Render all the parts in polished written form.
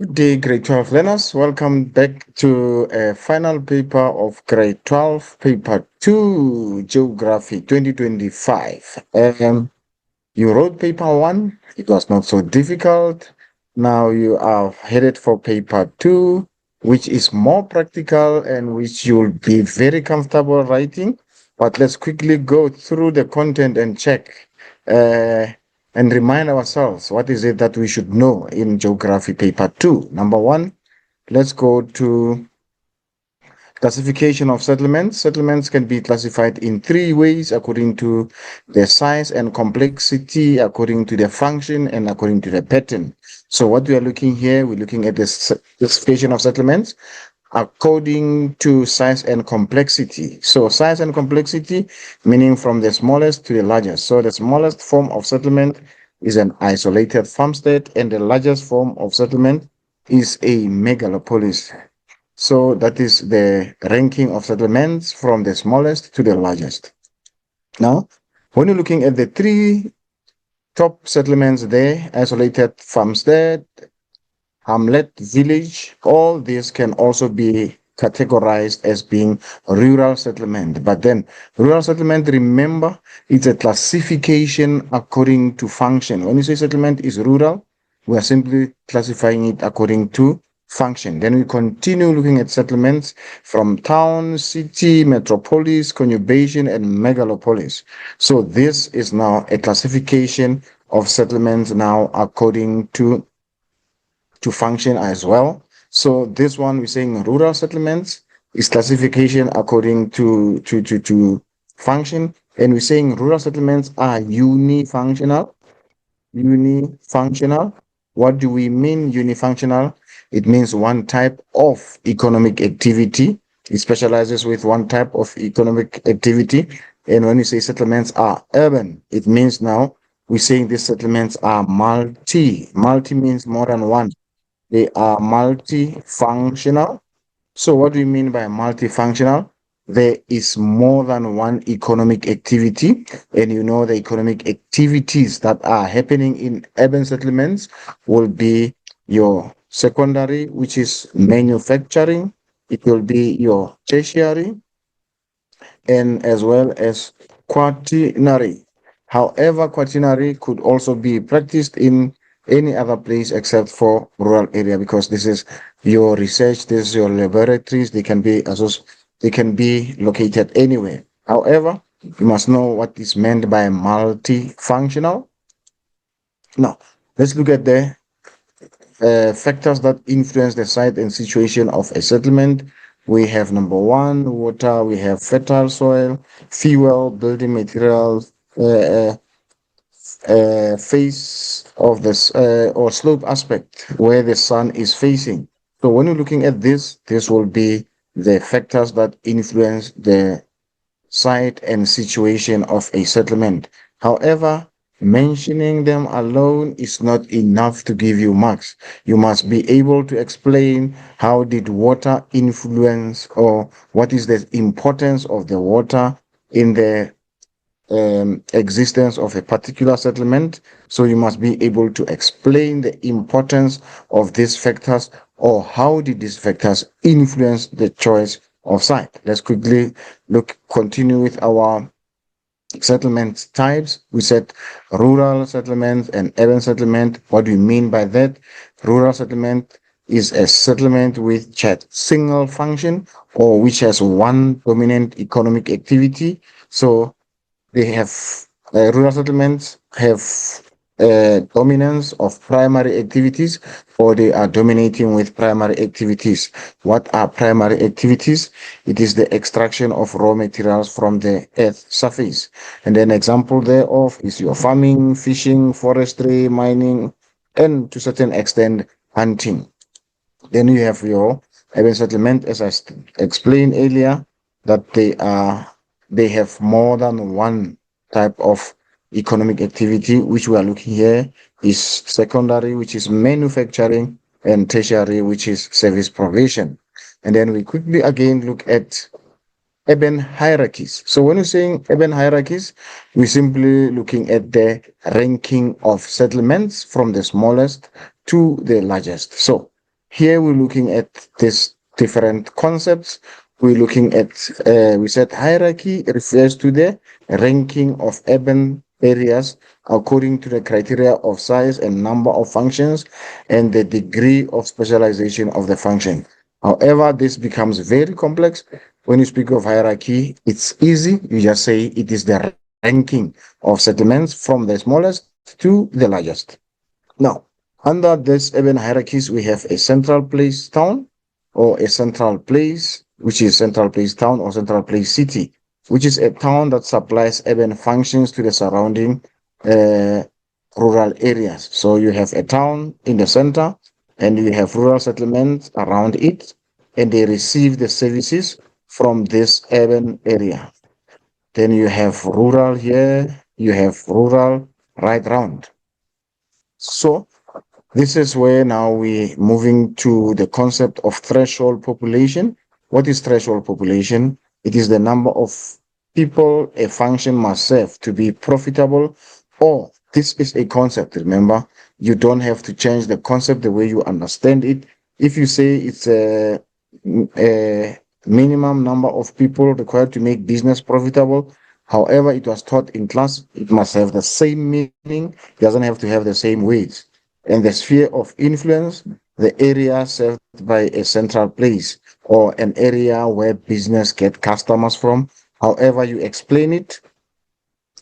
Good day, grade 12 learners. Welcome back to a final paper of grade 12, paper 2, Geography 2025. You wrote paper 1, it was not so difficult. Now you are headed for paper 2, which is more practical and which you'll be very comfortable writing. But let's quickly go through the content and check. Uh, and remind ourselves what is it that we should know in geography paper 2. Number 1, let's go to classification of settlements. Settlements can be classified in three ways according to their size and complexity, according to their function, and according to the pattern. So what we are looking here, we're looking at the classification of settlements according to size and complexity. So size and complexity, meaning from the smallest to the largest. So the smallest form of settlement is an isolated farmstead, and the largest form of settlement is a megalopolis. So that is the ranking of settlements from the smallest to the largest. Now, when you're looking at the three top settlements there, isolated farmstead, hamlet, village, all these can also be categorized as being rural settlement. But then rural settlement, remember, it's a classification according to function. When you say settlement is rural, we are simply classifying it according to function. Then we continue looking at settlements from town, city, metropolis, conurbation, and megalopolis. So this is now a classification of settlements now according to function as well. So this one we're saying rural settlements is classification according to function, and we're saying rural settlements are unifunctional. Unifunctional. What do we mean unifunctional? It means one type of economic activity. It specializes with one type of economic activity. And when you say settlements are urban, it means now we're saying these settlements are multi. Multi means more than one. They are multifunctional. So what do we mean by multifunctional? There is more than one economic activity, and you know the economic activities that are happening in urban settlements will be your secondary, which is manufacturing. It will be your tertiary, and as well as quaternary. However, quaternary could also be practiced in any other place except for rural area, because this is your research, this is your laboratories. They can be located anywhere. However, you must know what is meant by multifunctional. Now, let's look at the factors that influence the site and situation of a settlement. We have number one, water. We have fertile soil, fuel, building materials, face of this or slope aspect where the sun is facing. So when you're looking at this will be the factors that influence the site and situation of a settlement. However, mentioning them alone is not enough to give you marks. You must be able to explain how did water influence, or what is the importance of the water in the existence of a particular settlement. So you must be able to explain the importance of these factors, or how did these factors influence the choice of site. Let's quickly continue with our settlement types. We said rural settlement and urban settlement. What do we mean by that? Rural settlement is a settlement which has single function, or which has one dominant economic activity. So they have rural settlements have dominance of primary activities, or they are dominating with primary activities. What are primary activities? It is the extraction of raw materials from the earth surface. And an example thereof is your farming, fishing, forestry, mining, and to a certain extent, hunting. Then you have your urban settlement, as I explained earlier, that they have more than one type of economic activity, which we are looking here is secondary, which is manufacturing, and tertiary, which is service provision. And then we quickly again look at urban hierarchies. So when we're saying urban hierarchies, we're simply looking at the ranking of settlements from the smallest to the largest. So Here we're looking at this different concepts. We're looking at, we said hierarchy refers to the ranking of urban areas according to the criteria of size and number of functions and the degree of specialization of the function. However, this becomes very complex. When you speak of hierarchy, it's easy. You just say it is the ranking of settlements from the smallest to the largest. Now, under this urban hierarchies, we have a central place town or a central place, which is central place town or central place city, which is a town that supplies urban functions to the surrounding uh, rural areas. So you have a town in the center and you have rural settlements around it, and they receive the services from this urban area. Then you have rural here, you have rural right round. So this is where now we're moving to the concept of threshold population. What is threshold population? It is the number of people a function must serve to be profitable, or this is a concept. Remember, you don't have to change the concept the way you understand it. If you say it's a minimum number of people required to make business profitable, however it was taught in class, it must have the same meaning. It doesn't have to have the same weights. And the sphere of influence, the area served by a central place or an area where business get customers from. However you explain it,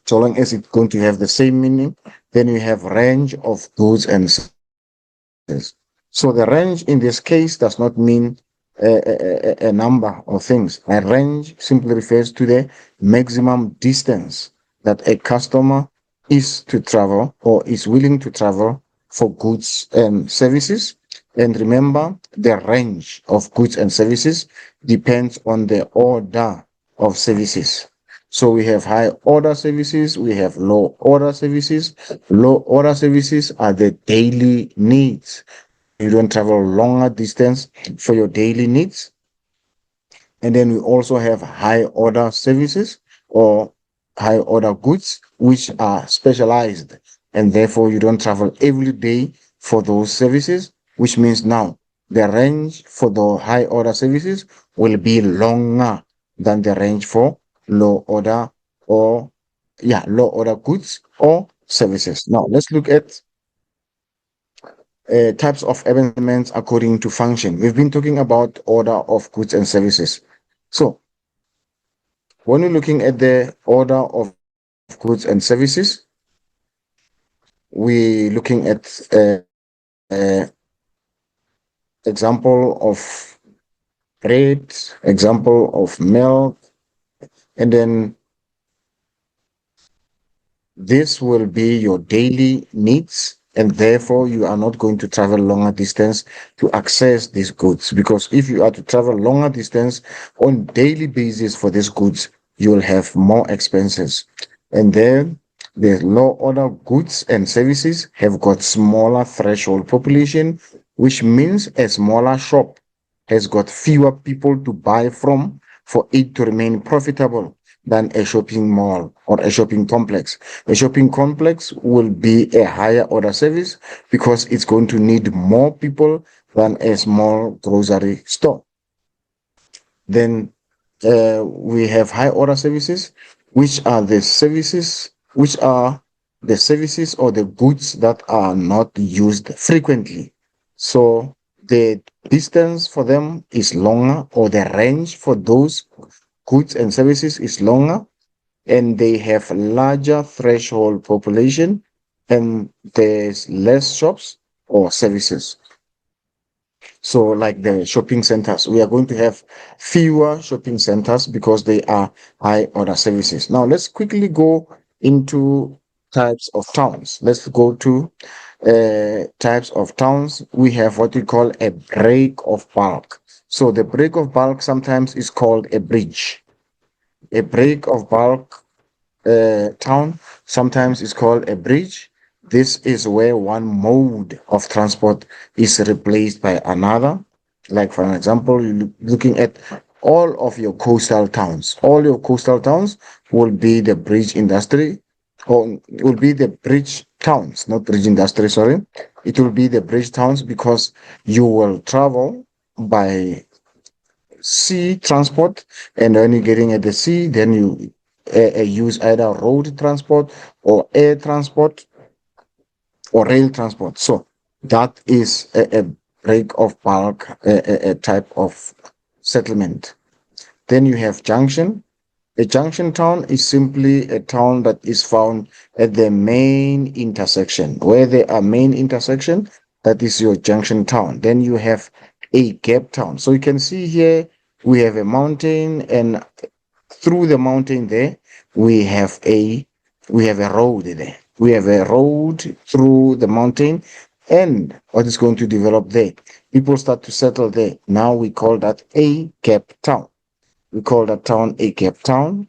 so long as it's going to have the same meaning, then you have range of goods and services. So the range in this case does not mean a number of things. A range simply refers to the maximum distance that a customer is to travel or is willing to travel for goods and services. And remember, the range of goods and services depends on the order of services. So we have high order services, we have low order services. Low order services are the daily needs. You don't travel longer distance for your daily needs. And then we also have high order services or high order goods, which are specialized. And therefore, you don't travel every day for those services, which means now the range for the high order services will be longer than the range for low order or, yeah, low order goods or services. Now, let's look at types of elements according to function. We've been talking about order of goods and services. So when we're looking at the order of goods and services, we're looking at example of bread, example of milk, and then this will be your daily needs, and therefore you are not going to travel longer distance to access these goods. Because if you are to travel longer distance on daily basis for these goods, you will have more expenses. And then the low order goods and services have got smaller threshold population, which means a smaller shop has got fewer people to buy from for it to remain profitable than a shopping mall or a shopping complex. A shopping complex will be a higher order service because it's going to need more people than a small grocery store. Then we have high order services, which are the services, or the goods that are not used frequently. So the distance for them is longer, or the range for those goods and services is longer, and they have larger threshold population, and there's less shops or services. So like the shopping centers, we are going to have fewer shopping centers because they are high order services. Now let's quickly go into types of towns. Let's go to types of towns. We have what we call a break of bulk. So the break of bulk sometimes is called a bridge. A break of bulk town sometimes is called a bridge. This is where one mode of transport is replaced by another. Like, for example, you're looking at all of your coastal towns. All your coastal towns will be the bridge industry, or will be the bridge towns, not bridge industry, sorry. it will be the bridge towns because you will travel by sea transport, and when you're getting at the sea, then you use either road transport or air transport or rail transport. So that is a break of bulk, a type of settlement. Then you have junction. A junction town is simply a town that is found at the main intersection. Where there are main intersection, that is your junction town. Then you have a gap town. So you can see here we have a mountain, and through the mountain there we have a road there. We have a road through the mountain, and what is going to develop there? People start to settle there. Now we call that a gap town. We call that town a gap town.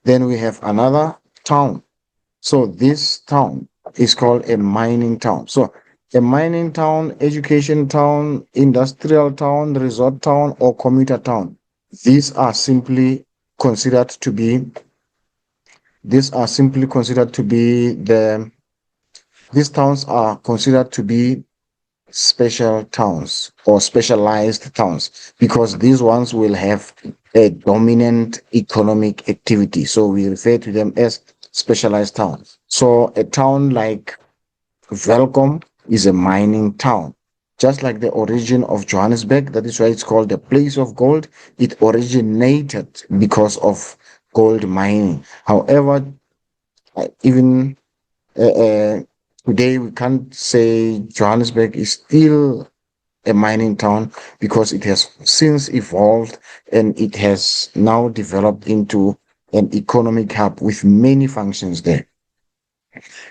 Then we have another town. So this town is called a mining town. So a mining town, education town, industrial town, resort town, or commuter town. These are simply considered to be these are simply considered to be the these towns are considered to be special towns or specialized towns because these ones will have a dominant economic activity. So we refer to them as specialized towns. So a town like Velkom is a mining town. Just like the origin of Johannesburg, that is why it's called the place of gold. It originated because of gold mining. However, even today we can't say Johannesburg is still a mining town because it has since evolved and it has now developed into an economic hub with many functions there.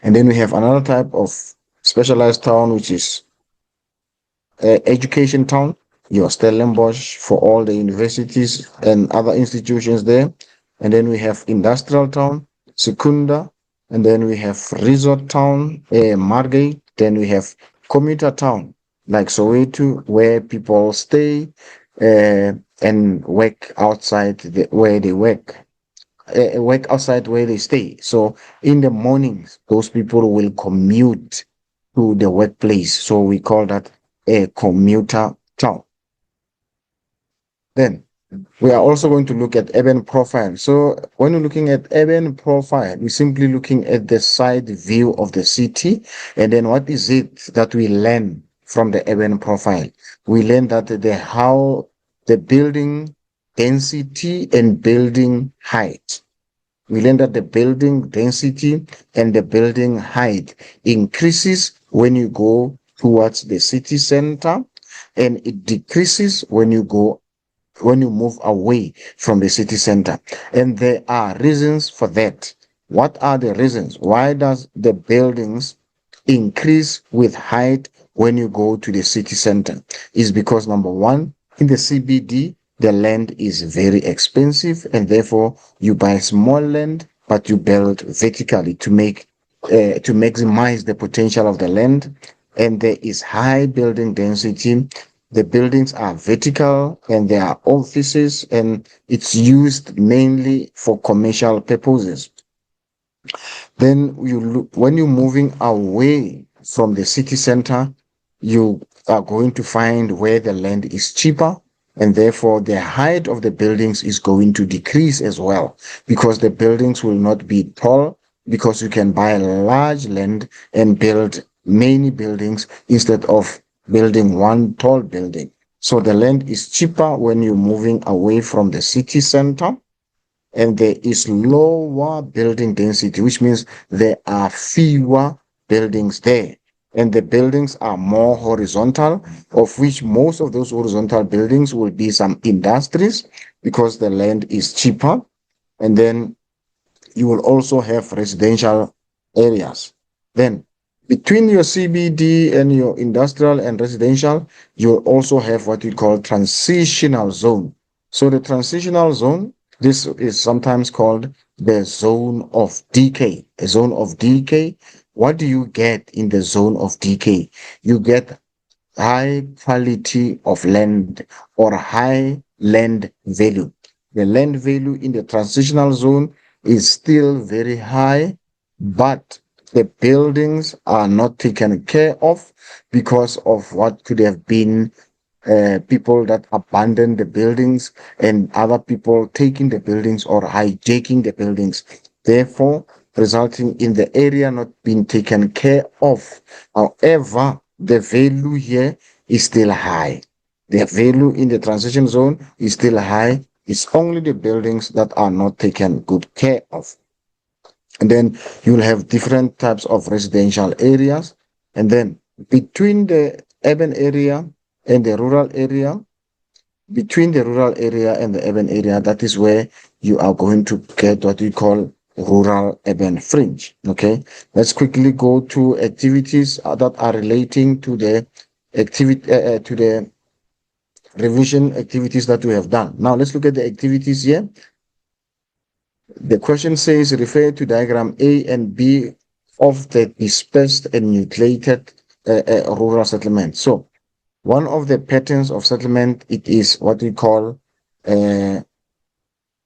And then we have another type of specialized town, which is education town, your Stellenbosch for all the universities and other institutions there. And then we have industrial town, Secunda. And then we have resort town, Margate. Then we have commuter town, like Soweto, where people stay and work outside where they work outside where they stay. So in the mornings, those people will commute to the workplace. So we call that a commuter town. Then we are also going to look at urban profile. So when we're looking at urban profile, we're simply looking at the side view of the city. And then what is it that we learn from the urban profile? We learn that how the building density and building height. We learn that the building density and the building height increases when you go towards the city center, and it decreases when you move away from the city center. And there are reasons for that. What are the reasons? Why does the buildings increase with height when you go to the city center? Is because number one, in the CBD, the land is very expensive, and therefore you buy small land, but you build vertically to maximize the potential of the land. And there is high building density. The buildings are vertical and they are offices, and it's used mainly for commercial purposes. Then when you're moving away from the city center, you are going to find where the land is cheaper, and therefore the height of the buildings is going to decrease as well, because the buildings will not be tall, because you can buy large land and build many buildings instead of building one tall building. So the land is cheaper when you're moving away from the city center, and there is lower building density, which means there are fewer buildings there. And the buildings are more horizontal, of which most of those horizontal buildings will be some industries because the land is cheaper. And then you will also have residential areas. Then between your CBD and your industrial and residential, you'll also have what we call transitional zone. So the transitional zone, this is sometimes called the zone of decay. A zone of decay. What do you get in the zone of decay? You get high quality of land or high land value. The land value in the transitional zone is still very high, but the buildings are not taken care of because of what could have been people that abandon the buildings and other people taking the buildings or hijacking the buildings, therefore resulting in the area not being taken care of. However, the value here is still high. The value in the transition zone is still high. It's only the buildings that are not taken good care of. And then you'll have different types of residential areas. And then between the urban area and the rural area, between the rural area and the urban area, that is where you are going to get what we call rural urban fringe. Okay, let's quickly go to activities that are relating to the activity to the revision activities that we have done. Now let's look at the activities here. The question says refer to diagram A and B of the dispersed and nucleated rural settlement. So one of the patterns of settlement, it is what we call uh,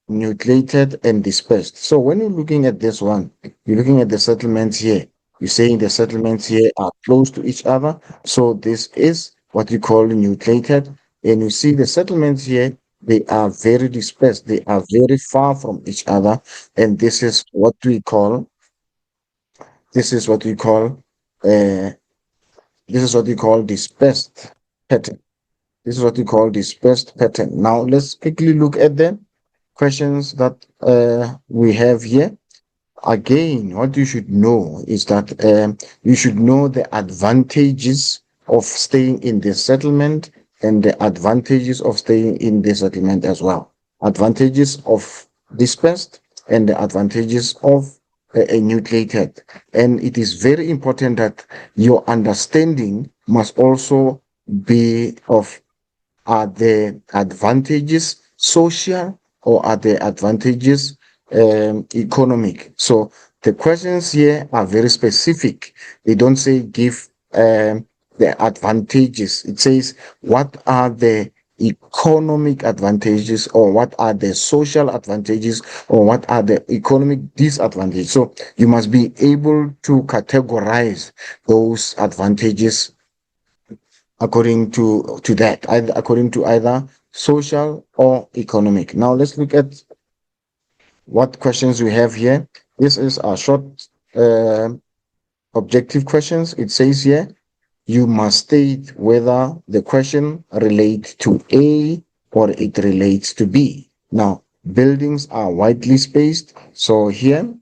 nucleated and dispersed. So when you're looking at this one, you're looking at the settlements here. You're saying the settlements here are close to each other. So this is what you call nucleated. And you see the settlements here, they are very dispersed. They are very far from each other. And this is what we call, uh, this is what we call dispersed pattern. This is what we call dispersed pattern. Now let's quickly look at the questions that we have here. Again, what you should know is that you should know the advantages of staying in the settlement and the advantages of staying in the settlement as well. Advantages of dispersed and the advantages of a nucleated. And it is very important that your understanding must also be of, are the advantages social or are the advantages economic? So the questions here are very specific. They don't say give the advantages. It says what are the economic advantages or what are the social advantages or what are the economic disadvantages. So you must be able to categorize those advantages according to that, either according to either social or economic. Now let's look at what questions we have here. This is a short objective questions. It says here you must state whether the question relates to A or it relates to B. Now buildings are widely spaced, so here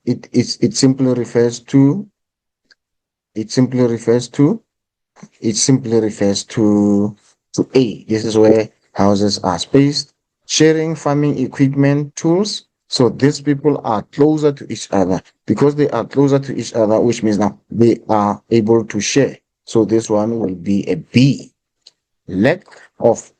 it simply refers to it simply refers to it simply refers to A. This is where houses are spaced. Sharing farming equipment tools. So these people are closer to each other. Because they are closer to each other, which means now they are able to share. So this one will be a B. Lack of,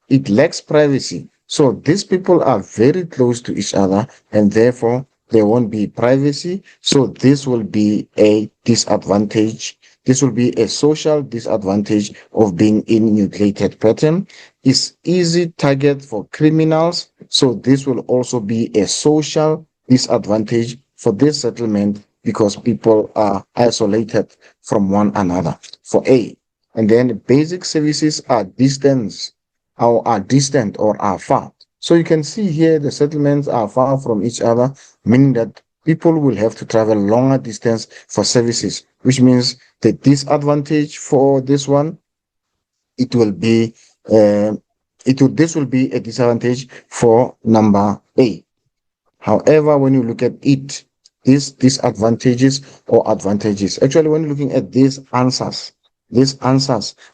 it lacks privacy. So these people are very close to each other and therefore there won't be privacy. So this will be a disadvantage. This will be a social disadvantage of being in nucleated pattern. Is easy target for criminals. So this will also be a social disadvantage for this settlement because people are isolated from one another. For A. And then basic services are distant or are far. So you can see here the settlements are far from each other, meaning that people will have to travel longer distance for services, which means the disadvantage for this one, it will be this will be a disadvantage for number A. However, when you look at it, these disadvantages or advantages, actually, when you're looking at these answers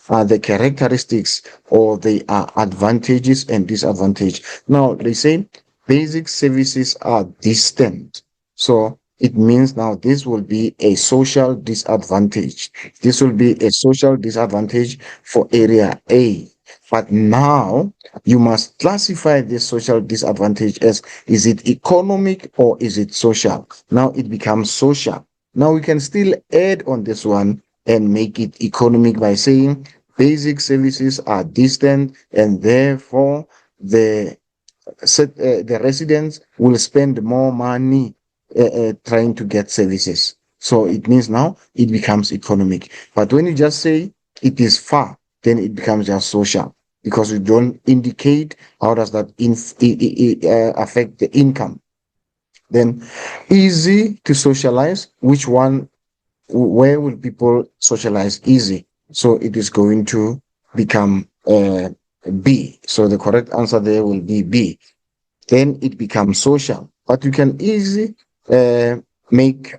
are the characteristics or they are advantages and disadvantage. Now, they say basic services are distant. So it means now this will be a social disadvantage. This will be a social disadvantage for area A. But now you must classify this social disadvantage as is it economic or is it social? Now it becomes social. Now we can still add on this one and make it economic by saying basic services are distant and therefore the residents will spend more money trying to get services. So it means now it becomes economic. But when you just say it is far, then it becomes just social because you don't indicate how does that affect the income. Then easy to socialize, which one, where will people socialize easy? So it is going to become B. So the correct answer there will be B. Then it becomes social. But you can easily uh, make,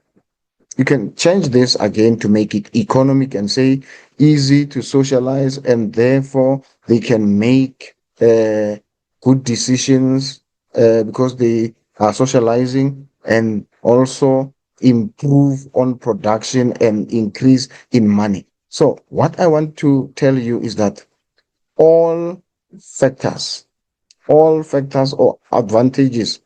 you can change this again to make it economic and say easy to socialize, and therefore they can make good decisions because they are socializing, and also improve on production and increase in money. So what I want to tell you is that all factors, all factors or advantages,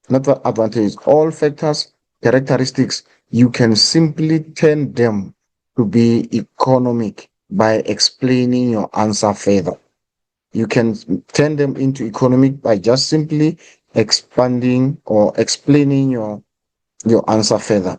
not the advantages, all factors, characteristics, you can simply turn them to be economic by explaining your answer further. You can turn them into economic by just simply expanding or explaining your answer further.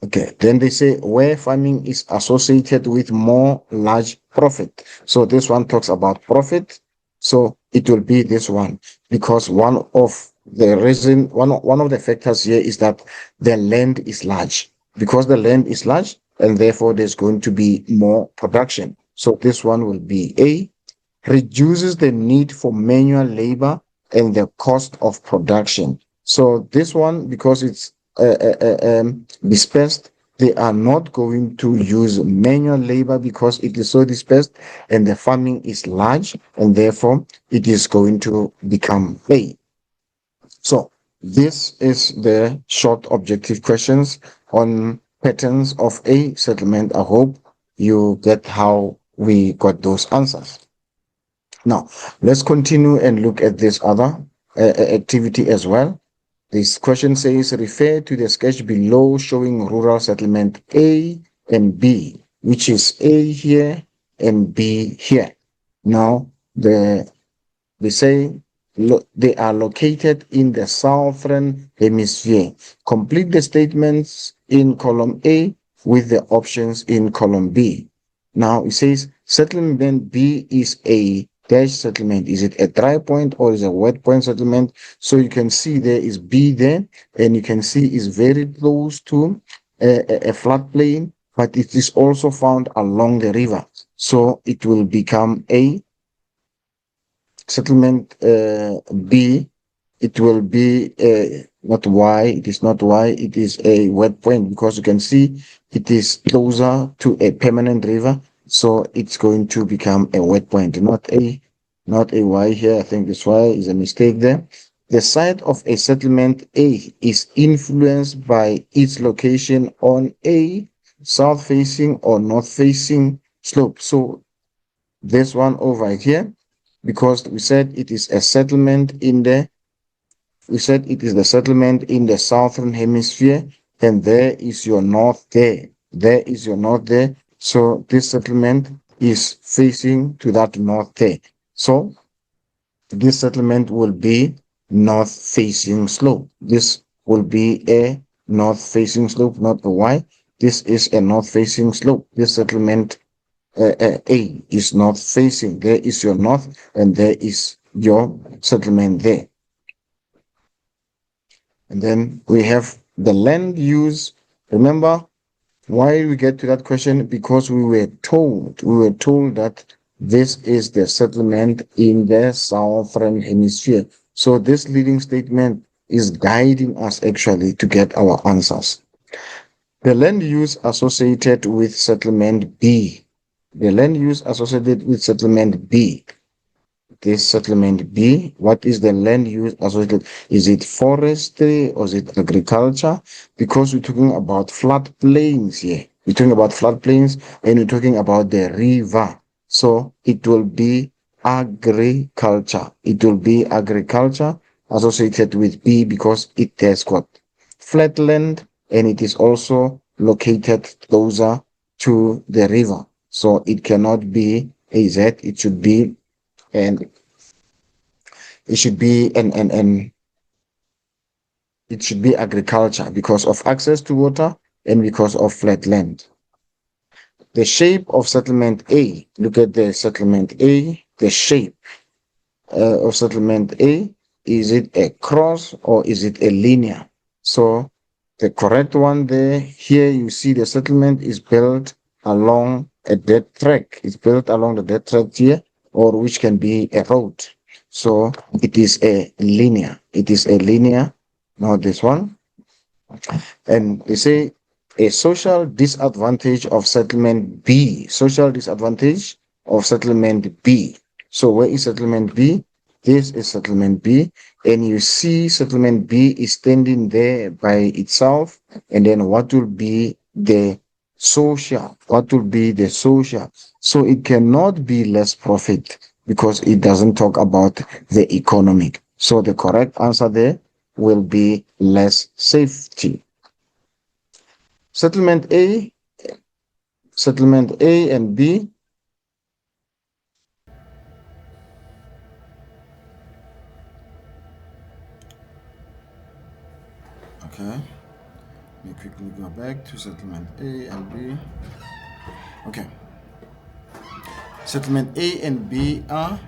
Okay, then they say where farming is associated with more large profit. So this one talks about profit. So it will be this one because one of the reason, one of the factors here is that the land is large. Because the land is large, and therefore there's going to be more production. So this one will be A, reduces the need for manual labor and the cost of production. So this one, because it's dispersed, they are not going to use manual labor because it is so dispersed, and the farming is large, and therefore it is going to become A. So this is the short objective questions on patterns of a settlement. I hope you get how we got those answers. Now, let's continue and look at this other activity as well. This question says, refer to the sketch below showing rural settlement A and B, which is A here and B here. Now, they say they are located in the southern hemisphere. Complete the statements in column A with the options in column B. Now it says settlement B is a dash settlement. Is it a dry point or is it a wet point settlement? So you can see there is B there, and you can see it's very close to a floodplain, but it is also found along the river. So it will become a settlement B. It will be not Y. It is not Y. It is a wet point because you can see it is closer to a permanent river. So it's going to become a wet point, not a Y here. I think this Y is a mistake there. The site of a settlement A is influenced by its location on a south facing or north facing slope. So this one over here, because we said it is a settlement in the, we said it is the settlement in the southern hemisphere, and there is your north there. There is your north there. So this settlement is facing to that north there. So this settlement will be north facing slope. This will be a north facing slope, not a Y. This is a north facing slope. This settlement A is north facing. There is your north, and there is your settlement there. And then we have the land use. Remember why we get to that question? Because we were told that this is the settlement in the southern hemisphere. So this leading statement is guiding us actually to get our answers. The land use associated with settlement B. The land use associated with settlement B. This settlement B, what is the land use associated? Is it forestry or is it agriculture? Because we're talking about floodplains here. We're talking about floodplains and we're talking about the river. So it will be agriculture. It will be agriculture associated with B because it has got flatland and it is also located closer to the river. So it cannot be AZ, it should be and it should be an it should be agriculture because of access to water and because of flat land. The shape of settlement A, look at the settlement A, the shape of settlement A, is it a cross or is it a linear? So the correct one there, here you see the settlement is built along a dirt track. It's built along the dirt track here, or which can be a road. So it is a linear. It is a linear, not this one. And they say a social disadvantage of settlement B. Social disadvantage of settlement B. So where is settlement B? This is settlement B. And you see settlement B is standing there by itself. And then what will be the social? What will be the social? So it cannot be less profit because it doesn't talk about the economic. So the correct answer there will be less safety. Settlement A and B. Okay, let me quickly go back to settlement A and B. Okay, settlement A and B are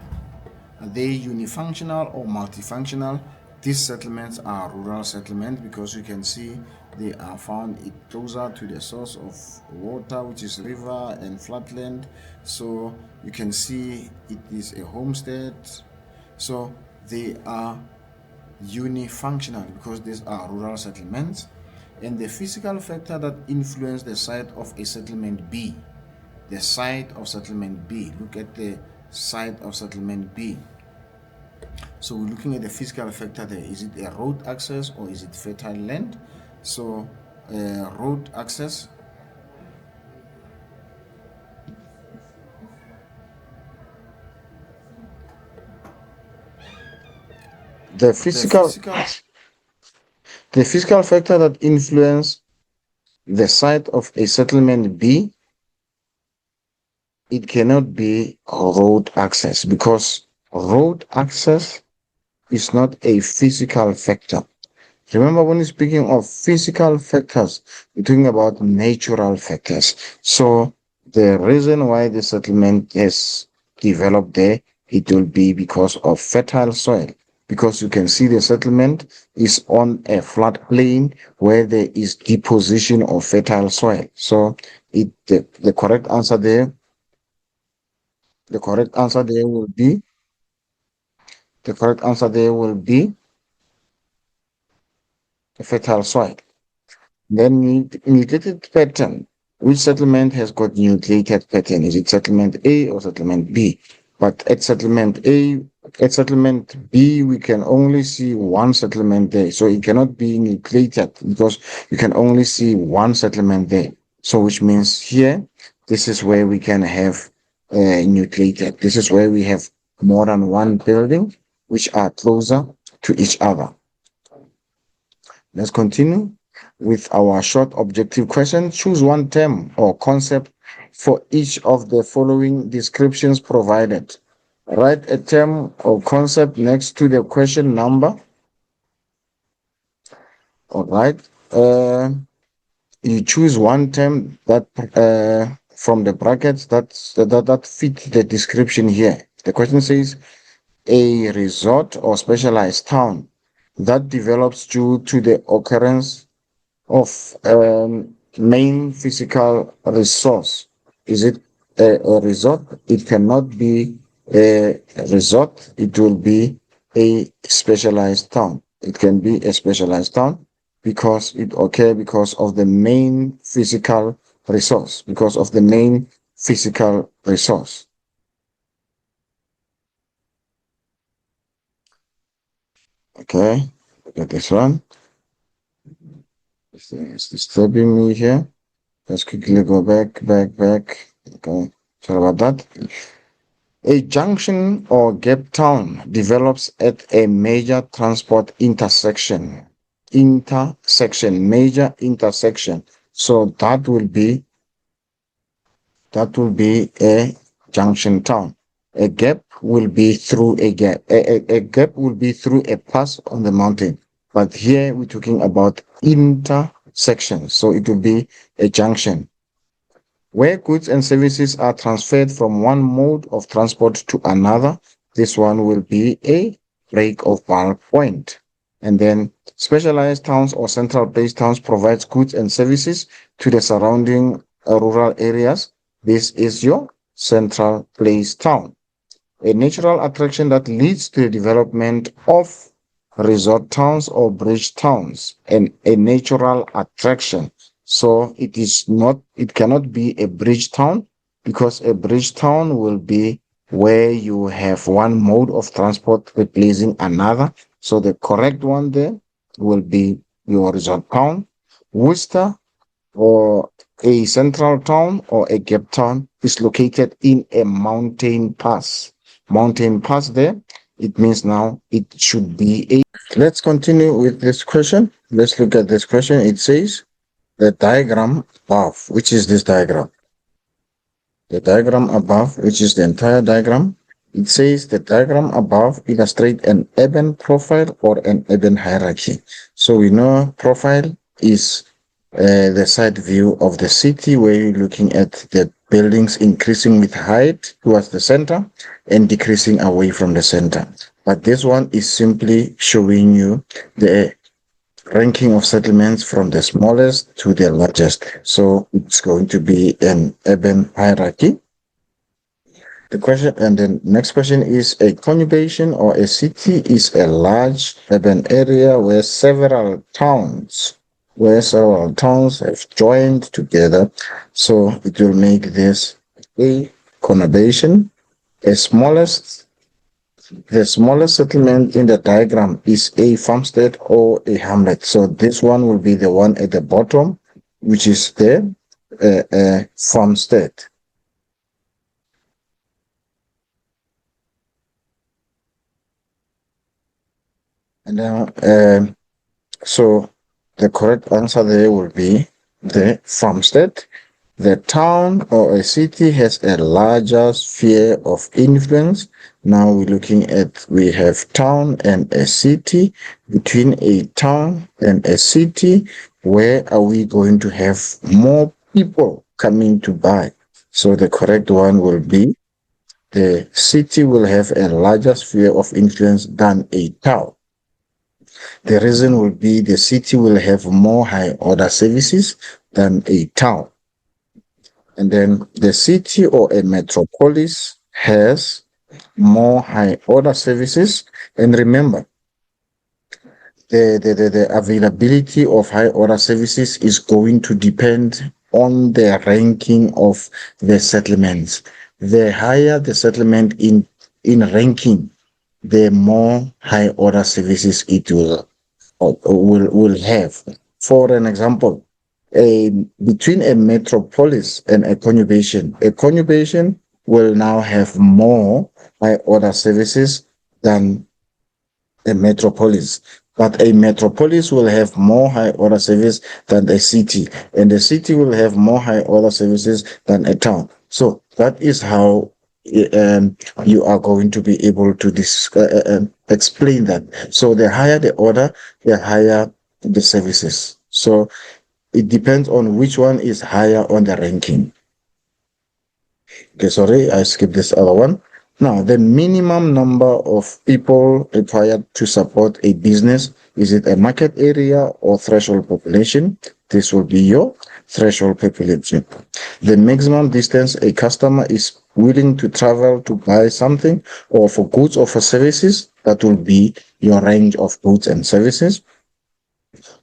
they unifunctional or multifunctional? These settlements are rural settlements because you can see they are found closer to the source of water, which is river and flatland. So you can see it is a homestead. So they are unifunctional because these are rural settlements. And the physical factor that influence the site of a settlement B, the site of settlement B, look at the site of settlement B. So we're looking at the physical factor there. Is it a road access or is it fertile land? So road access. The physical factor that influence the site of a settlement B, it cannot be road access because road access is not a physical factor. Remember, when you're speaking of physical factors, we're talking about natural factors. So the reason why the settlement is developed there, it will be because of fertile soil. Because you can see the settlement is on a flat plain where there is deposition of fertile soil. So the correct answer there, will be the correct answer there will be a fertile soil. Then nucleated pattern. Which settlement has got nucleated pattern? Is it settlement A or settlement B? But at settlement B, we can only see one settlement there. So it cannot be nucleated because you can only see one settlement there. So which means here, this is where we can have nucleated. This is where we have more than one building which are closer to each other. Let's continue with our short objective question. Choose one term or concept for each of the following descriptions provided. Write a term or concept next to the question number. All right. You choose one term that from the brackets that fit the description here. The question says a resort or specialized town that develops due to the occurrence of main physical resource. Is it a resort? It cannot be a resort. It will be a specialized town. It can be a specialized town because it occurs because of the main physical resource. Because of the main physical resource. Okay, look at this one. This thing is disturbing me here. Let's quickly go back. Okay, sorry about that. A junction or gap town develops at a major transport intersection. Major intersection. So that will be a junction town. A gap will be through a gap. A gap will be through a pass on the mountain. But here we're talking about intersections. So it will be a junction where goods and services are transferred from one mode of transport to another. This one will be a break or bulk point. And then specialized towns or central place towns provides goods and services to the surrounding rural areas. This is your central place town, a natural attraction that leads to the development of resort towns or bridge towns, and a natural attraction. So it cannot be a bridge town, because a bridge town will be where you have one mode of transport replacing another. So the correct one there will be your resort town. Worcester, or a central town or a gap town, is located in a mountain pass. Mountain pass there, it means now it should be a. Let's continue with this question. Let's look at this question. It says the diagram above, which is this diagram. The diagram above, which is the entire diagram, it says the diagram above illustrates an urban profile or an urban hierarchy. So we know profile is the side view of the city, where you're looking at the buildings increasing with height towards the center and decreasing away from the center. But this one is simply showing you the ranking of settlements from the smallest to the largest. So it's going to be an urban hierarchy. The question and the next question is, a conurbation or a city is a large urban area where several towns have joined together. So it will make this a conurbation. The smallest settlement in the diagram is a farmstead or a hamlet. So this one will be the one at the bottom, which is the farmstead. And then, so the correct answer there will be the farmstead. The town or a city has a larger sphere of influence. Now we have town and a city. Between a town and a city, where are we going to have more people coming to buy? So the correct one will be the city will have a larger sphere of influence than a town. The reason will be the city will have more high order services than a town. And then the city or a metropolis has more high order services. And remember, the availability of high order services is going to depend on the ranking of the settlements. The higher the settlement in ranking, the more high order services it will have. For an example, between a metropolis and a conurbation will now have more high order services than a metropolis. But a metropolis will have more high order service than a city, and the city will have more high order services than a town. So that is how you are going to be able to explain that. So the higher the order, the higher the services. So it depends on which one is higher on the ranking. Okay, sorry, I skipped this other one. Now, the minimum number of people required to support a business, is it a market area or threshold population? This will be your threshold population. The maximum distance a customer is willing to travel to buy something, or for goods or for services, that will be your range of goods and services.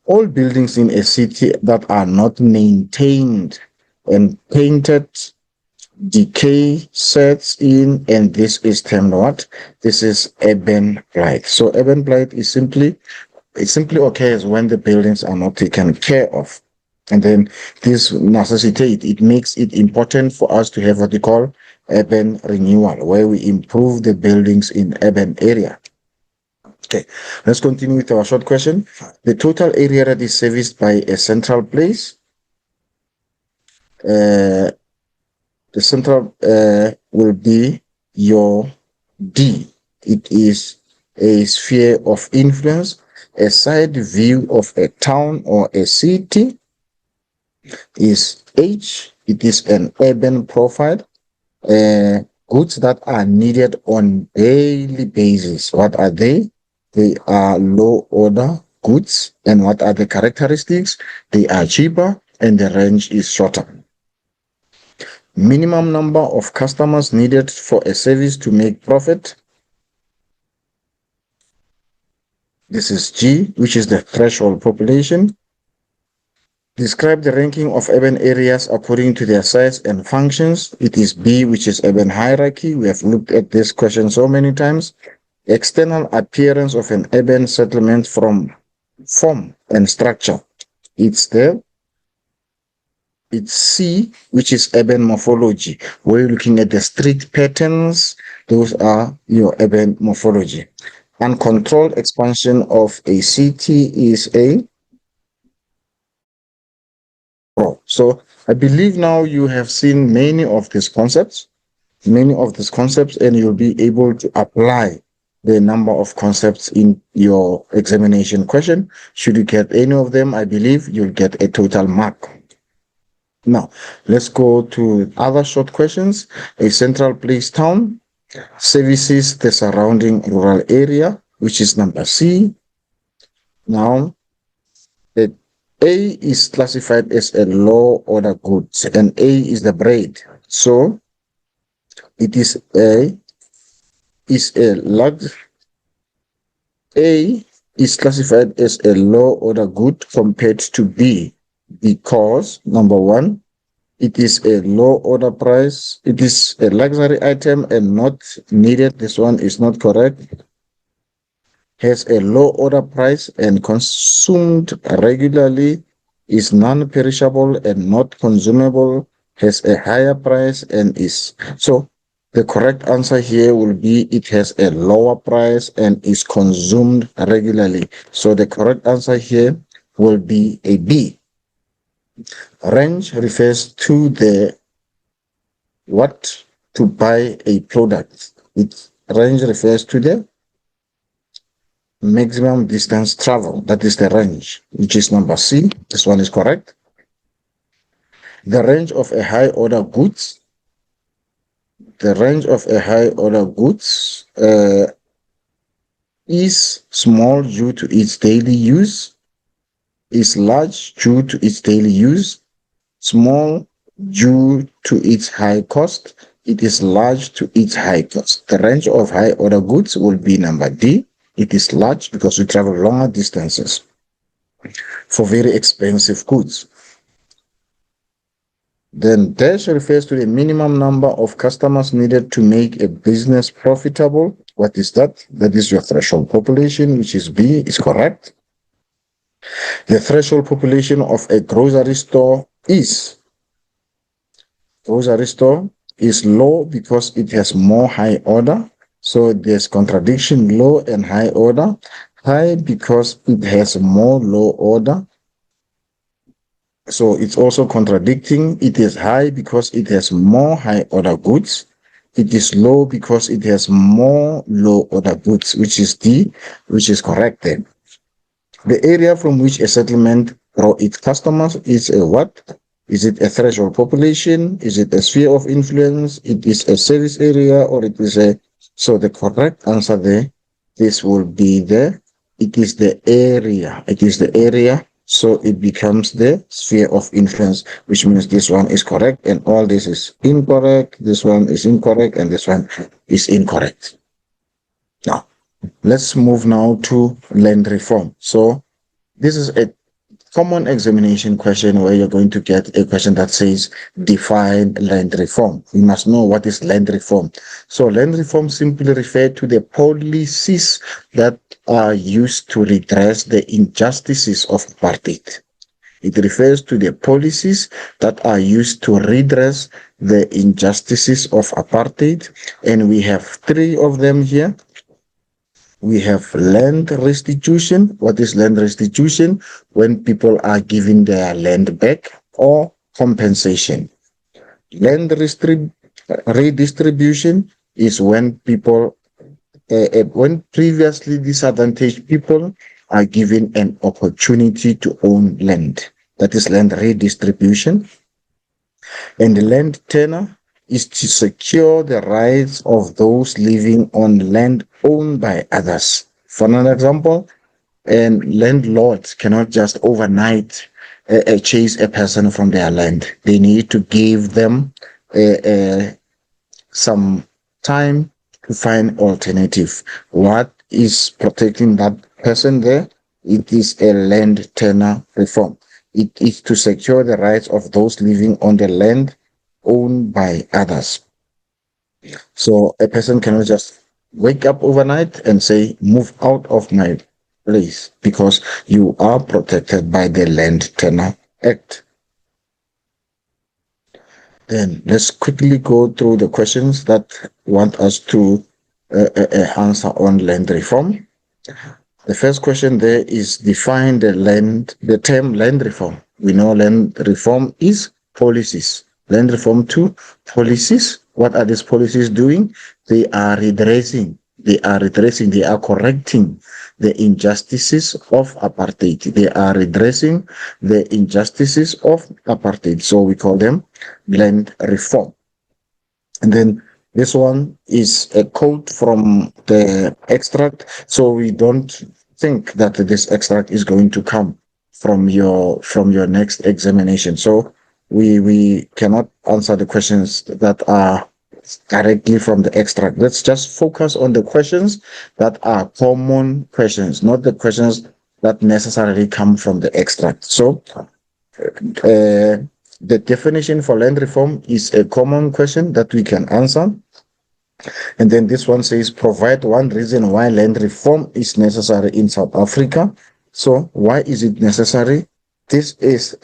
All buildings in a city that are not maintained and painted, decay sets in, and this is termed what? This is urban blight. So urban blight is simply occurs when the buildings are not taken care of. And then this it makes it important for us to have what we call urban renewal, where we improve the buildings in urban area. Okay, let's continue with our short question. The total area that is serviced by a central place, the central will be your D. It is a sphere of influence. A side view of a town or a city is H. It is an urban profile. Goods that are needed on daily basis. What are they? They are low order goods. And what are the characteristics? They are cheaper and the range is shorter. Minimum number of customers needed for a service to make profit. This is G, which is the threshold population. Describe the ranking of urban areas according to their size and functions. It is B, which is urban hierarchy. We have looked at this question so many times. External appearance of an urban settlement from form and structure. It's C, which is urban morphology. We're looking at the street patterns. Those are your urban morphology. Uncontrolled expansion of a city is a. So I believe now you have seen many of these concepts, and you'll be able to apply the number of concepts in your examination question. Should you get any of them, I believe you'll get a total mark. Now, let's go to other short questions. A central place town services the surrounding rural area, which is number C. Now, A is classified as a low order goods, and A is the bread. So, it is A is classified as a low order good compared to B because number one, it is a low order price. It is a luxury item and not needed. This one is not correct. Has a low order price and consumed regularly, is non-perishable and not consumable, has a higher price and is. So the correct answer here will be it has a lower price and is consumed regularly. So the correct answer here will be a B. Range refers to the what to buy a product. Range refers to the maximum distance travel. That is the range, which is number C. This one is correct. The range of a high order goods. The range of a high order goods is small due to its daily use, is large due to its daily use, small due to its high cost, it is large to its high cost. The range of high order goods will be number D. It is large because we travel longer distances for very expensive goods. Then dash refers to the minimum number of customers needed to make a business profitable. What is that? That is your threshold population, which is B, is correct. The threshold population of a grocery store is low because it has more high order. So there's contradiction, low and high order. High because it has more low order. So it's also contradicting. It is high because it has more high order goods. It is low because it has more low order goods, which is D, which is correct then. The area from which a settlement draws its customers is a what? Is it a threshold population? Is it a sphere of influence? It is a service area, or it is a... So the correct answer there, this will be it is the area. It is the area. So it becomes the sphere of influence, which means this one is correct and all this is incorrect. This one is incorrect and this one is incorrect. Now, let's move now to land reform. So this is a common examination question where you're going to get a question that says define land reform. You must know what is land reform. So land reform simply refers to the policies that are used to redress the injustices of apartheid. It refers to the policies that are used to redress the injustices of apartheid. And we have three of them here. We have land restitution. What is land restitution? When people are given their land back, or compensation. Land redistribution is when people, when previously disadvantaged people are given an opportunity to own land. That is land redistribution. And the land tenure is to secure the rights of those living on land owned by others. For an example, and landlords cannot just overnight chase a person from their land. They need to give them some time to find alternative. What is protecting that person there? It is a land tenure reform. It is to secure the rights of those living on the land owned by others. So a person cannot just wake up overnight and say, move out of my place, because you are protected by the Land Tenure Act. Then let's quickly go through the questions that want us to answer on land reform. The first question there is define the term land reform. We know land reform is policies. Land reform 2, policies. What are these policies doing? They are redressing, they are correcting the injustices of apartheid. They are redressing the injustices of apartheid. So we call them land reform. And then this one is a quote from the extract. So we don't think that this extract is going to come from your next examination. So we cannot answer the questions that are directly from the extract. Let's just focus on the questions that are common questions, not the questions that necessarily come from the extract. So the definition for land reform is a common question that we can answer. And then this one says, provide one reason why land reform is necessary in South Africa. So why is it necessary? This is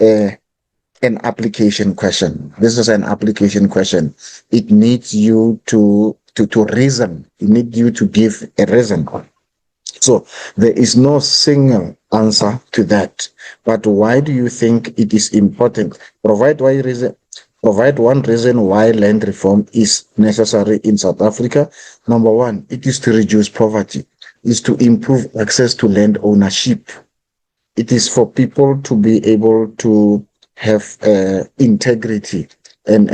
an application question. This is an application question. It needs you to reason. It needs you to give a reason. So there is no single answer to that. But why do you think it is important? Provide one reason why land reform is necessary in South Africa. Number one, it is to reduce poverty. It's to improve access to land ownership. It is for people to be able to have integrity and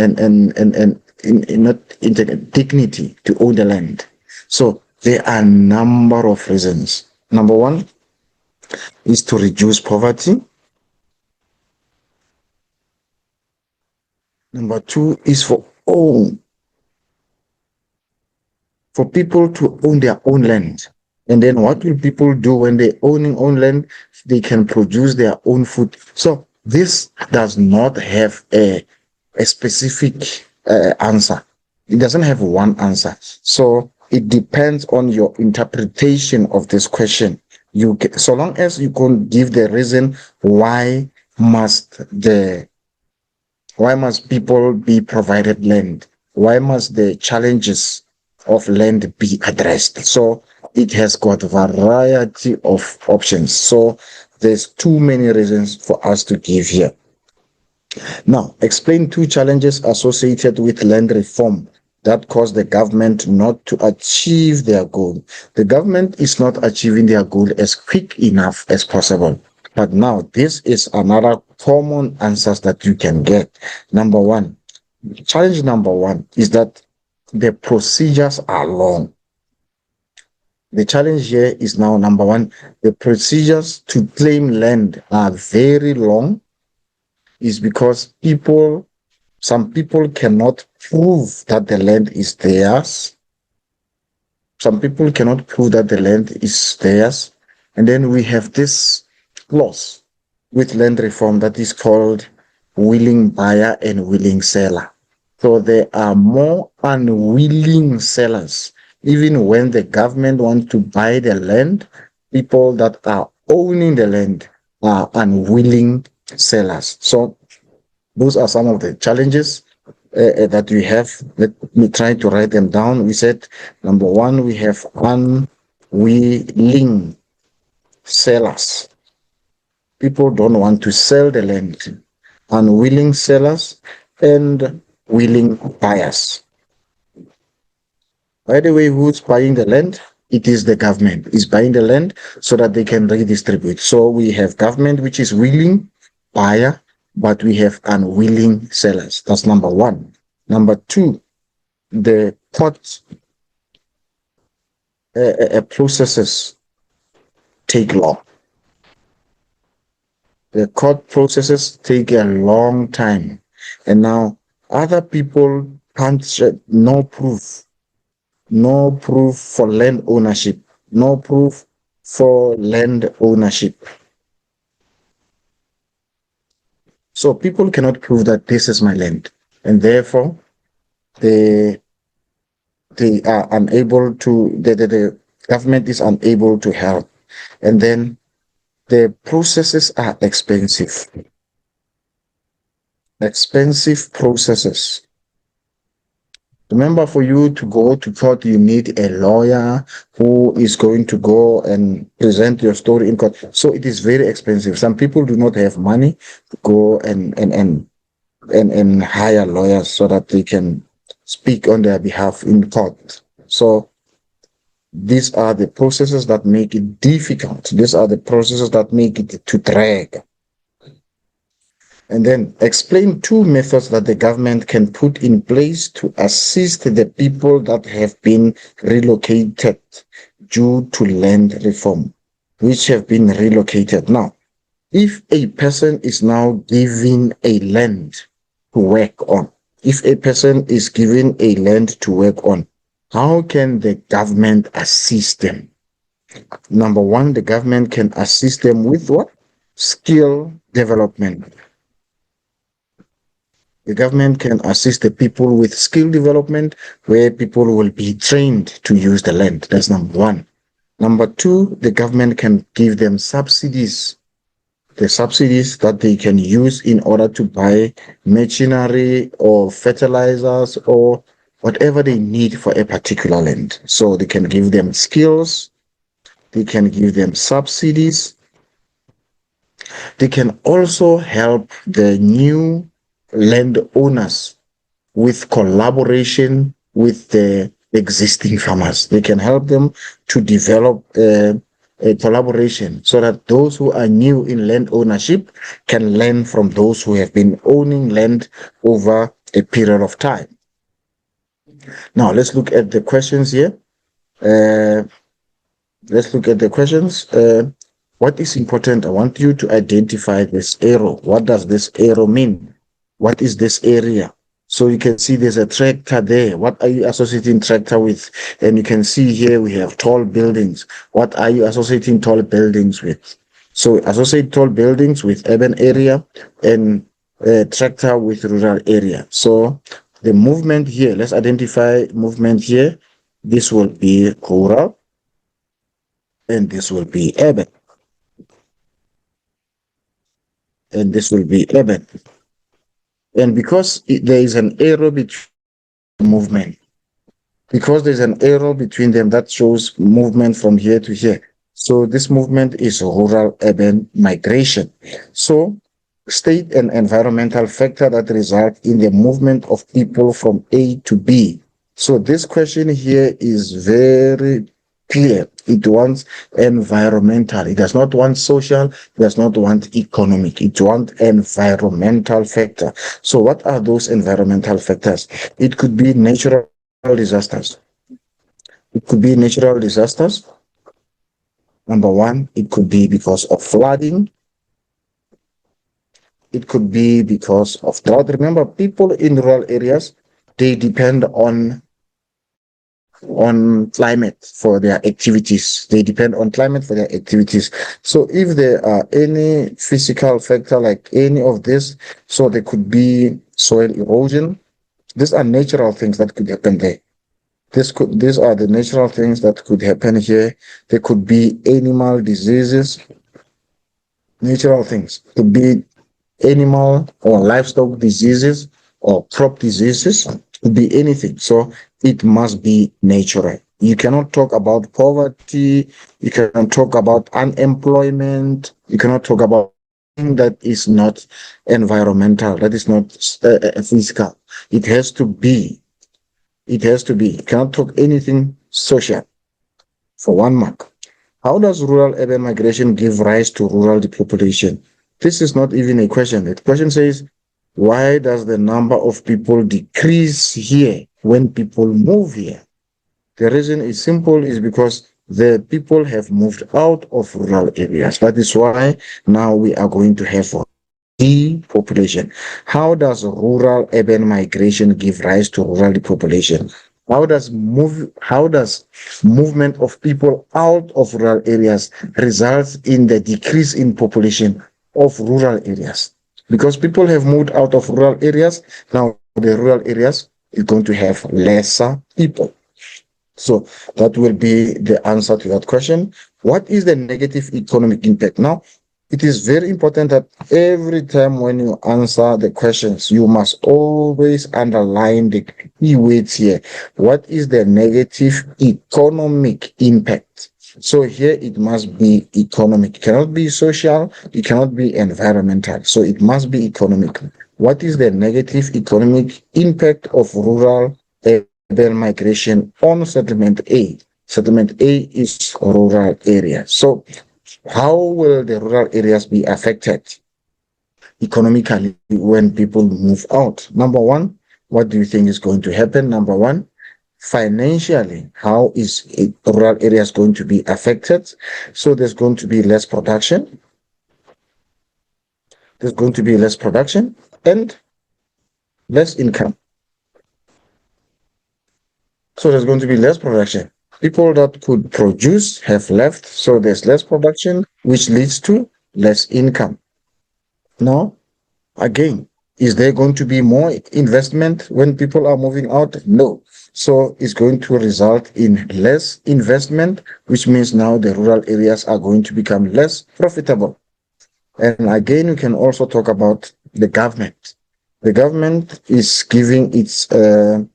dignity to own the land. So there are a number of reasons. Number one is to reduce poverty. Number two is for people to own their own land. And then what will people do when they own land? They can produce their own food. So this does not have a specific answer. It doesn't have one answer. So it depends on your interpretation of this question. So long as you can give the reason why must people be provided land? Why must the challenges of land be addressed? So it has got a variety of options. So there's too many reasons for us to give here. Now, explain two challenges associated with land reform that cause the government not to achieve their goal. The government is not achieving their goal as quick enough as possible. But now, this is another common answers that you can get. Number one, challenge number one is that the procedures are long. The challenge here is now, number one, the procedures to claim land are very long. Is because some people cannot prove that the land is theirs. Some people cannot prove that the land is theirs. And then we have this clause with land reform that is called willing buyer and willing seller. So there are more unwilling sellers. Even when the government wants to buy the land, people that are owning the land are unwilling sellers. So those are some of the challenges that we have. Let me try to write them down. We said, number one, we have unwilling sellers. People don't want to sell the land. Unwilling sellers and willing buyers. By the way, who's buying the land? it is the government is buying the land so that they can redistribute. So we have government which is willing buyer, but we have unwilling sellers. That's number one. Number two, the court processes take long. The court processes take a long time. And now other people can't no proof for land ownership, no proof for land ownership. So people cannot prove that this is my land, and therefore they are unable to, the government is unable to help. And then the processes are expensive. Expensive processes. Remember, for you to go to court, you need a lawyer who is going to go and present your story in court. So it is very expensive. Some people do not have money to go and hire lawyers so that they can speak on their behalf in court. So these are the processes that make it difficult. These are the processes that make it to drag. And then explain two methods that the government can put in place to assist the people that have been relocated due to land reform, which have been relocated. Now, if a person is now given a land to work on, if a person is given a land to work on, how can the government assist them? Number one, the government can assist them with what? Skill development. The government can assist the people with skill development where people will be trained to use the land. That's number one. Number two, the government can give them subsidies. The subsidies that they can use in order to buy machinery or fertilizers or whatever they need for a particular land. So they can give them skills. They can give them subsidies. They can also help the new landowners with collaboration with the existing farmers. They can help them to develop a collaboration so that those who are new in land ownership can learn from those who have been owning land over a period of time. Now, let's look at the questions here. Let's look at the questions. What is important? I want you to identify this arrow. What does this arrow mean? What is this area? So you can see there's a tractor there. What are you associating tractor with? And you can see here we have tall buildings. What are you associating tall buildings with? So associate tall buildings with urban area and tractor with rural area. So the movement here, let's identify movement here. This will be rural and this will be urban. And this will be urban. And because there is an arrow between movement, because there's an arrow between them that shows movement from here to here. So this movement is rural-urban migration. So state and environmental factor that result in the movement of people from A to B. So this question here is very clear. It wants environmental. It does not want social. It does not want economic. It wants environmental factor. So what are those environmental factors? It could be natural disasters. It could be natural disasters. Number one, it could be because of flooding. It could be because of drought. Remember, people in rural areas, they depend on climate for their activities. They depend on climate for their activities. So if there are any physical factor like any of this, so there could be soil erosion. These are natural things that could happen there. These are the natural things that could happen here. There could be animal diseases, natural things. Could be animal or livestock diseases or crop diseases. Could be anything. So it must be natural. You cannot talk about poverty. You cannot talk about unemployment. You cannot talk about anything that is not environmental, that is not physical. It has to be. It has to be. You cannot talk anything social. for 1 mark. How does rural urban migration give rise to rural depopulation? This is not even a question. The question says, why does the number of people decrease here when people move here? The reason is simple, is because the people have moved out of rural areas. That is why now we are going to have depopulation. How does rural urban migration give rise to rural depopulation? How does movement of people out of rural areas results in the decrease in population of rural areas? Because people have moved out of rural areas, now the rural areas is going to have lesser people. So that will be the answer to that question. What is the negative economic impact? Now, it is very important that every time when you answer the questions, you must always underline the key words here. What is the negative economic impact? So here it must be economic. It cannot be social, it cannot be environmental. So it must be economic. What is the negative economic impact of rural urban migration on settlement A? Settlement A is rural area. So how will the rural areas be affected economically when people move out? Number one, what do you think is going to happen? Number one, financially, how is rural areas going to be affected? So there's going to be less production. There's going to be less production and less income. So there's going to be less production. People that could produce have left, so there's less production, which leads to less income. Now, again, is there going to be more investment when people are moving out? No. So it's going to result in less investment, which means now the rural areas are going to become less profitable. And again, we can also talk about the government. The government is giving its a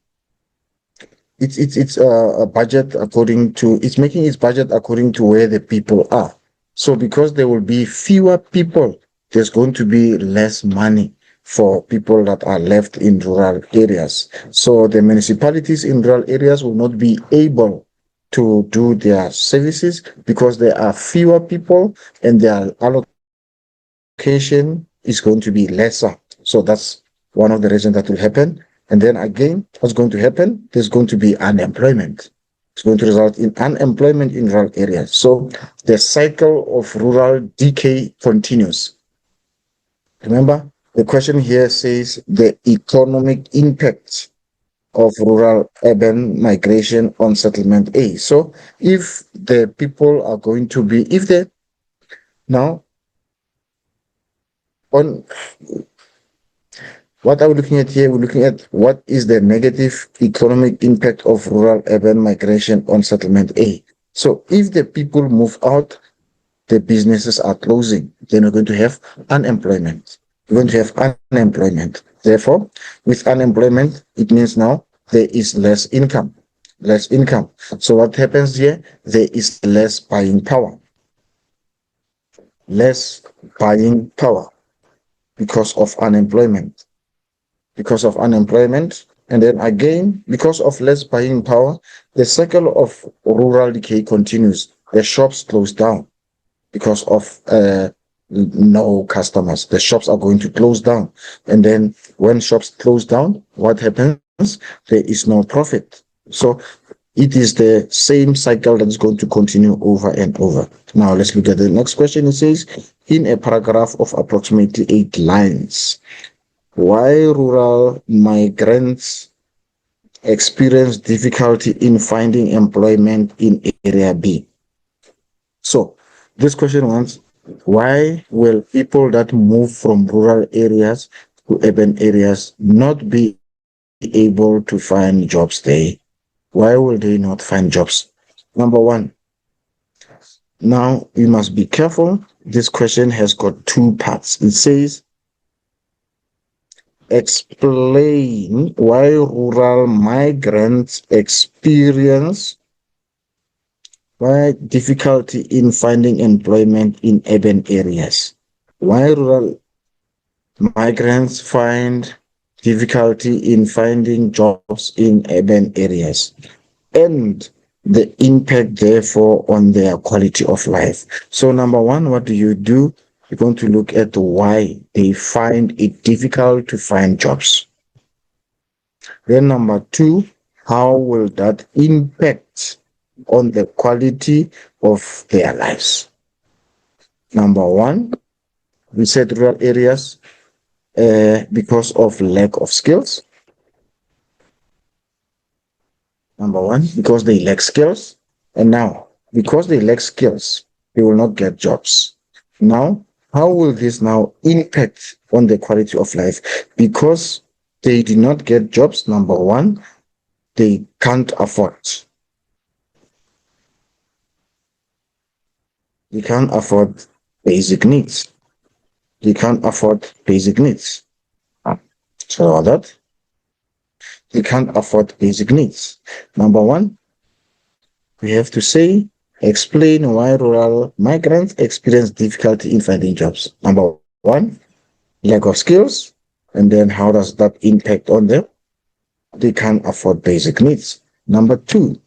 budget according to, it's making its budget according to where the people are. So because there will be fewer people, there's going to be less money for people that are left in rural areas. So the municipalities in rural areas will not be able to do their services because there are fewer people and their allocation is going to be lesser. So that's one of the reasons that will happen. And then again, what's going to happen? There's going to be unemployment. It's going to result in unemployment in rural areas. So the cycle of rural decay continues. Remember, the question here says the economic impact of rural urban migration on settlement A. So if the people are going to be, if they now on what are we looking at here? We're looking at what is the negative economic impact of rural urban migration on settlement A. So if the people move out, the businesses are closing, then we're going to have unemployment. We're going to have unemployment. Therefore, with unemployment, it means now there is less income. Less income. So what happens here? There is less buying power. Less buying power because of unemployment. Because of unemployment, and then again, because of less buying power, the cycle of rural decay continues. The shops close down because of no customers. The shops are going to close down. And then when shops close down, what happens? There is no profit. So it is the same cycle that's going to continue over and over. Now let's look at the next question. It says, in a paragraph of approximately 8 lines, why rural migrants experience difficulty in finding employment in area B? So this question wants, why will people that move from rural areas to urban areas not be able to find jobs there? Why will they not find jobs? Number one, now you must be careful. This question has got 2 parts. It says, explain why rural migrants experience difficulty in finding employment in urban areas. Why rural migrants find difficulty in finding jobs in urban areas. And the impact, therefore, on their quality of life. So, number one, what do? You're going to look at why they find it difficult to find jobs. Then, number two, how will that impact on the quality of their lives? Number one, we said rural areas because of lack of skills. Number one, because they lack skills. And now, because they lack skills, they will not get jobs. Now, how will this now impact on the quality of life? Because they did not get jobs, number one, they can't afford. They can't afford basic needs. They can't afford basic needs. So that they can't afford basic needs. Number one, we have to say, explain why rural migrants experience difficulty in finding jobs. Number one, lack of skills. And then how does that impact on them? They can't afford basic needs. Number two,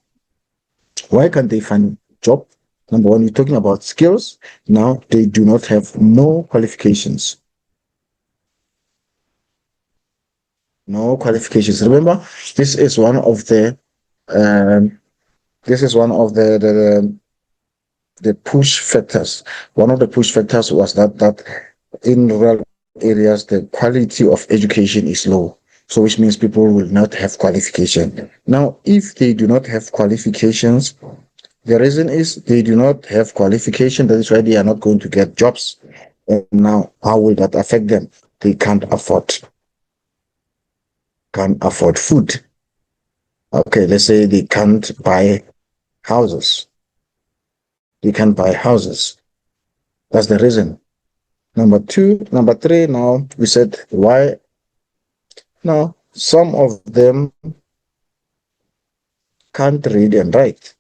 why can't they find job? Number one, you're talking about skills. Now they do not have no qualifications. No qualifications. Remember, this is one of the the push factors. One of the push factors was that in rural areas the quality of education is low. So which means people will not have qualification. Now, if they do not have qualifications, the reason is they do not have qualification. That is why they are not going to get jobs. And now, how will that affect them? They can't afford food. Okay, let's say they can't buy houses. They can't buy houses. That's the reason. Number three, now we said why. Now, some of them can't read and write.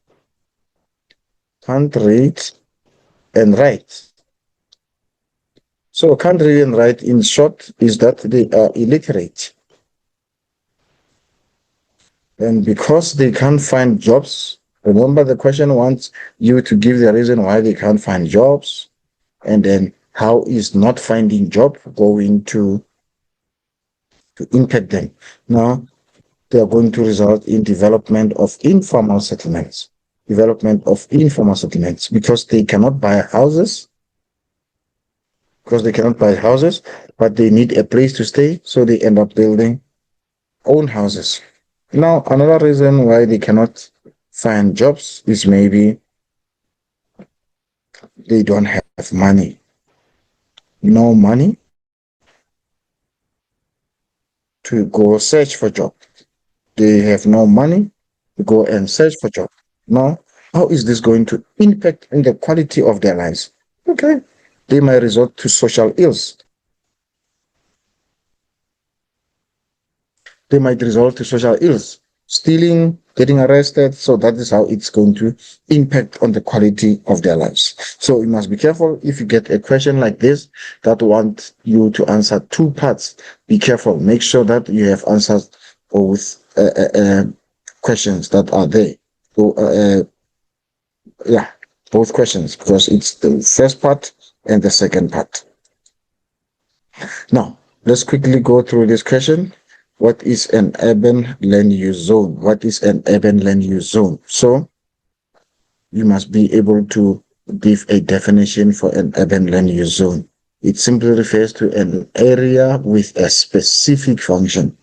Can't read and write. So can't read and write, in short, is that they are illiterate. And because they can't find jobs, remember the question wants you to give the reason why they can't find jobs, and then how is not finding job going to impact them. Now, they are going to result in development of informal settlements. Because they cannot buy houses. But they need a place to stay, so they end up building own houses. Now, another reason why they cannot find jobs is maybe they don't have money. No money to go search for job. They have no money to go and search for job. Now, how is this going to impact on the quality of their lives? Okay, they might resort to social ills. Stealing, getting arrested. So that is how it's going to impact on the quality of their lives. So you must be careful if you get a question like this that want you to answer two parts. Be careful. Make sure that you have answered both questions that are there. So, both questions, because it's the first part and the second part. Now, let's quickly go through this question. What is an urban land use zone? So, you must be able to give a definition for an urban land use zone. It simply refers to an area with a specific function.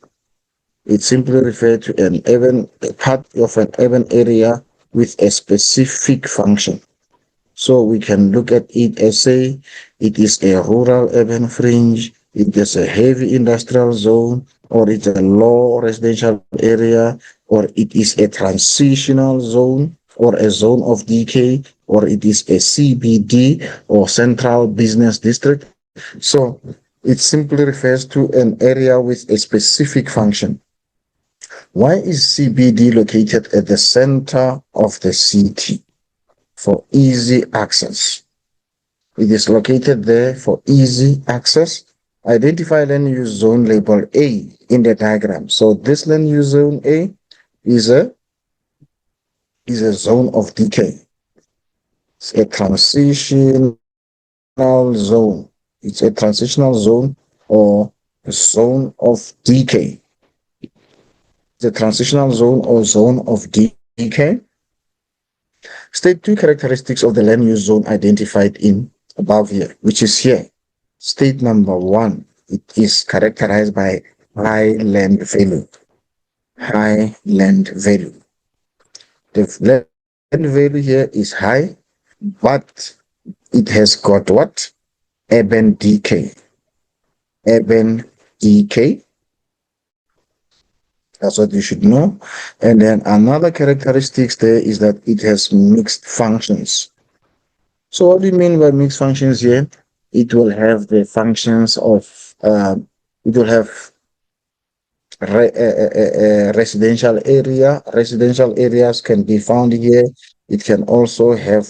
It simply refers to a part of an urban area with a specific function. So we can look at it as say it is a rural urban fringe, it is a heavy industrial zone, or it's a low residential area, or it is a transitional zone, or a zone of decay, or it is a CBD or central business district. So it simply refers to an area with a specific function. Why is CBD located at the center of the city? For easy access. It is located there for easy access. Identify land use zone label A in the diagram. So this land use zone A is a is a zone of decay. It's a transitional zone. It's a transitional zone or a zone of decay. The transitional zone or zone of decay. State two characteristics of the land use zone identified in above here, which is here. State number one, it is characterized by high land value. High land value. The land value here is high, but it has got what? Urban decay. Urban decay. That's what you should know. And then another characteristics there is that it has mixed functions. So what do you mean by mixed functions here? It will have the functions of, it will have residential area. Residential areas can be found here. It can also have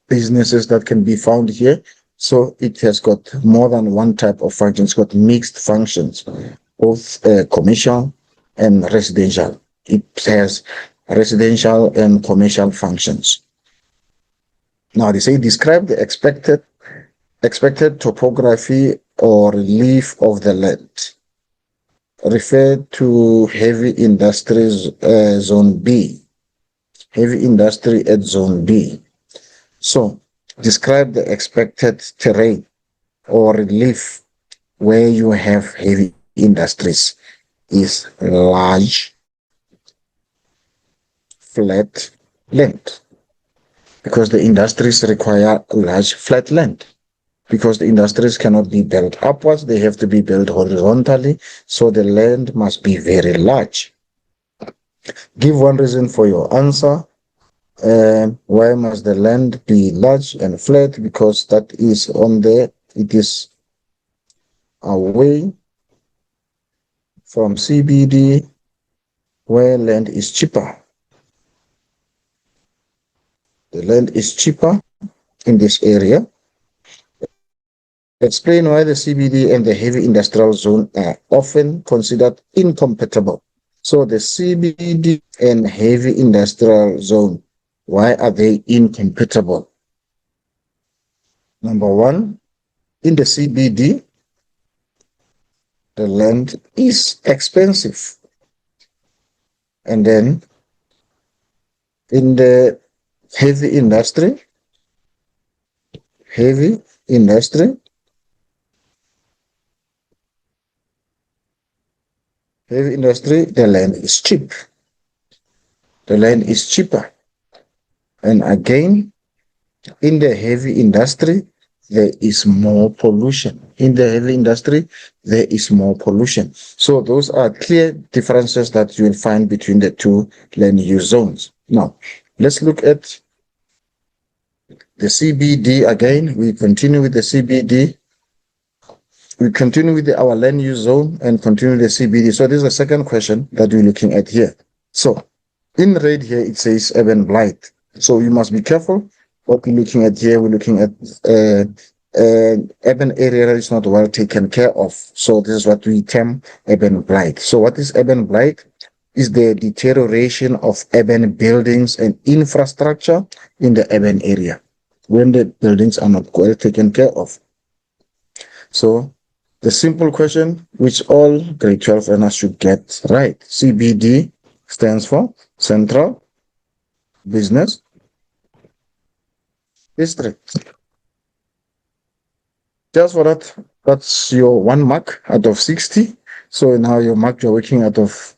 businesses that can be found here. So it has got more than one type of function. It's got mixed functions, both commercial and residential. It has residential and commercial functions. Now they say describe the expected topography or relief of the land. Refer to heavy industries zone B. Heavy industry at zone B. So describe the expected terrain or relief where you have heavy industries is large, flat land. Because the industries require large flat land. Because the industries cannot be built upwards, they have to be built horizontally, so the land must be very large. Give one reason for your answer. Why must the land be large and flat? Because that is it is away from CBD where land is cheaper. The land is cheaper in this area. Explain why the CBD and the heavy industrial zone are often considered incompatible. So the CBD and heavy industrial zone, why are they incompatible? Number one, in the CBD, the land is expensive. And then in the heavy industry, the land is cheap. The land is cheaper. And again, in the heavy industry, there is more pollution. In the heavy industry, there is more pollution. So those are clear differences that you will find between the two land use zones. Now, let's look at the CBD again. We continue with the CBD. We continue with our land use zone and continue the CBD. So this is the second question that we're looking at here. So in red here, it says urban blight. So you must be careful what we're looking at here. We're looking at urban area that is not well taken care of. So this is what we term urban blight. So what is urban blight? Is the deterioration of urban buildings and infrastructure in the urban area when the buildings are not well taken care of. So the simple question, which all grade 12 learners should get right. CBD stands for Central Business District. Just for that, that's your 1 mark out of 60. So now your mark you're working out of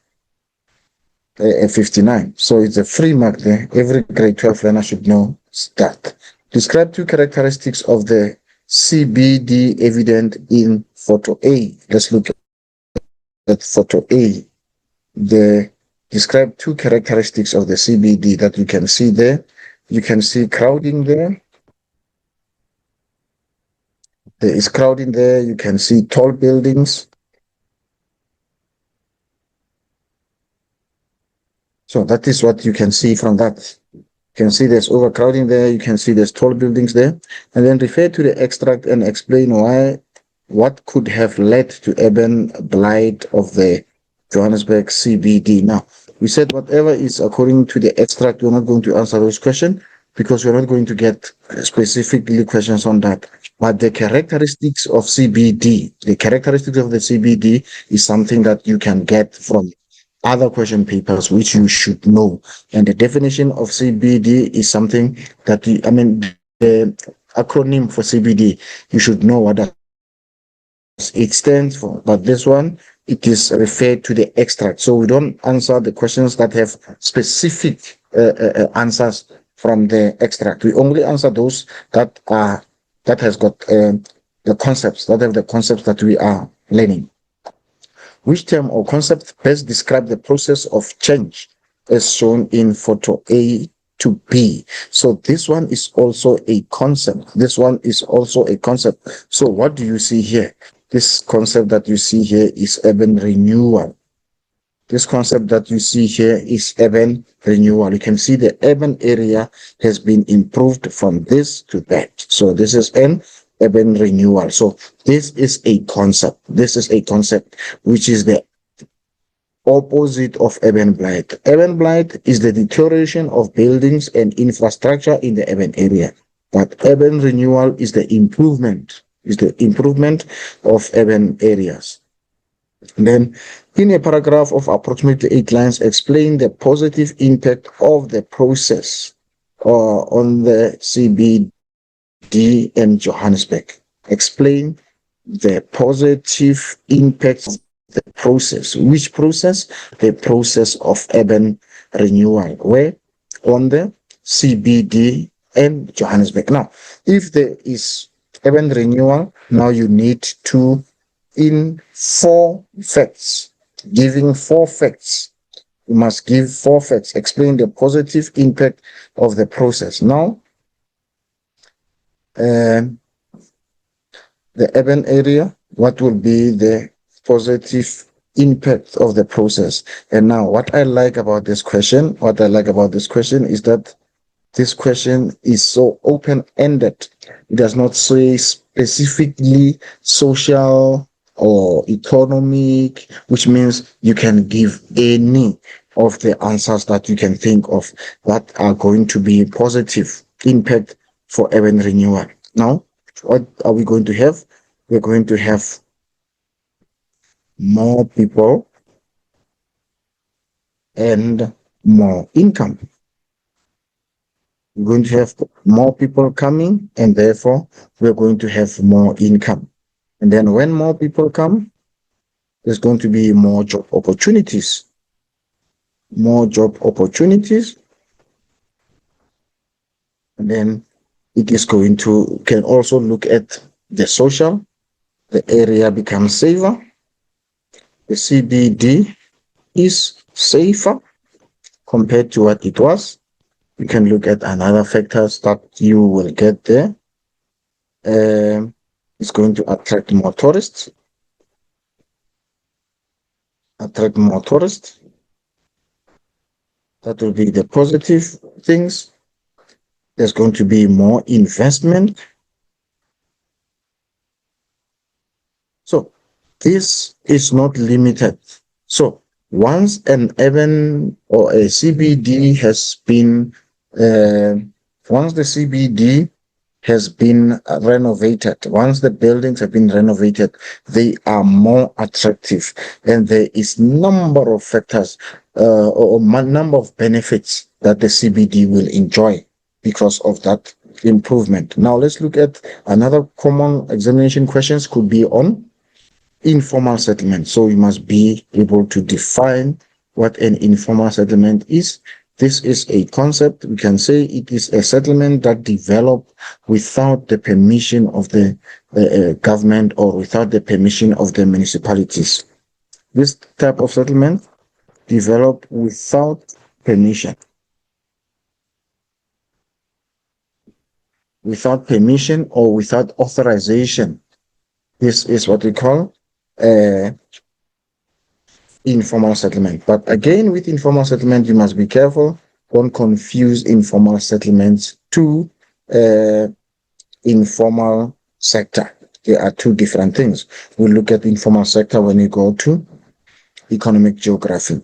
59. So it's a free mark there. Every grade 12 learner should know that. Describe two characteristics of the CBD evident in photo A. Let's look at photo A. Describe two characteristics of the CBD that you can see there. You can see crowding there. There is crowding there. You can see tall buildings. So that is what you can see from that. You can see there's overcrowding there. You can see there's tall buildings there. And then refer to the extract and explain what could have led to urban blight of the Johannesburg CBD. Now, We said whatever is according to the extract, we're not going to answer those questions because we're not going to get specifically questions on that. But the characteristics of CBD, the characteristics of the CBD is something that you can get from other question papers, which you should know. And the definition of CBD is something that the acronym for CBD, you should know what it stands for. But this one, it is referred to the extract. So we don't answer the questions that have specific answers from the extract. We only answer those that has got the concepts, that have the concepts that we are learning. Which term or concept best describe the process of change as shown in photo A to B? So this one is also a concept. This one is also a concept. So what do you see here? This concept that you see here is urban renewal. This concept that you see here is urban renewal. You can see the urban area has been improved from this to that. So this is an urban renewal. So this is a concept. This is a concept which is the opposite of urban blight. Urban blight is the deterioration of buildings and infrastructure in the urban area. But urban renewal is the improvement of urban areas. And then in a paragraph of approximately 8 lines, explain the positive impact of the process on the CBD and Johannesburg. Explain the positive impact of the process. Which process? The process of urban renewal. Where? On the CBD and Johannesburg. Now, if there is urban renewal, now you need to, in 4 facts, giving 4 facts. You must give 4 facts. Explain the positive impact of the process. Now, the urban area, what will be the positive impact of the process? And now, what I like about this question is that this question is so open-ended. It does not say specifically social or economic, which means you can give any of the answers that you can think of that are going to be positive impact for urban renewal. Now, what are we going to have? We're going to have more people and more income. We're going to have more people coming, and therefore we're going to have more income. And then when more people come, there's going to be more job opportunities. More job opportunities. And then it is going to, can also look at the social. The area becomes safer. The CBD is safer compared to what it was. You can look at another factors that you will get there. It's going to attract more tourists. That will be the positive things. There's going to be more investment. So this is not limited. So once an urban or a CBD has been, once the CBD has been renovated, once the buildings have been renovated, they are more attractive, and there is number of factors or number of benefits that the CBD will enjoy because of that improvement. Now let's look at another common examination questions could be on informal settlement. So you must be able to define what an informal settlement is. This is a concept. We can say it is a settlement that developed without the permission of the government or without the permission of the municipalities. This type of settlement developed without permission. Without permission or without authorization. This is what we call informal settlement. But again, with informal settlement, you must be careful. Don't confuse informal settlements to informal sector. They are 2 different things. We'll look at informal sector when we go to economic geography.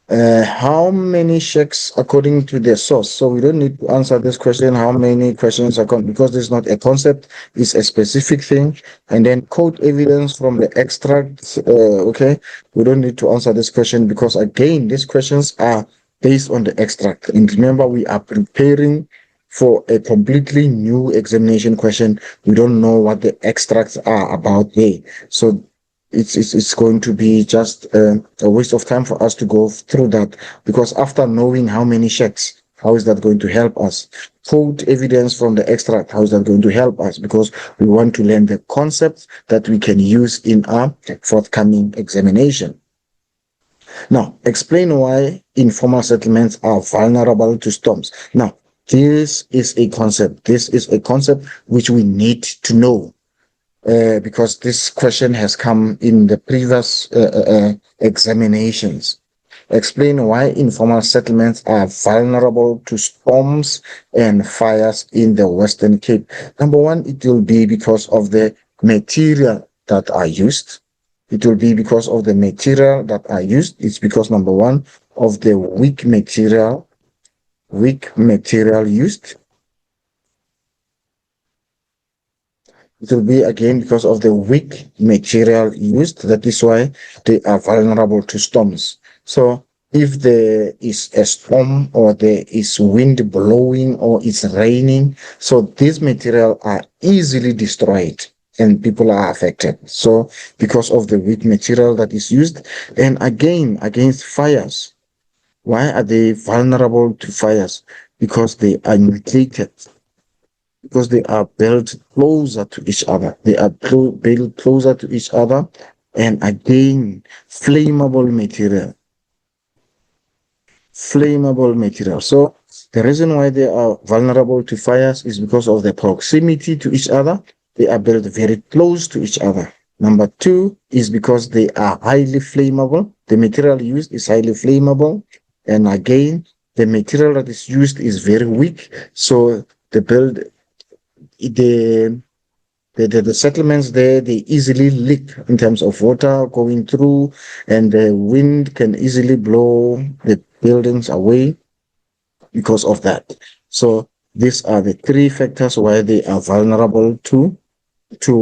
How many shacks according to the source? So we don't need to answer this question. How many questions are because this is not a concept, it's a specific thing. And then quote evidence from the extract. Okay, we don't need to answer this question because again, these questions are based on the extract. And remember, we are preparing for a completely new examination question. We don't know what the extracts are about there. So it's going to be just a waste of time for us to go through that because after knowing how many checks, how is that going to help us? Quote evidence from the extract, how is that going to help us? Because we want to learn the concepts that we can use in our forthcoming examination. Now, explain why informal settlements are vulnerable to storms. Now, this is a concept. This is a concept which we need to know because this question has come in the previous examinations. Explain why informal settlements are vulnerable to storms and fires in the Western Cape. Number one, it will be because of the material that are used. It will be because of the material that are used. It's because number one of the weak material used. It will be again because of the weak material used. That is why they are vulnerable to storms. So if there is a storm or there is wind blowing or it's raining, so these material are easily destroyed and people are affected. So because of the weak material that is used, and again against fires. Why are they vulnerable to fires? Because they are mutated because they are built closer to each other. They are built closer to each other, and again, flammable material. Flammable material. So the reason why they are vulnerable to fires is because of their proximity to each other. They are built very close to each other. Number two is because they are highly flammable. The material used is highly flammable. And again, the material that is used is very weak. So the the settlements there, they easily leak in terms of water going through, and the wind can easily blow the buildings away because of that. So these are the three factors why they are vulnerable to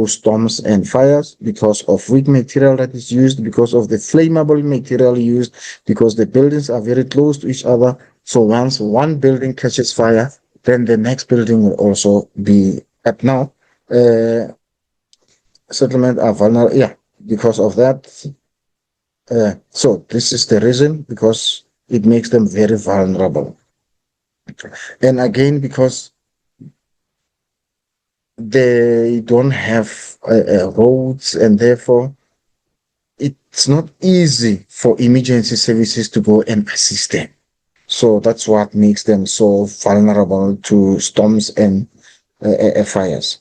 storms and fires because of weak material that is used, because of the flammable material used, because the buildings are very close to each other. So once one building catches fire, then the next building will also be up now. Uh, Settlement are vulnerable. Yeah, because of that. So this is the reason because it makes them very vulnerable. And again, because they don't have roads and therefore it's not easy for emergency services to go and assist them. So that's what makes them so vulnerable to storms and fires.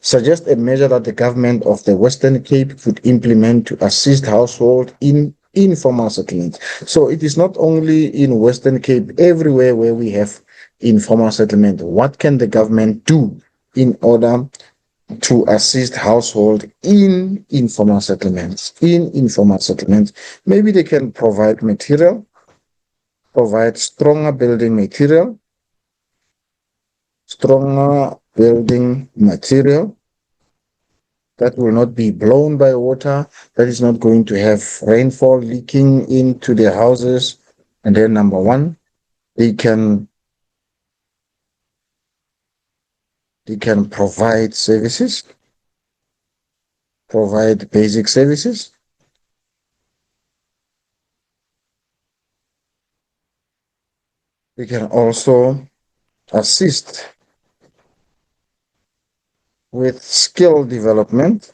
Suggest a measure that the government of the Western Cape could implement to assist households in informal settlements. So it is not only in Western Cape, everywhere where we have informal settlement. What can the government do in order to assist households in informal settlements? In informal settlements, maybe they can provide material, provide stronger building material that will not be blown by water, that is not going to have rainfall leaking into their houses. And then number one, they can provide services, provide basic services. They can also assist with skill development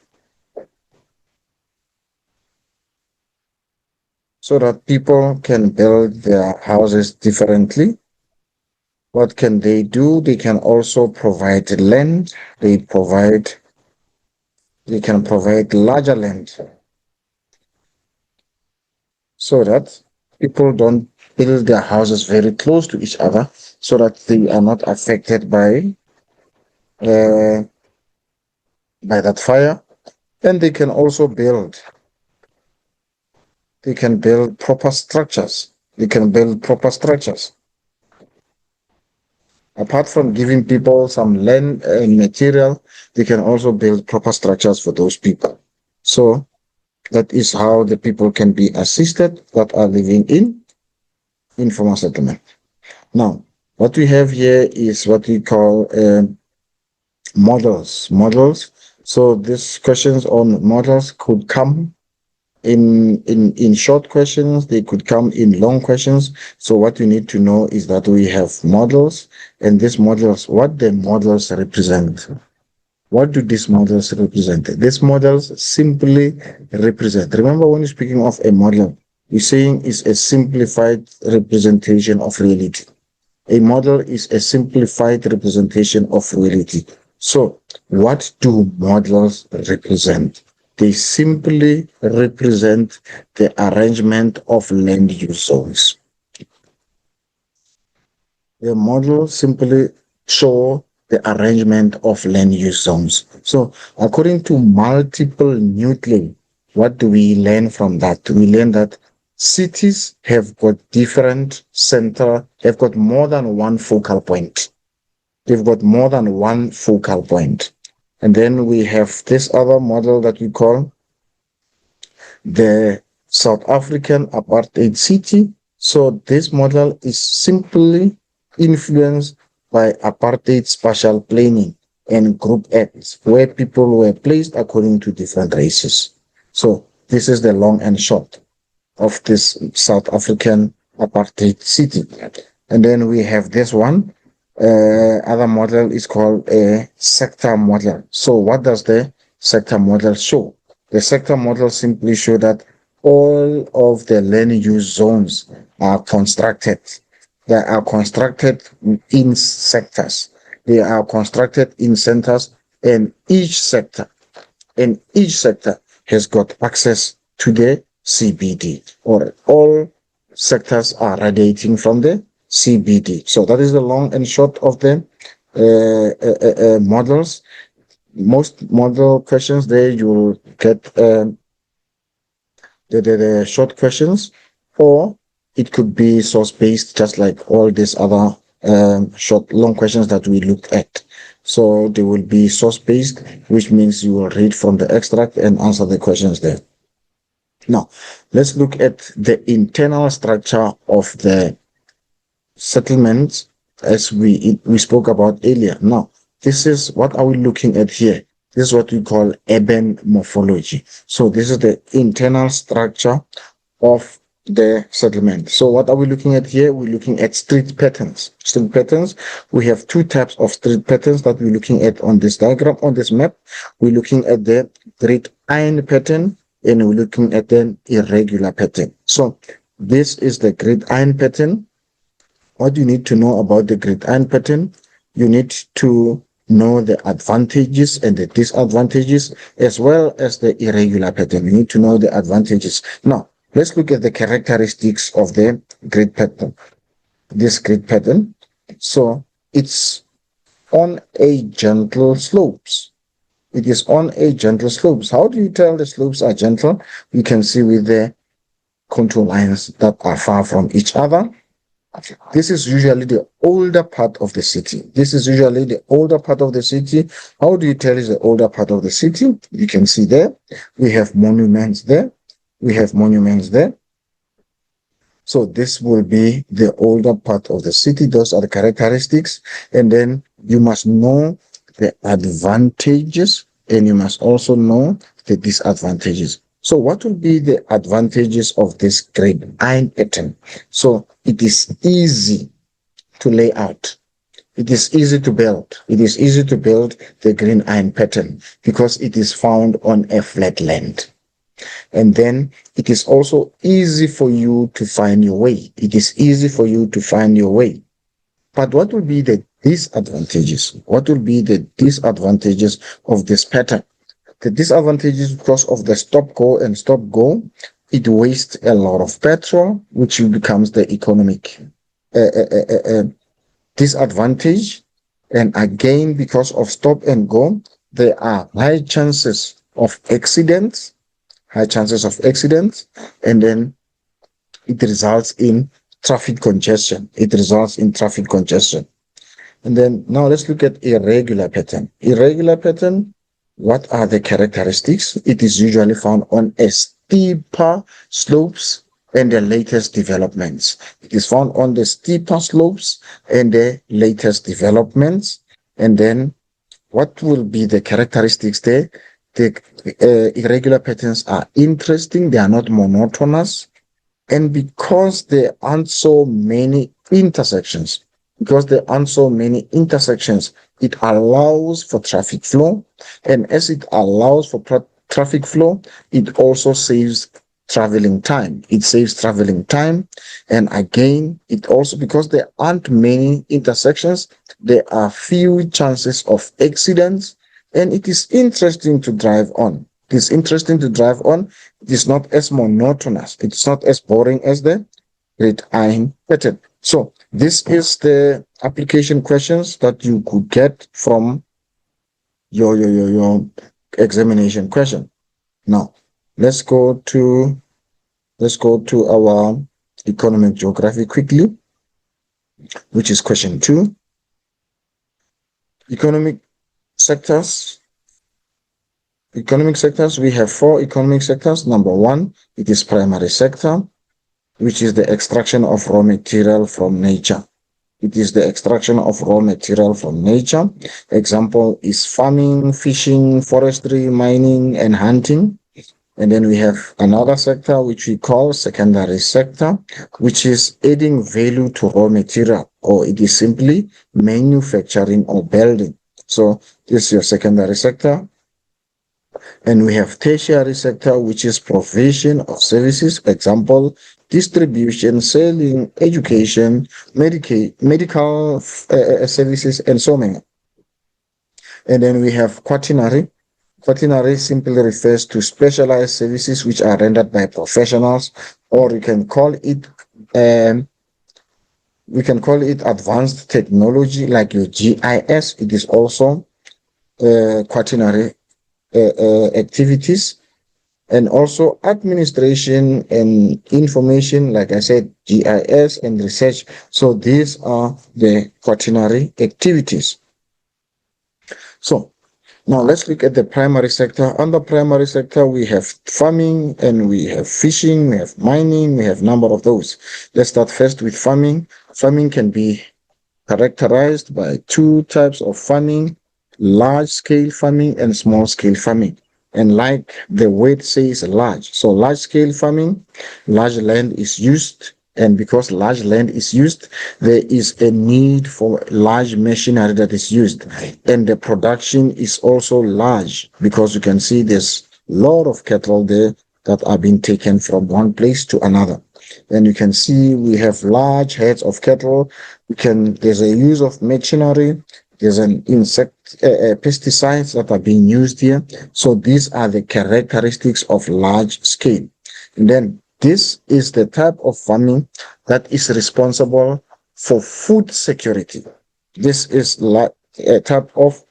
so that people can build their houses differently. What can they do? They can also provide land. They can provide larger land so that people don't build their houses very close to each other so that they are not affected uh, by that fire. And they can also build they can build proper structures. They can build proper structures. Apart from giving people some land and material, they can also build proper structures for those people. So that is how the people can be assisted that are living in informal settlement. Now, what we have here is what we call models. Models. So these questions on models could come in short questions, they could come in long questions. So what you need to know is that we have models, and these models, what the models represent. What do these models represent? These models simply represent. Remember, when you're speaking of a model, you're saying it's a simplified representation of reality. A model is a simplified representation of reality. So, what do models represent? They simply represent the arrangement of land use zones. The model simply show the arrangement of land use zones. So, according to multiple nuclei, what do we learn from that? We learn that cities have got different center, have got more than one focal point. They've got more than one focal point. And then we have this other model that we call the South African apartheid city. So this model is simply influenced by apartheid spatial planning and group acts, where people were placed according to different races. So this is the long and short of this South African apartheid city. And then we have this one. Other model is called a sector model. So what does the sector model show? The sector model simply show that all of the land use zones are constructed. They are constructed in sectors. They are constructed in centers, and each sector has got access to the CBD, or all sectors are radiating from the CBD. So that is the long and short of the models. Most model questions there you will get the short questions, or it could be source based, just like all these other long questions that we looked at. So they will be source based, which means you will read from the extract and answer the questions there. Now, let's look at the internal structure of the settlements as we spoke about earlier. Now, this is what are we looking at here? This is what we call urban morphology. So this is the internal structure of the settlement. So what are we looking at here? We're looking at street patterns. Street patterns. We have two types of street patterns that we're looking at on this diagram, on this map. We're looking at the grid iron pattern, and we're looking at an irregular pattern. So this is the grid iron pattern. What you need to know about the grid iron pattern, you need to know the advantages and the disadvantages, as well as the irregular pattern. You need to know the advantages. Now, let's look at the characteristics of the grid pattern. This grid pattern. So it's on a gentle slopes. It is on a gentle slopes. How do you tell the slopes are gentle? You can see with the contour lines that are far from each other. This is usually the older part of the city. This is usually the older part of the city. How do you tell it's the older part of the city? You can see there. We have monuments there. We have monuments there. So this will be the older part of the city. Those are the characteristics. And then you must know the advantages, and you must also know the disadvantages. So what will be the advantages of this grid iron pattern? So it is easy to lay out. It is easy to build. It is easy to build the green iron pattern because it is found on a flat land. And then it is also easy for you to find your way. It is easy for you to find your way. But what will be the disadvantages? What will be the disadvantages of this pattern? The disadvantages because of the stop go and stop go, it wastes a lot of petrol, which becomes the economic disadvantage. And again, because of stop and go, there are high chances of accidents. high chances of accidents, and then it results in traffic congestion. It results in traffic congestion. And then now let's look at irregular pattern. Irregular pattern, what are the characteristics? It is usually found on a steeper slopes and the latest developments. It is found on the steeper slopes and the latest developments. And then what will be the characteristics there? The irregular patterns are interesting. They are not monotonous. And because there aren't so many intersections, it allows for traffic flow. And as it allows for traffic flow, it also saves traveling time. It saves traveling time. And again, it also, because there aren't many intersections, there are few chances of accidents. And it is interesting to drive on. It is interesting to drive on. It is not as monotonous. It's not as boring as the red iron pattern. So this is the application questions that you could get from your examination question. Now let's go to our economic geography quickly, which is question 2. Economic sectors. We have 4 economic sectors. Number 1, it is primary sector, which is the extraction of raw material from nature. Example is farming, fishing, forestry, mining, and hunting. And then we have another sector which we call secondary sector, which is adding value to raw material, or it is simply manufacturing or building. So this is your secondary sector. And we have tertiary sector, which is provision of services. Example, distribution, selling, education, medical services, and so many. And then we have quaternary. Quaternary simply refers to specialized services which are rendered by professionals, or we can call it advanced technology, like your GIS. It is also quaternary activities. And also administration and information, like I said, GIS and research. So these are the quaternary activities. So now let's look at the primary sector. Under primary sector, we have farming and we have fishing, we have mining, we have number of those. Let's start first with farming. Farming can be characterized by 2 types of farming: large-scale farming and small-scale farming. And like the word says, large. So large-scale farming, large land is used. And because large land is used, there is a need for large machinery that is used. And the production is also large, because you can see there's a lot of cattle there that are being taken from one place to another. And you can see we have large herds of cattle. There's a use of machinery. There's an pesticides that are being used here. So these are the characteristics of large scale. And then this is the type of farming that is responsible for food security. This is a type of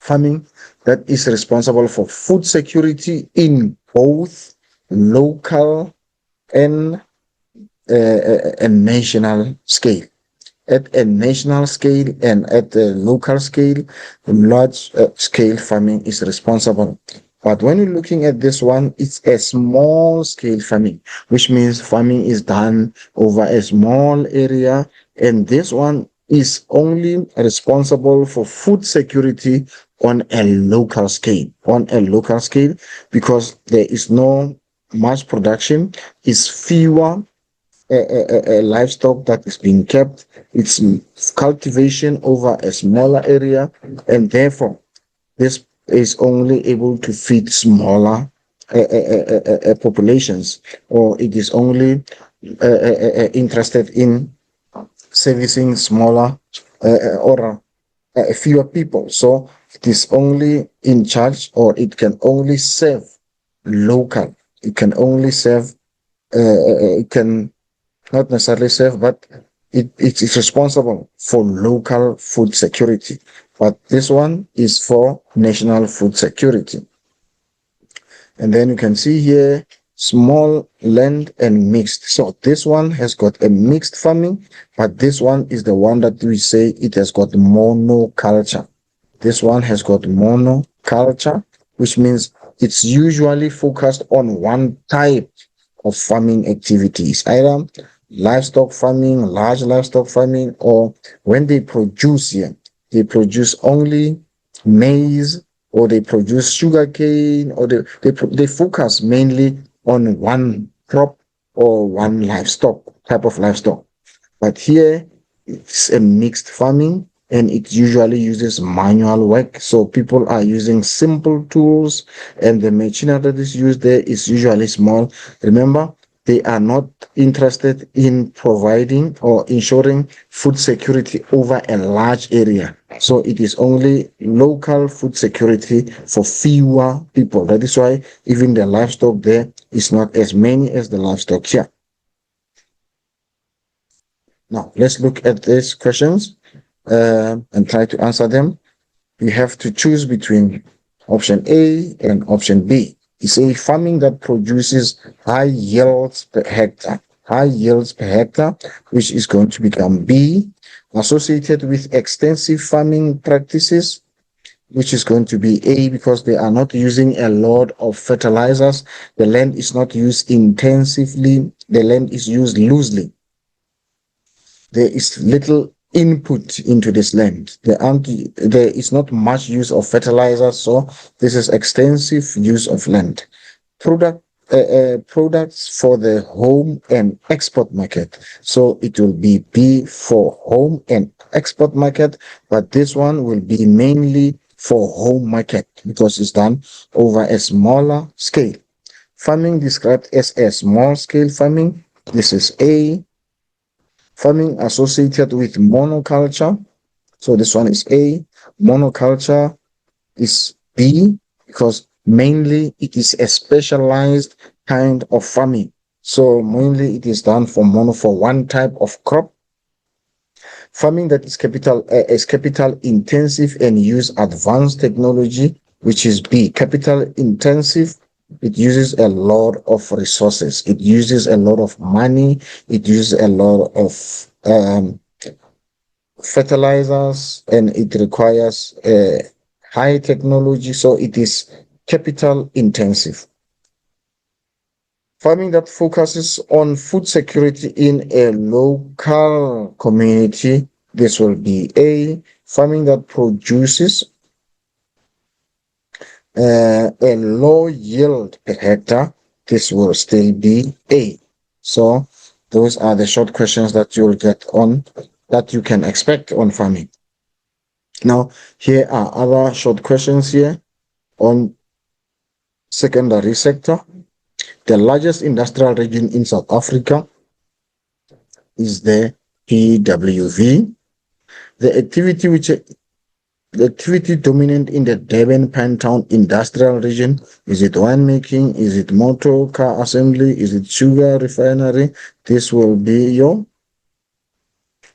farming that is responsible for food security in both local and national scale. At a national scale and at a local scale, large scale farming is responsible. But when you're looking at this one, it's a small scale farming, which means farming is done over a small area. And this one is only responsible for food security on a local scale, because there is no mass production, is fewer livestock that is being kept. It's cultivation over a smaller area, and therefore this is only able to feed smaller populations, or it is only interested in servicing smaller or fewer people. So it is only in charge, or it can only serve local. It can only serve. It can not necessarily serve, but it is responsible for local food security. But this one is for national food security. And then you can see here small land and mixed. So this one has got a mixed farming, but this one is the one that we say it has got monoculture. This one has got monoculture, which means it's usually focused on one type of farming activities, either livestock farming, large livestock farming, or when they produce here, they produce only maize, or they produce sugarcane, or they focus mainly on one crop or one livestock type of livestock. But here it's a mixed farming, and it usually uses manual work. So people are using simple tools, and the machinery that is used there is usually small. Remember, they are not interested in providing or ensuring food security over a large area. So it is only local food security for fewer people. That is why even the livestock there is not as many as the livestock here. Now, let's look at these questions and try to answer them. You have to choose between option A and option B. It's a farming that produces high yields per hectare. High yields per hectare, which is going to become B. Associated with extensive farming practices, which is going to be A, because they are not using a lot of fertilizers. The land is not used intensively. The land is used loosely. There is little input into this land. There is not much use of fertilizers, so this is extensive use of land. Products for the home and export market. So it will be B for home and export market, but this one will be mainly for home market because it's done over a smaller scale. Farming described as a small scale farming. This is A. Farming associated with monoculture. So this one is A. Monoculture is B because mainly it is a specialized kind of farming. So mainly it is done for one type of crop. Farming that is capital intensive and use advanced technology, which is B. Capital intensive. It uses a lot of resources. It uses a lot of money. It uses a lot of fertilizers, and it requires high technology. So it is capital intensive. Farming that focuses on food security in a local community. This will be A. Farming that produces a low yield per hectare. This will still be A. So those are the short questions that you'll get on that you can expect on farming. Now, here are other short questions here on secondary sector. The largest industrial region in South Africa is the PWV. The activity dominant in the Durban Pinetown industrial region, is it winemaking? Is it motor car assembly? Is it sugar refinery? This will be your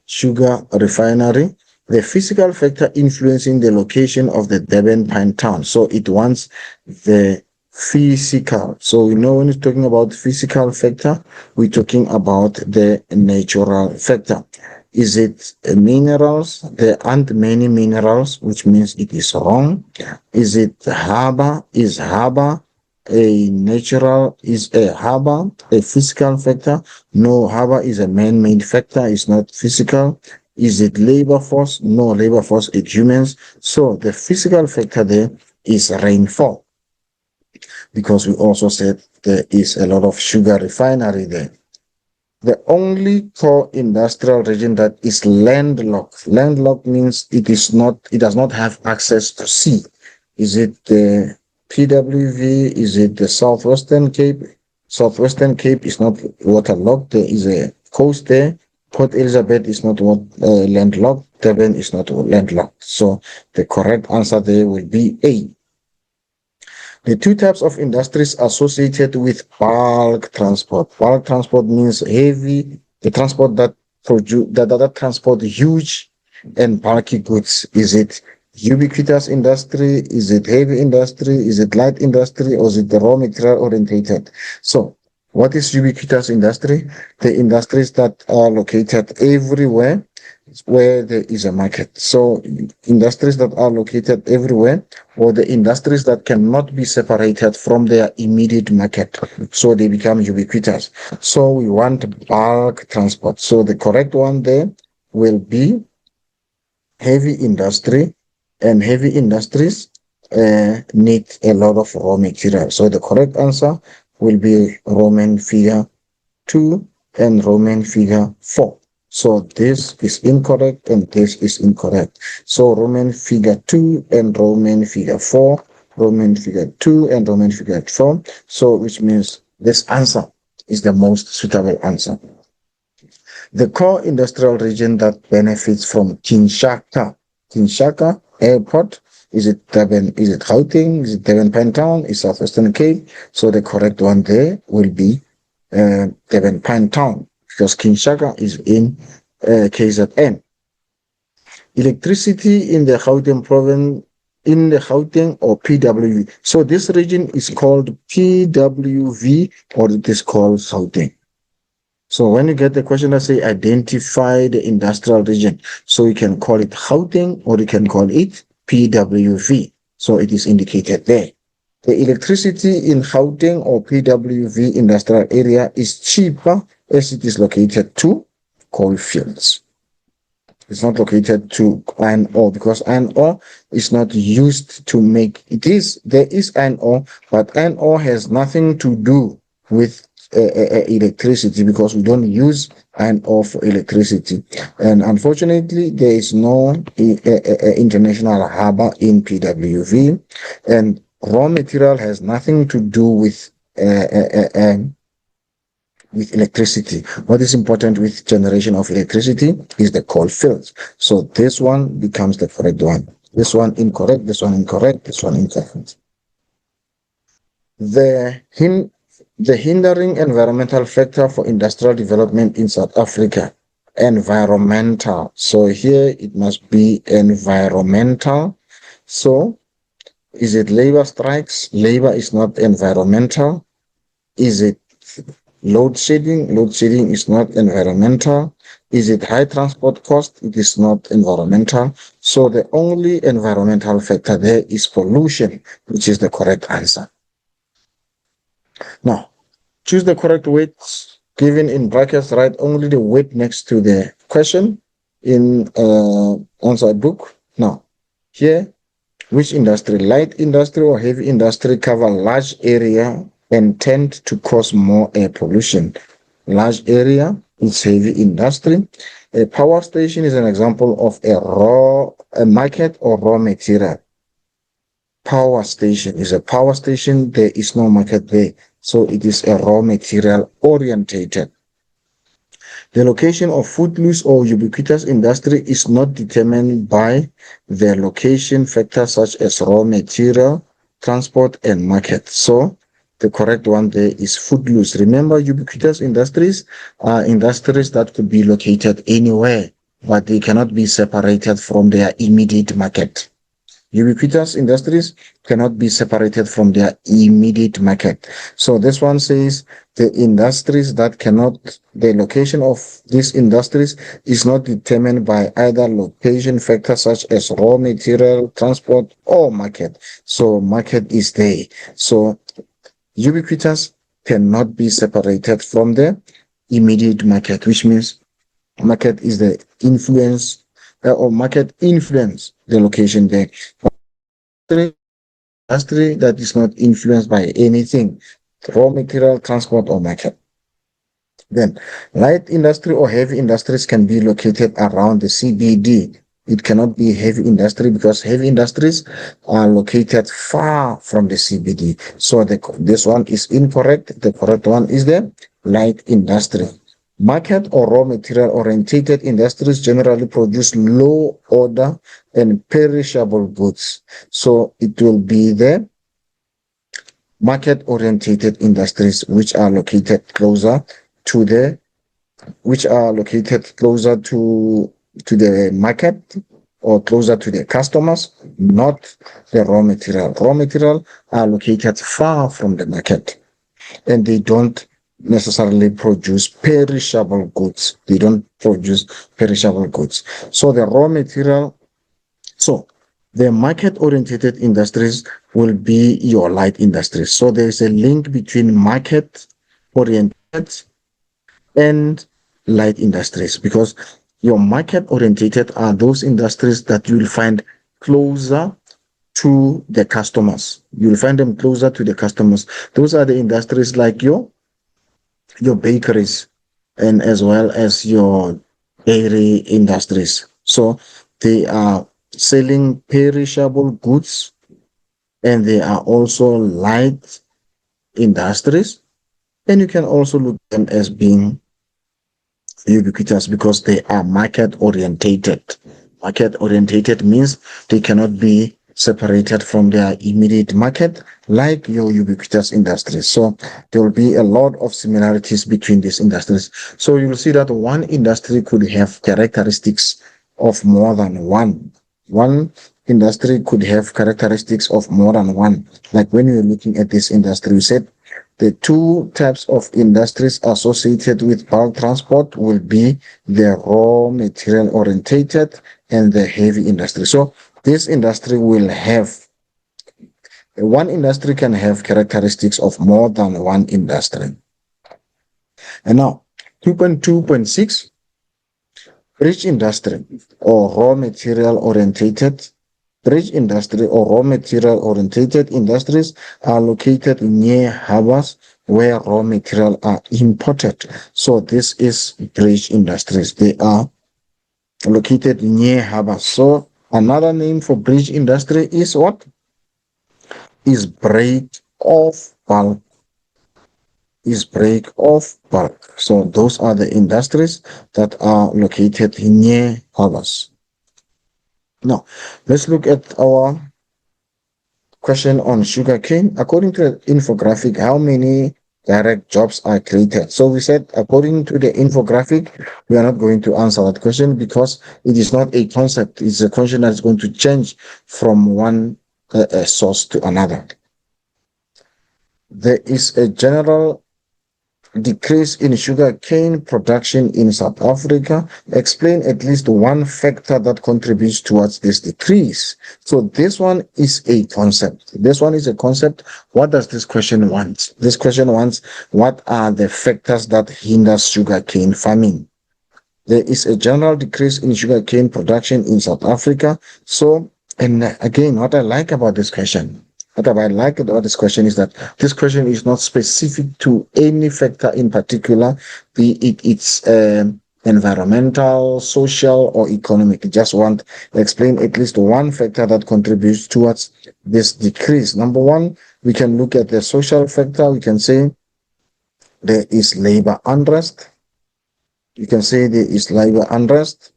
sugar refinery. The physical factor influencing the location of the Durban Pinetown. So it wants the physical. So when you're talking about physical factor, we're talking about the natural factor. Is it minerals? There aren't many minerals, which means it is wrong. Is it harbor? Is harbor is a harbor a physical factor? No, harbor is a man-made factor, it's not physical. Is it labor force? No, labor force is humans. So the physical factor there is rainfall, because we also said there is a lot of sugar refinery there. The only core industrial region that is landlocked. Landlocked means it does not have access to sea. Is it the PWV? Is it the Southwestern Cape? Southwestern Cape is not waterlocked. There is a coast there. Port Elizabeth is not landlocked. Durban is not landlocked. So the correct answer there will be A. The two types of industries associated with bulk transport. Bulk transport means the transport that transport huge and bulky goods. Is it Ubiquitous industry, is it heavy industry, is it light industry, or is it the raw material orientated? So what is ubiquitous industry? The industries that are located everywhere where there is a market. So industries that are located everywhere, or the industries that cannot be separated from their immediate market. So they become ubiquitous. So we want bulk transport. So the correct one there will be heavy industry, and heavy industries need a lot of raw material. So the correct answer will be Roman figure 2 and Roman figure 4. So this is incorrect and this is incorrect. So Roman figure 2 and Roman figure 4, Roman figure 2 and Roman figure 4. So which means this answer is the most suitable answer. The core industrial region that benefits from Kinshasa Airport, is it Durban, is it Gauteng, is it Durban Pine Town, is Southwestern Cape? So the correct one there will be Durban Pine Town, because Kinshasa is in KZN. Electricity in the Gauteng province, in the Gauteng or PWV. So this region is called PWV, or it is called Gauteng. So when you get the question that say identify the industrial region, so you can call it Gauteng or you can call it PWV. So it is indicated there. The electricity in Gauteng or PWV industrial area is cheaper as it is located to coal fields. It's not located to iron ore, because iron ore is not used to make there is iron ore, but iron ore has nothing to do with electricity, because we don't use iron ore for electricity. And unfortunately, there is no international harbor in PWV, and raw material has nothing to do with electricity. What is important with generation of electricity is the coal fields. So this one becomes the correct one. This one incorrect, this one incorrect, this one incorrect. The hindering environmental factor for industrial development in South Africa. Environmental. So here it must be environmental. So is it labor strikes? Labor is not environmental. Is it load shedding? Load shedding is not environmental. Is it high transport cost? It is not environmental. So the only environmental factor there is pollution, which is the correct answer. Now, choose the correct weights given in brackets. Write only the weight next to the question in answer book. Now, here, which industry, light industry or heavy industry, cover large area and tend to cause more air pollution? Large area is heavy industry. A power station is an example of a market or raw material. Power station is a power station. There is no market there. So it is a raw material orientated. The location of footloose or ubiquitous industry is not determined by the location factors such as raw material, transport, and market. So the correct one there is footloose. Remember, ubiquitous industries are industries that could be located anywhere, but they cannot be separated from their immediate market. Ubiquitous industries cannot be separated from their immediate market. So this one says the industries that cannot, the location of these industries is not determined by either location factors such as raw material, transport, or market. So market is there. So ubiquitous cannot be separated from the immediate market, which means market is the influence or market influence the location there. Industry that is not influenced by anything, raw material, transport, or market. Then, light industry or heavy industries can be located around the CBD. It cannot be heavy industry because heavy industries are located far from the CBD. So this one is incorrect. The correct one is the light industry. Market or raw material orientated industries generally produce low order and perishable goods. So it will be the market orientated industries which are located closer to the market, or closer to the customers, not the raw material. Raw material are located far from the market, and they don't necessarily produce perishable goods. They don't produce perishable goods. So the raw material, so the market-oriented industries will be your light industries. So there's a link between market-oriented and light industries, because your market-oriented are those industries that you will find closer to the customers. You'll find them closer to the customers. Those are the industries like your bakeries and as well as your dairy industries. So they are selling perishable goods, and they are also light industries. And you can also look at them as being ubiquitous because they are market orientated. Market orientated means they cannot be separated from their immediate market like your ubiquitous industries. So there will be a lot of similarities between these industries. So you will see that one industry could have characteristics of more than one. One industry could have characteristics of more than one. Like when you're looking at this industry, you said the two types of industries associated with bulk transport will be the raw material orientated and the heavy industry. So this industry will have, one industry can have characteristics of more than one industry. And now 2.2.6, bridge industry or raw material orientated. Bridge industry or raw material orientated industries are located near harbors where raw material are imported. So this is bridge industries. They are located near harbors. So another name for bridge industry is what? Is break off bulk. Is break off bulk. So those are the industries that are located near harbors. Now, let's look at our question on sugarcane. According to the infographic, how many direct jobs are created? So we said, according to the infographic, we are not going to answer that question because it is not a concept. It's a question that's going to change from one source to another. There is a general decrease in sugarcane production in South Africa. Explain at least one factor that contributes towards this decrease. So this one is a concept. This one is a concept. What does this question want? This question wants, what are the factors that hinder sugarcane farming? There is a general decrease in sugarcane production in South Africa. So, and again, what I like about this question, what I like about this question is that this question is not specific to any factor in particular, be it's environmental, social, or economic. You just want to explain at least one factor that contributes towards this decrease. Number one, we can look at the social factor. We can say there is labor unrest. You can say there is labor unrest.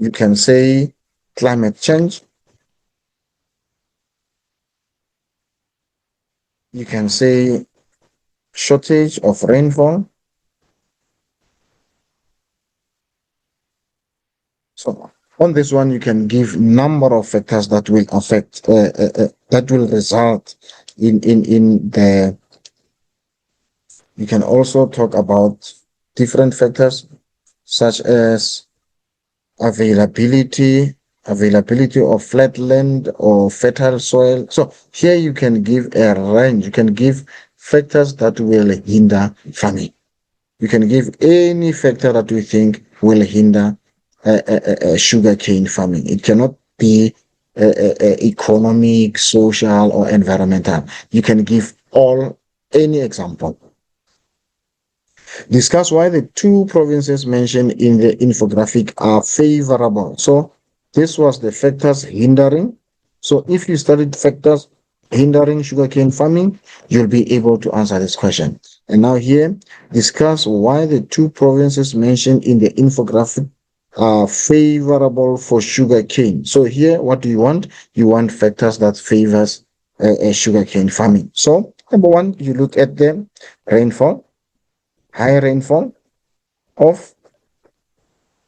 You can say climate change. You can say shortage of rainfall. So on this one, you can give number of factors that will affect, that will result in the. You can also talk about different factors such as availability of flat land or fertile soil. So here you can give a range. You can give factors that will hinder farming. You can give any factor that you think will hinder sugarcane farming. It cannot be economic, social, or environmental. You can give any example. Discuss why the two provinces mentioned in the infographic are favorable. So this was the factors hindering. So if you studied factors hindering sugarcane farming, you'll be able to answer this question. And now here, discuss why the two provinces mentioned in the infographic are favorable for sugarcane. So here, what do you want? You want factors that favors sugarcane farming. So number one, you look at the rainfall. High rainfall of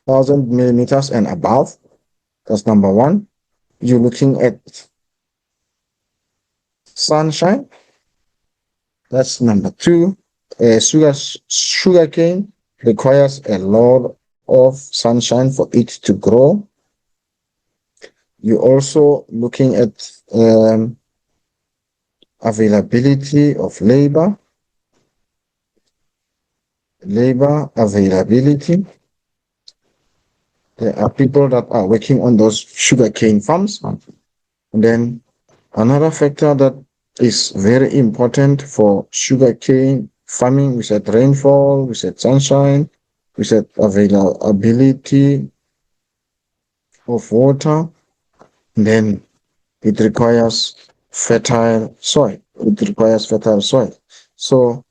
1,000 millimeters and above. That's number one. You're looking at sunshine. That's number two. Sugarcane requires a lot of sunshine for it to grow. You're also looking at availability of labor availability. There are people that are working on those sugarcane farms. And then another factor that is very important for sugarcane farming, we said rainfall, we said sunshine, we said availability of water. And then it requires fertile soil. It requires fertile soil. So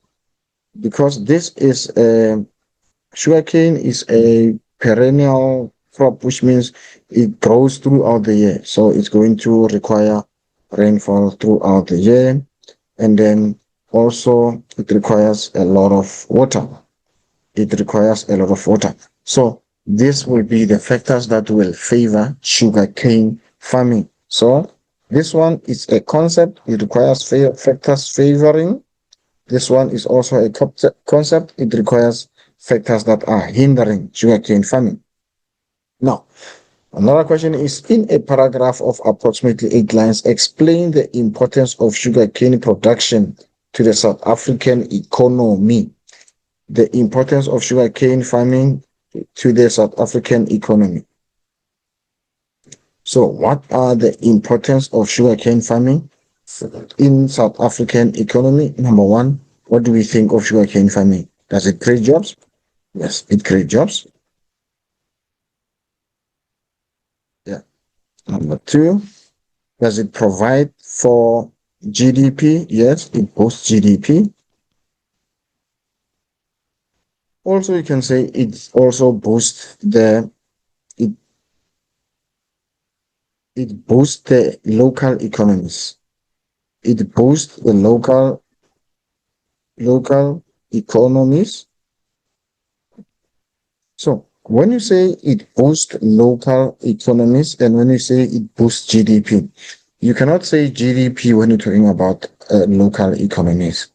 because this is a sugarcane is a perennial crop, which means it grows throughout the year. So it's going to require rainfall throughout the year. And then also it requires a lot of water. It requires a lot of water. So this will be the factors that will favor sugarcane farming. So this one is a concept. It requires factors favoring. This one is also a concept. It requires factors that are hindering sugarcane farming. Now, another question is, in a paragraph of approximately 8 lines, explain the importance of sugarcane production to the South African economy. The importance of sugarcane farming to the South African economy. So, what are the importance of sugarcane farming in South African economy? Number one, what do we think of sugarcane farming? Does it create jobs? Yes, it creates jobs. Yeah. Number two, does it provide for GDP? Yes, it boosts GDP. Also, you can say it also boosts it it boosts the local economies. It boosts the local economies. So when you say it boosts local economies and when you say it boosts GDP, you cannot say GDP when you're talking about local economies.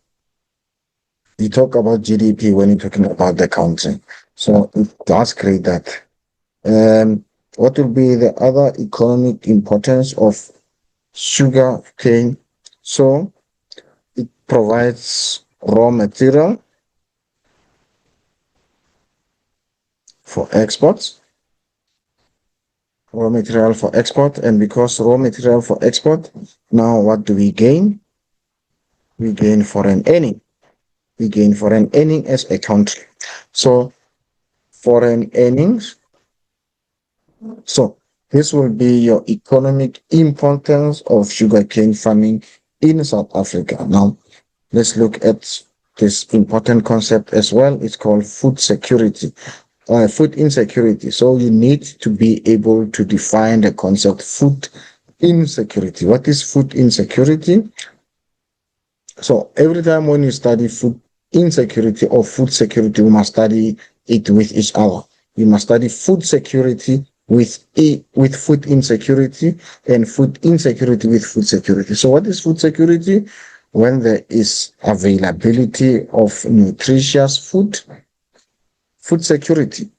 You talk about GDP when you're talking about the country. So it does create that. What will be the other economic importance of sugar cane? So it provides raw material for exports, raw material for export, and because raw material for export, now what do we gain? We gain foreign earning. We gain foreign earning as a country. So foreign earnings. So this will be your economic importance of sugarcane farming in South Africa. Now let's look at this important concept as well. It's called food security. Food insecurity. So you need to be able to define the concept food insecurity. What is food insecurity? So every time when you study food insecurity or food security, we must study it with each other. You must study food security with food insecurity and food insecurity with food security. So what is food security? When there is availability of nutritious food. Food security.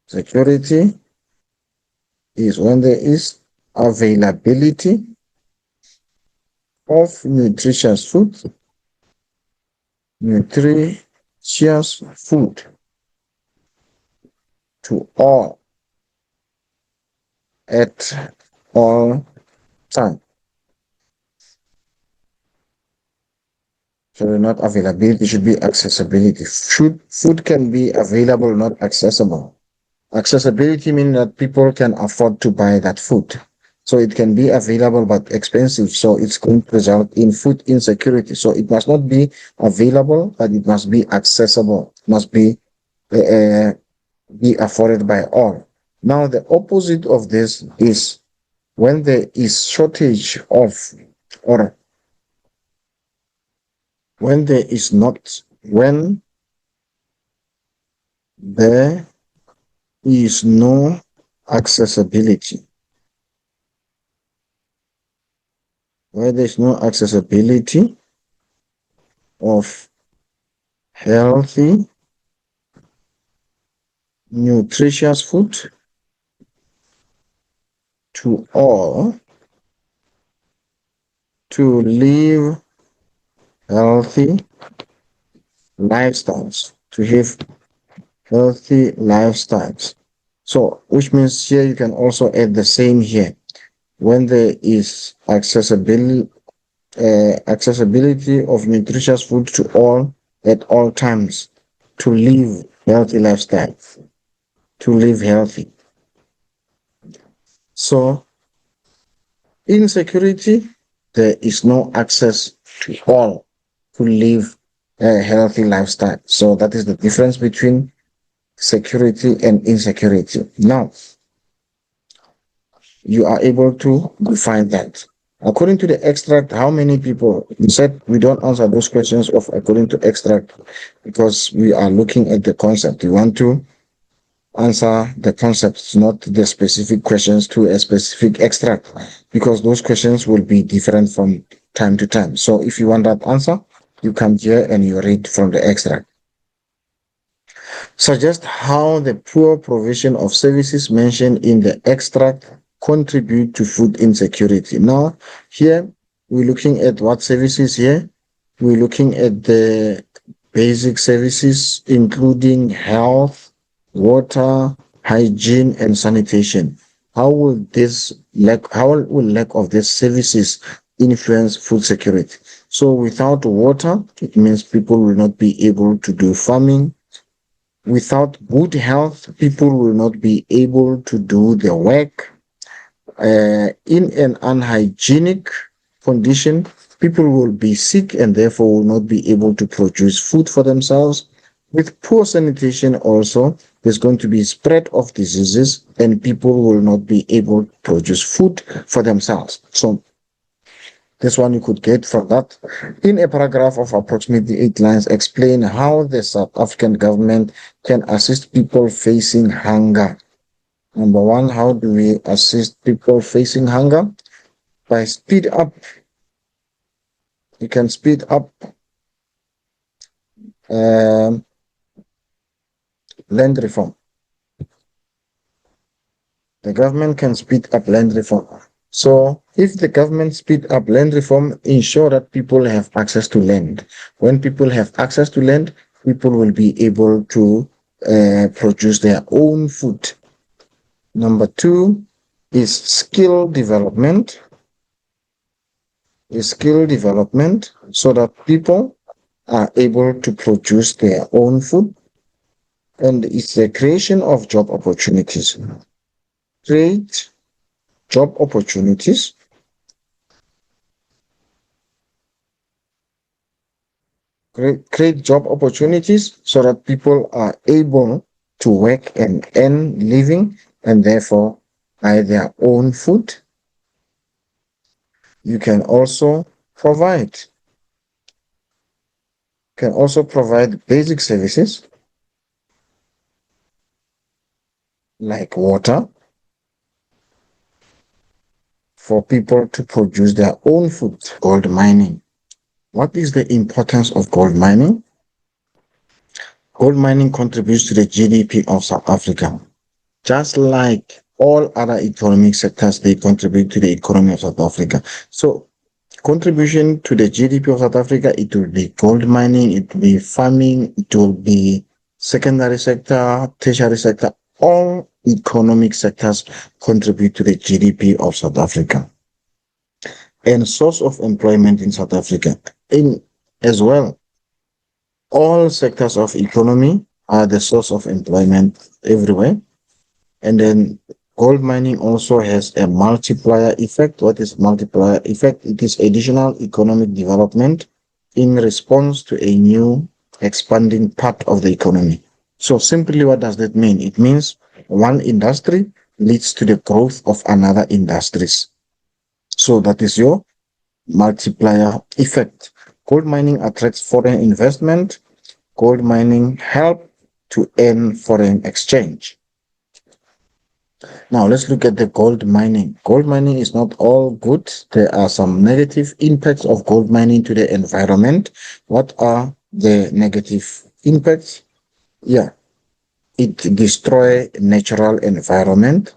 Security is when there is availability of nutritious food to all at all time. So not availability, should be accessibility. Food can be available, not accessible. Accessibility means that people can afford to buy that food. So it can be available but expensive. So it's going to result in food insecurity. So it must not be available, but it must be accessible. It must be afforded by all. Now the opposite of this is when there is shortage of, or when there is not, when there is no accessibility, where there is no accessibility of healthy, nutritious food to all to live healthy lifestyles, to have healthy lifestyles. So, which means here you can also add the same here. When there is accessibility of nutritious food to all at all times, to live healthy lifestyles, to live healthy. So, insecurity, there is no access to all to live a healthy lifestyle. So that is the difference between security and insecurity. Now, you are able to define that. According to the extract, how many people? You said we don't answer those questions of according to extract because we are looking at the concept. You want to answer the concepts, not the specific questions to a specific extract, because those questions will be different from time to time. So if you want that answer, you come here and you read from the extract. Suggest how the poor provision of services mentioned in the extract contribute to food insecurity. Now, here we're looking at what services here? We're looking at the basic services, including health, water, hygiene, and sanitation. How will lack of these services influence food security? So without water, it means people will not be able to do farming. Without good health, people will not be able to do their work. In an unhygienic condition, people will be sick and therefore will not be able to produce food for themselves. With poor sanitation also, there's going to be spread of diseases and people will not be able to produce food for themselves. So this one you could get from that. In a paragraph of approximately 8 lines, explain how the South African government can assist people facing hunger. Number one, how do we assist people facing hunger? By speed up. You can speed up um, land reform. The government can speed up land reform. So if the government speed up land reform, ensure that people have access to land. When people have access to land, people will be able to produce their own food. Number two is skill development. So that people are able to produce their own food. And it's the creation of job opportunities. Create job opportunities. Create job opportunities so that people are able to work and earn living and therefore buy their own food. You can also provide basic services like water for people to produce their own food. Gold mining. What is the importance of gold mining? Gold mining contributes to the GDP of South Africa. Just like all other economic sectors, they contribute to the economy of South Africa. So contribution to the GDP of South Africa, it will be gold mining, it will be farming, it will be secondary sector, tertiary sector. All economic sectors contribute to the GDP of South Africa. And source of employment in South Africa. In as well, all sectors of economy are the source of employment everywhere. And then gold mining also has a multiplier effect. What is multiplier effect? It is additional economic development in response to a new expanding part of the economy. So simply, what does that mean? It means one industry leads to the growth of another industries. So that is your multiplier effect. Gold mining attracts foreign investment. Gold mining help to earn foreign exchange. Now let's look at the gold mining. Gold mining is not all good. There are some negative impacts of gold mining to the environment. What are the negative impacts? Yeah, it destroy natural environment,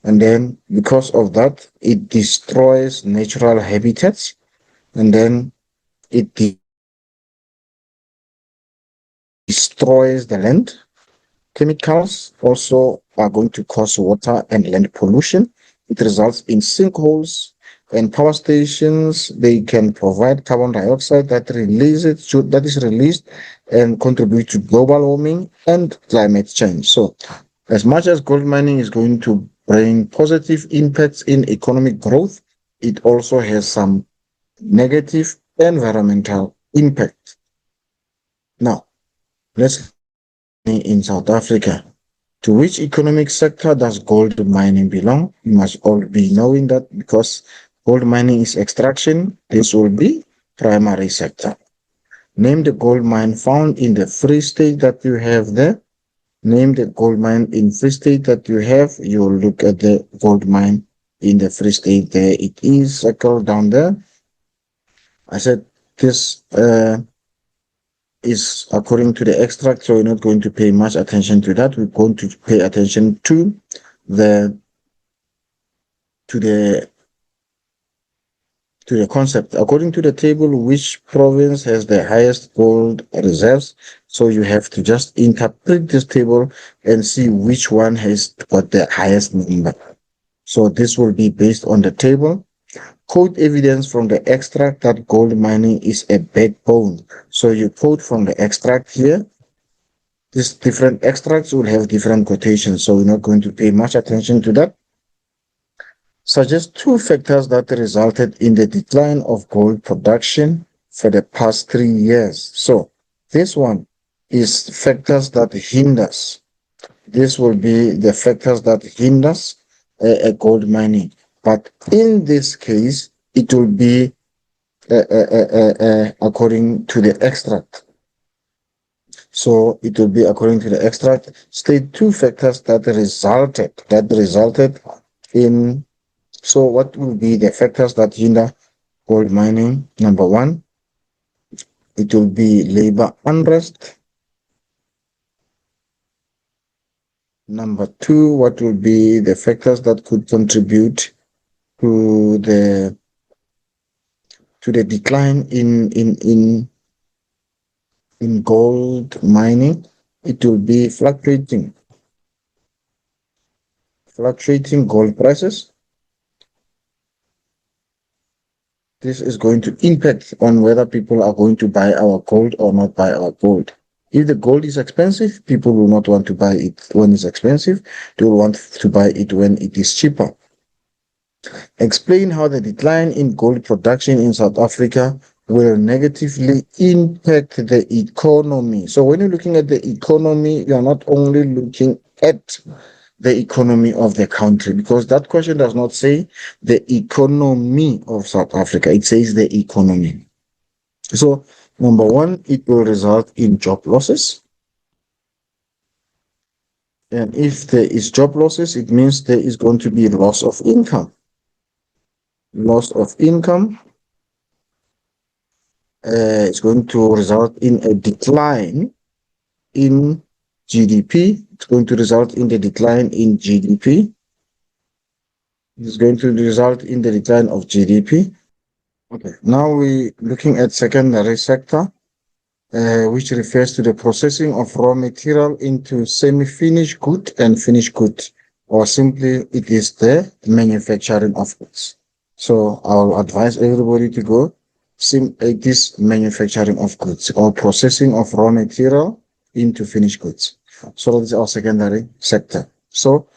and then because of that, it destroys natural habitats, and then it destroys the land. Chemicals also are going to cause water and land pollution. It results in sinkholes and power stations. They can provide carbon dioxide that is released and contribute to global warming and climate change. So, as much as gold mining is going to bring positive impacts in economic growth, it also has some negative environmental impact. Now, let's in South Africa. To which economic sector does gold mining belong? You must all be knowing that because gold mining is extraction, this will be primary sector. Name the gold mine found in the Free State that you have there. Name the gold mine in Free State that you have. You'll look at the gold mine in the Free State there. It is circled down there. I said this is according to the extract, so we're not going to pay much attention to that. We're going to pay attention the to the to the concept. According to the table, which province has the highest gold reserves? So you have to just interpret this table and see which one has got the highest number. So this will be based on the table. Quote evidence from the extract that gold mining is a backbone. So you quote from the extract here. These different extracts will have different quotations, so we're not going to pay much attention to that. Suggest two factors that resulted in the decline of gold production for the past 3 years. So this one is factors that hinders. This will be the factors that hinders gold mining. But in this case, it will be according to the extract. So it will be according to the extract. State two factors that resulted in. So what will be the factors that hinder gold mining? Number one, it will be labor unrest. Number two, what will be the factors that could contribute to the decline in gold mining? It will be fluctuating gold prices. This is going to impact on whether people are going to buy our gold or not buy our gold. If the gold is expensive, people will not want to buy it when it's expensive. They will want to buy it when it is cheaper. Explain how the decline in gold production in South Africa will negatively impact the economy. So when you're looking at the economy, you're not only looking at the economy of the country, because that question does not say the economy of South Africa. It says the economy. So number one, it will result in job losses. And if there is job losses, it means there is going to be loss of income. Loss of income is going to result in a decline in GDP. It's going to result in the decline in GDP. It's going to result in the decline of GDP. Okay, now we're looking at secondary sector, which refers to the processing of raw material into semi-finished good and finished good, or simply it is the manufacturing of goods. So I'll advise everybody to go this manufacturing of goods or processing of raw material into finished goods. So that is our secondary sector. So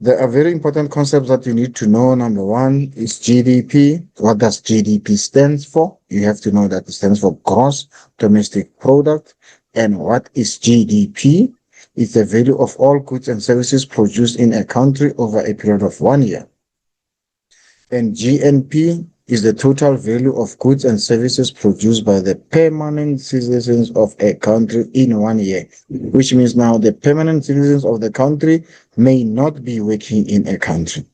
there are very important concepts that you need to know. Number one is GDP. What does GDP stand for? You have to know that it stands for gross domestic product. And what is GDP? It's the value of all goods and services produced in a country over a period of 1 year. And GNP is the total value of goods and services produced by the permanent citizens of a country in 1 year, which means now the permanent citizens of the country may not be working in a country.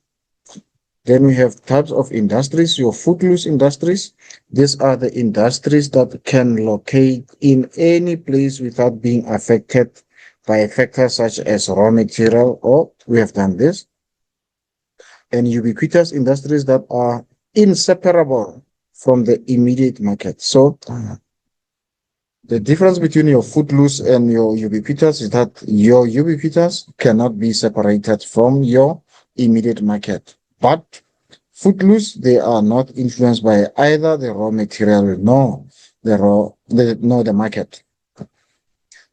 Then we have types of industries, your footloose industries. These are the industries that can locate in any place without being affected by factors such as raw material, or we have done this, and ubiquitous industries that are inseparable from the immediate market. So the difference between your footloose and your ubiquitous is that your ubiquitous cannot be separated from your immediate market. But footloose, they are not influenced by either the raw material nor the market.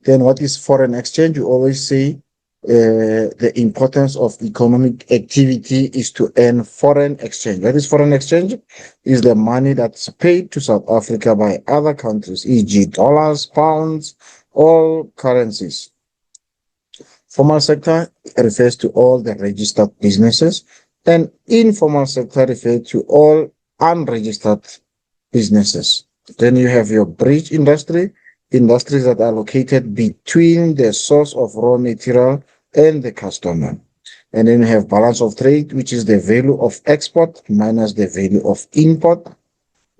Then what is foreign exchange? You always say the importance of economic activity is to earn foreign exchange. What is foreign exchange? Is the money that's paid to South Africa by other countries, e.g. dollars, pounds, all currencies. Formal sector refers to all the registered businesses, and informal sector refers to all unregistered businesses. Then you have your bridge industry, industries that are located between the source of raw material and the customer. And then you have balance of trade, which is the value of export minus the value of import.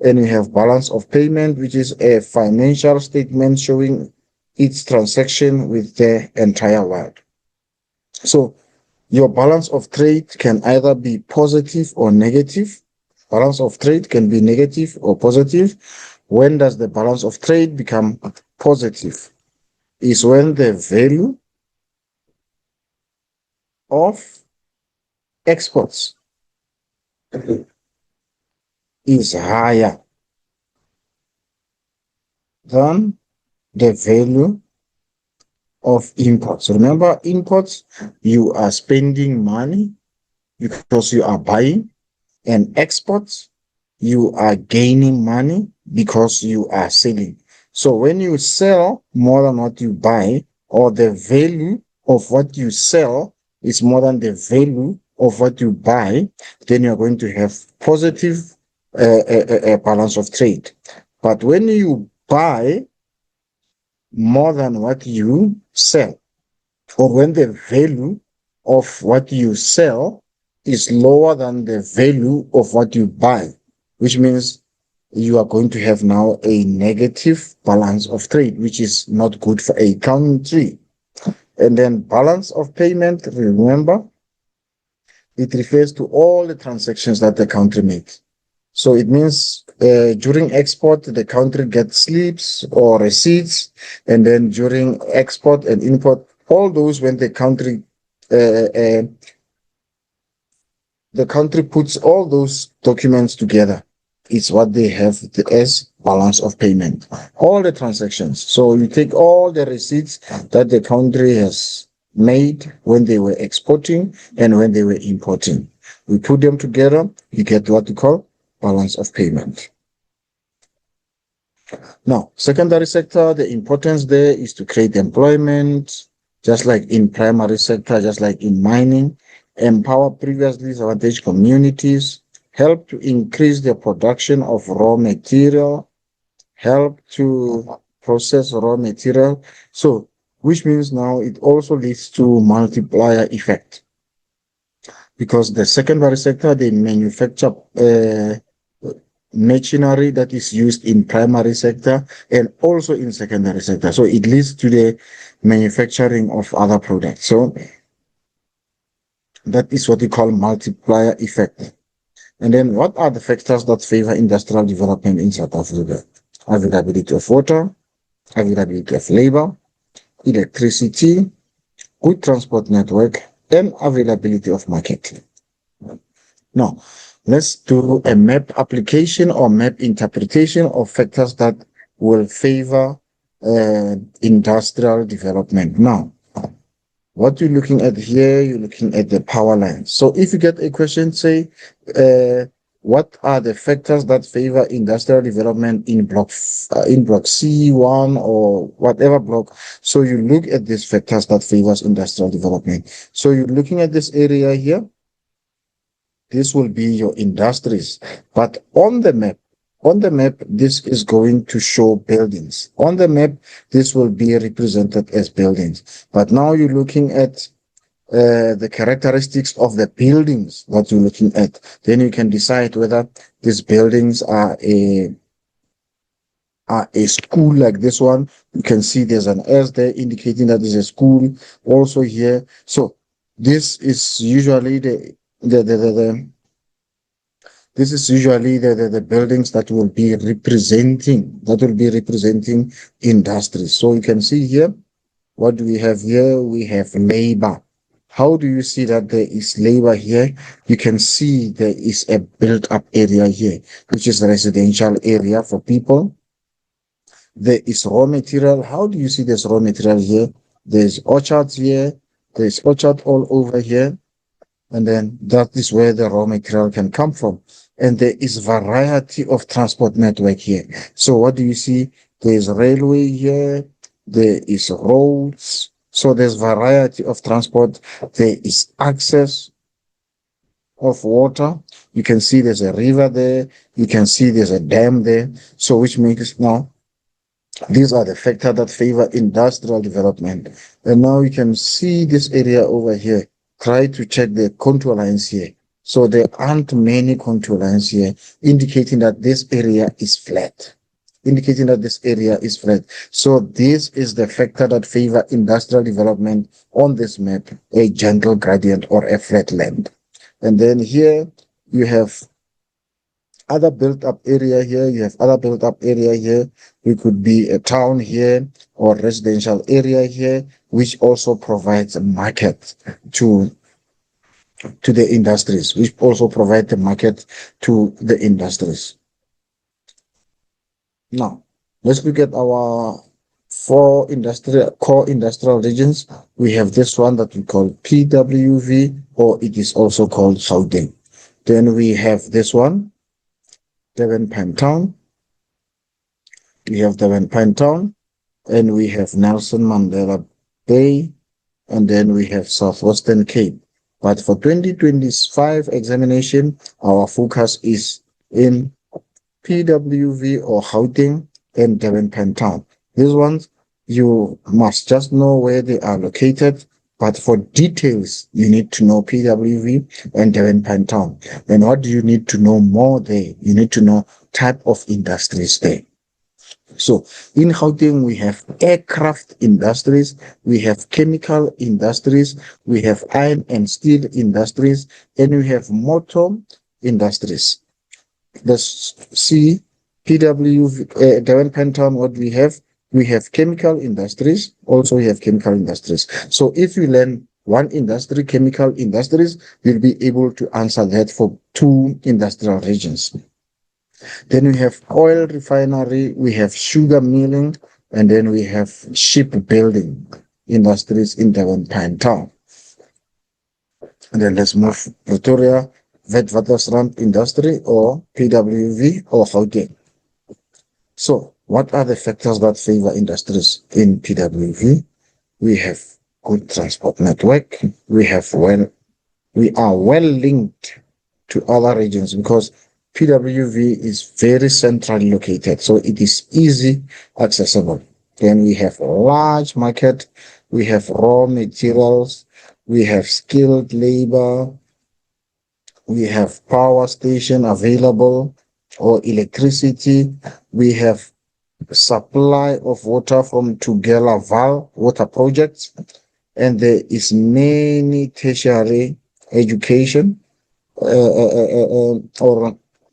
And you have balance of payment, which is a financial statement showing its transaction with the entire world. So your balance of trade can either be positive or negative. Balance of trade can be negative or positive. When does the balance of trade become positive? Is when the value of exports is higher than the value of imports. Remember, imports, you are spending money because you are buying, and exports, you are gaining money because you are selling. So when you sell more than what you buy, or the value of what you sell is more than the value of what you buy, then you're going to have positive balance of trade. But when you buy more than what you sell, or when the value of what you sell is lower than the value of what you buy, which means you are going to have now a negative balance of trade, which is not good for a country. And then balance of payment, remember, it refers to all the transactions that the country makes. So it means during export, the country gets slips or receipts, and then during export and import, all those when the country puts all those documents together, it's what they have as balance of payment. All the transactions. So you take all the receipts that the country has made when they were exporting and when they were importing. We put them together, you get what we call balance of payment. Now, secondary sector, the importance there is to create employment, just like in primary sector, just like in mining, empower previously disadvantaged communities, help to increase the production of raw material, help to process raw material. So, which means now it also leads to multiplier effect. Because the secondary sector, they manufacture machinery that is used in primary sector and also in secondary sector. So it leads to the manufacturing of other products. So that is what we call multiplier effect. And then what are the factors that favor industrial development in South Africa? Availability of water, availability of labor, electricity, good transport network, and availability of market. Now, let's do a map application or map interpretation of factors that will favor industrial development. Now, what you're looking at here, you're looking at the power lines. So if you get a question, say, what are the factors that favor industrial development in block C1 or whatever block? So you look at these factors that favors industrial development. So you're looking at this area here. This will be your industries. But on the map, this is going to show buildings. On the map, this will be represented as buildings. But now you're looking at the characteristics of the buildings that you're looking at. Then you can decide whether these buildings are a school like this one. You can see there's an S there indicating that it's a school also here. So this is usually the this is usually the buildings that will be representing industries. So you can see here, what do we have here? We have labor. How do you see that there is labor here? You can see there is a built up area here, which is a residential area for people. There is raw material. How do you see this raw material here? There's orchards here. There's orchard all over here. And then that is where the raw material can come from. And there is variety of transport network here. So what do you see? There's railway here. There is roads. So there's variety of transport. There is access of water. You can see there's a river there. You can see there's a dam there. So which makes now these are the factors that favor industrial development. And now you can see this area over here. Try to check the contour lines here. So there aren't many contour lines here, indicating that this area is flat. Indicating that this area is flat. So this is the factor that favor industrial development on this map, a gentle gradient or a flat land. And then here you have other built up area here. You have other built up area here. It could be a town here or residential area here, which also provides a market to the industries, which also provide the market to the industries. Now, let's look at our four core industrial regions. We have this one that we call PWV, or it is also called Gauteng. Then we have this one, Durban Pinetown. We have Durban Pinetown, and we have Nelson Mandela Bay, and then we have Southwestern Cape. But for 2025 examination, our focus is in PWV or Gauteng and Durban Pinetown. These ones, you must just know where they are located. But for details, you need to know PWV and Durban Pinetown. And what do you need to know more there? You need to know type of industries there. So in Gauteng, we have aircraft industries, we have chemical industries, we have iron and steel industries, and we have motor industries. Let's see PWV, Durban Pinetown, what we have. We have chemical industries. Also, we have chemical industries. So if you learn one industry, chemical industries, you'll be able to answer that for two industrial regions. Then we have oil refinery, we have sugar milling, and then we have shipbuilding industries in Durban Pinetown. And then let's move Pretoria, Witwatersrand industry or PWV or Gauteng. So what are the factors that favor industries in PWV? We have good transport network. We are well linked to other regions because PWV is very centrally located, so it is easy accessible. Then we have a large market. We have raw materials. We have skilled labor. We have power station available or electricity. We have supply of water from Tugela Val water projects, and there is many tertiary education or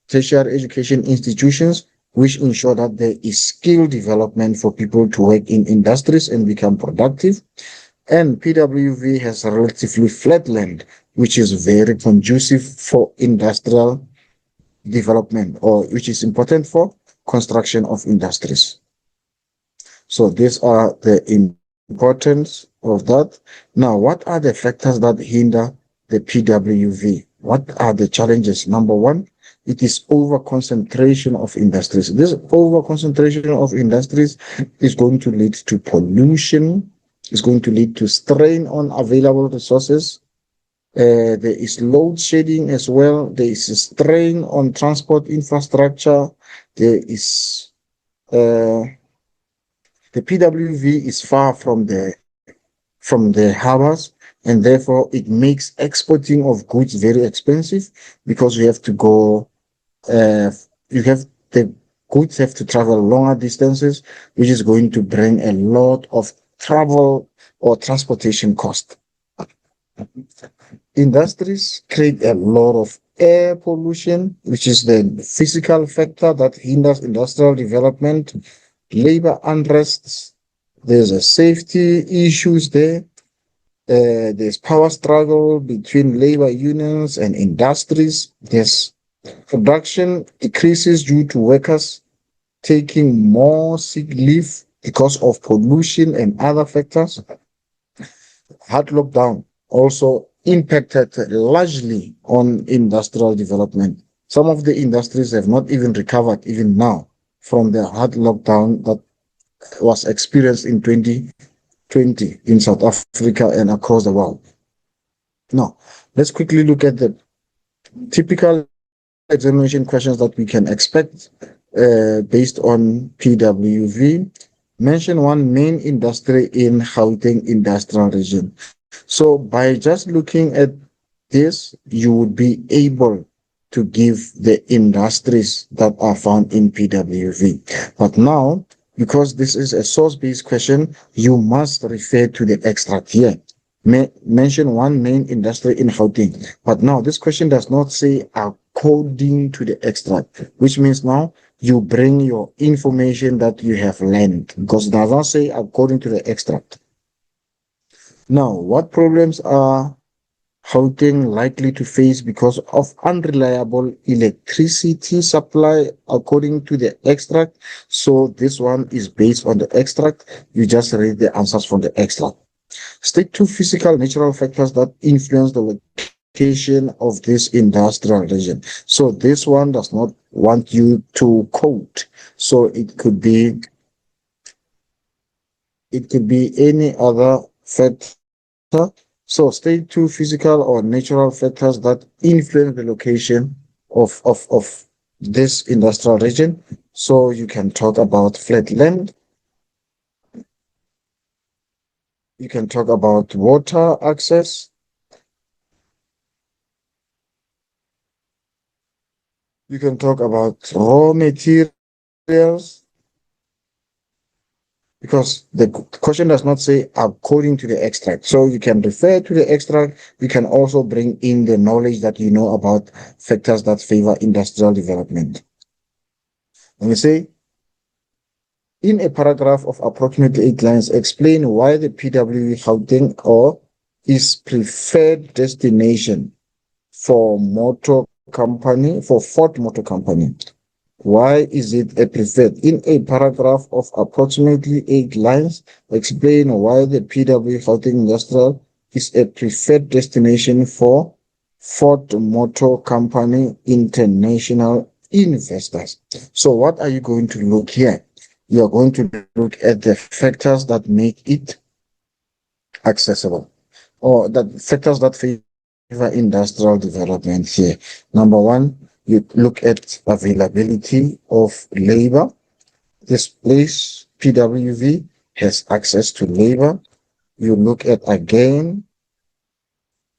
tertiary education institutions which ensure that there is skill development for people to work in industries and become productive. And PWV has a relatively flat land, which is very conducive for industrial development, or which is important for construction of industries. So these are the importance of that. Now, what are the factors that hinder the PWV? What are the challenges? Number one, it is over concentration of industries. This over concentration of industries is going to lead to pollution, is going to lead to strain on available resources, There is load shedding as well. There is a strain on transport infrastructure. There is the PWV is far from the harbors, and therefore it makes exporting of goods very expensive because you have to go. You have the goods have to travel longer distances, which is going to bring a lot of travel or transportation cost. Industries create a lot of air pollution, which is the physical factor that hinders industrial development, labor unrests. There's a safety issues there. There's power struggle between labor unions and industries. There's production decreases due to workers taking more sick leave because of pollution and other factors. Hard lockdown also impacted largely on industrial development. Some of the industries have not even recovered, even now, from the hard lockdown that was experienced in 2020 in South Africa and across the world. Now, let's quickly look at the typical examination questions that we can expect based on PWV. Mention one main industry in Gauteng industrial region. So by just looking at this, you would be able to give the industries that are found in PWV. But now, because this is a source-based question, you must refer to the extract here. Mention one main industry in Gauteng. But now this question does not say according to the extract, which means now you bring your information that you have learned, because it does not say according to the extract. Now, what problems are Gauteng likely to face because of unreliable electricity supply according to the extract? So this one is based on the extract. You just read the answers from the extract. State two physical natural factors that influence the location of this industrial region. So this one does not want you to quote. So it could be any other factor. So state two physical or natural factors that influence the location of this industrial region. So you can talk about flat land. You can talk about water access. You can talk about raw materials, because the question does not say according to the extract. So you can refer to the extract. You can also bring in the knowledge that you know about factors that favor industrial development. Let me say, in a paragraph of approximately 8 lines, explain why the PW Gauteng or is preferred destination for Ford Motor Company. Why is it a preferred? In a paragraph of approximately 8 lines, explain why the PW Gauteng Industrial is a preferred destination for Ford Motor Company international investors. So what are you going to look here? You are going to look at the factors that make it accessible, or the factors that favor industrial development here. Number one, you look at availability of labor. This place, PWV, has access to labor. You look at, again,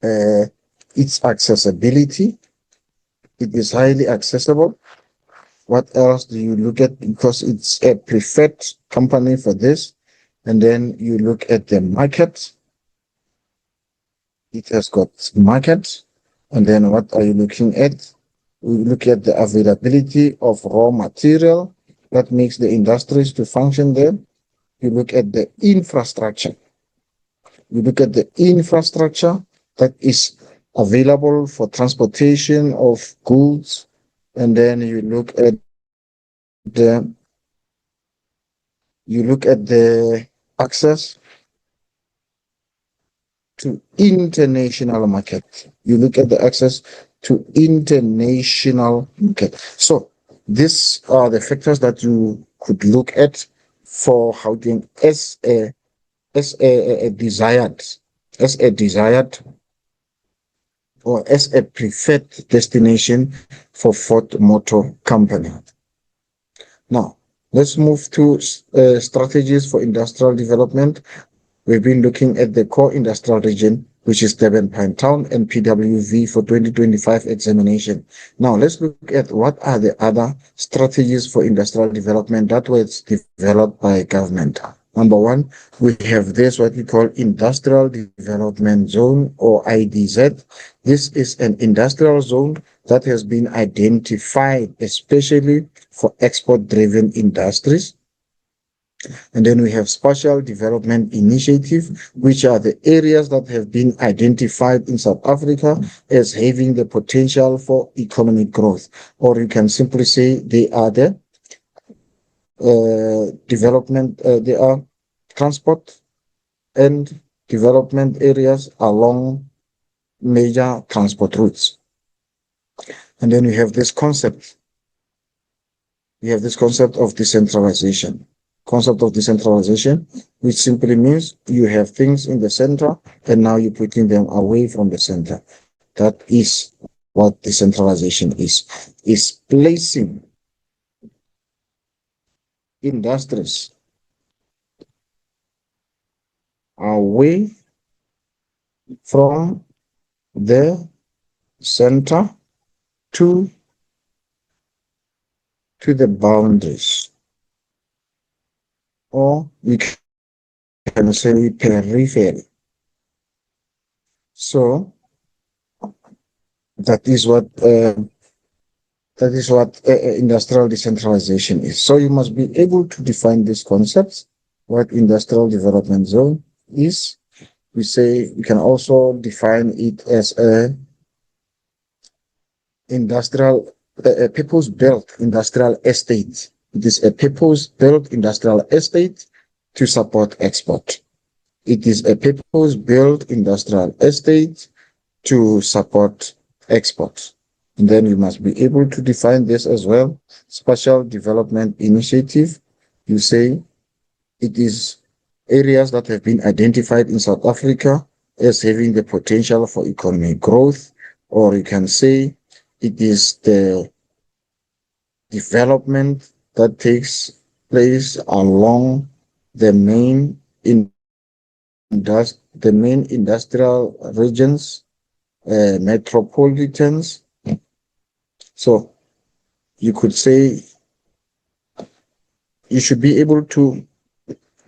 its accessibility. It is highly accessible. What else do you look at? Because it's a preferred company for this. And then you look at the market. It has got market. And then what are you looking at? We look at the availability of raw material that makes the industries to function there. You look at the infrastructure. You look at the infrastructure that is available for transportation of goods. And then you look at the access to international market. You look at the access to international market. So these are the factors that you could look at for Gauteng as a desired or as a preferred destination for Ford Motor Company. Now, let's move to strategies for industrial development. We've been looking at the core industrial region, which is Durban Pinetown and PWV for 2025 examination. Now, let's look at what are the other strategies for industrial development that was developed by government. Number one, we have this, what we call Industrial Development Zone or IDZ. This is an industrial zone that has been identified especially for export-driven industries. And then we have Spatial Development Initiative, which are the areas that have been identified in South Africa as having the potential for economic growth. Or you can simply say they are the they are transport and development areas along major transport routes. And then we have this concept. We have this concept of decentralization. Concept of decentralization, which simply means you have things in the center and now you're putting them away from the center. That is what decentralization is placing industries away from the center to the boundaries, or we can say periphery. So that is what industrial decentralization is. So you must be able to define these concepts. What industrial development zone is. We say we can also define it as a purpose-built industrial estate. It is a purpose-built industrial estate to support export. It is a purpose-built industrial estate to support export. And then you must be able to define this as well. Spatial Development Initiative, you say it is areas that have been identified in South Africa as having the potential for economic growth, or you can say it is the development that takes place along the main industrial regions, metropolitans. So you could say you should be able to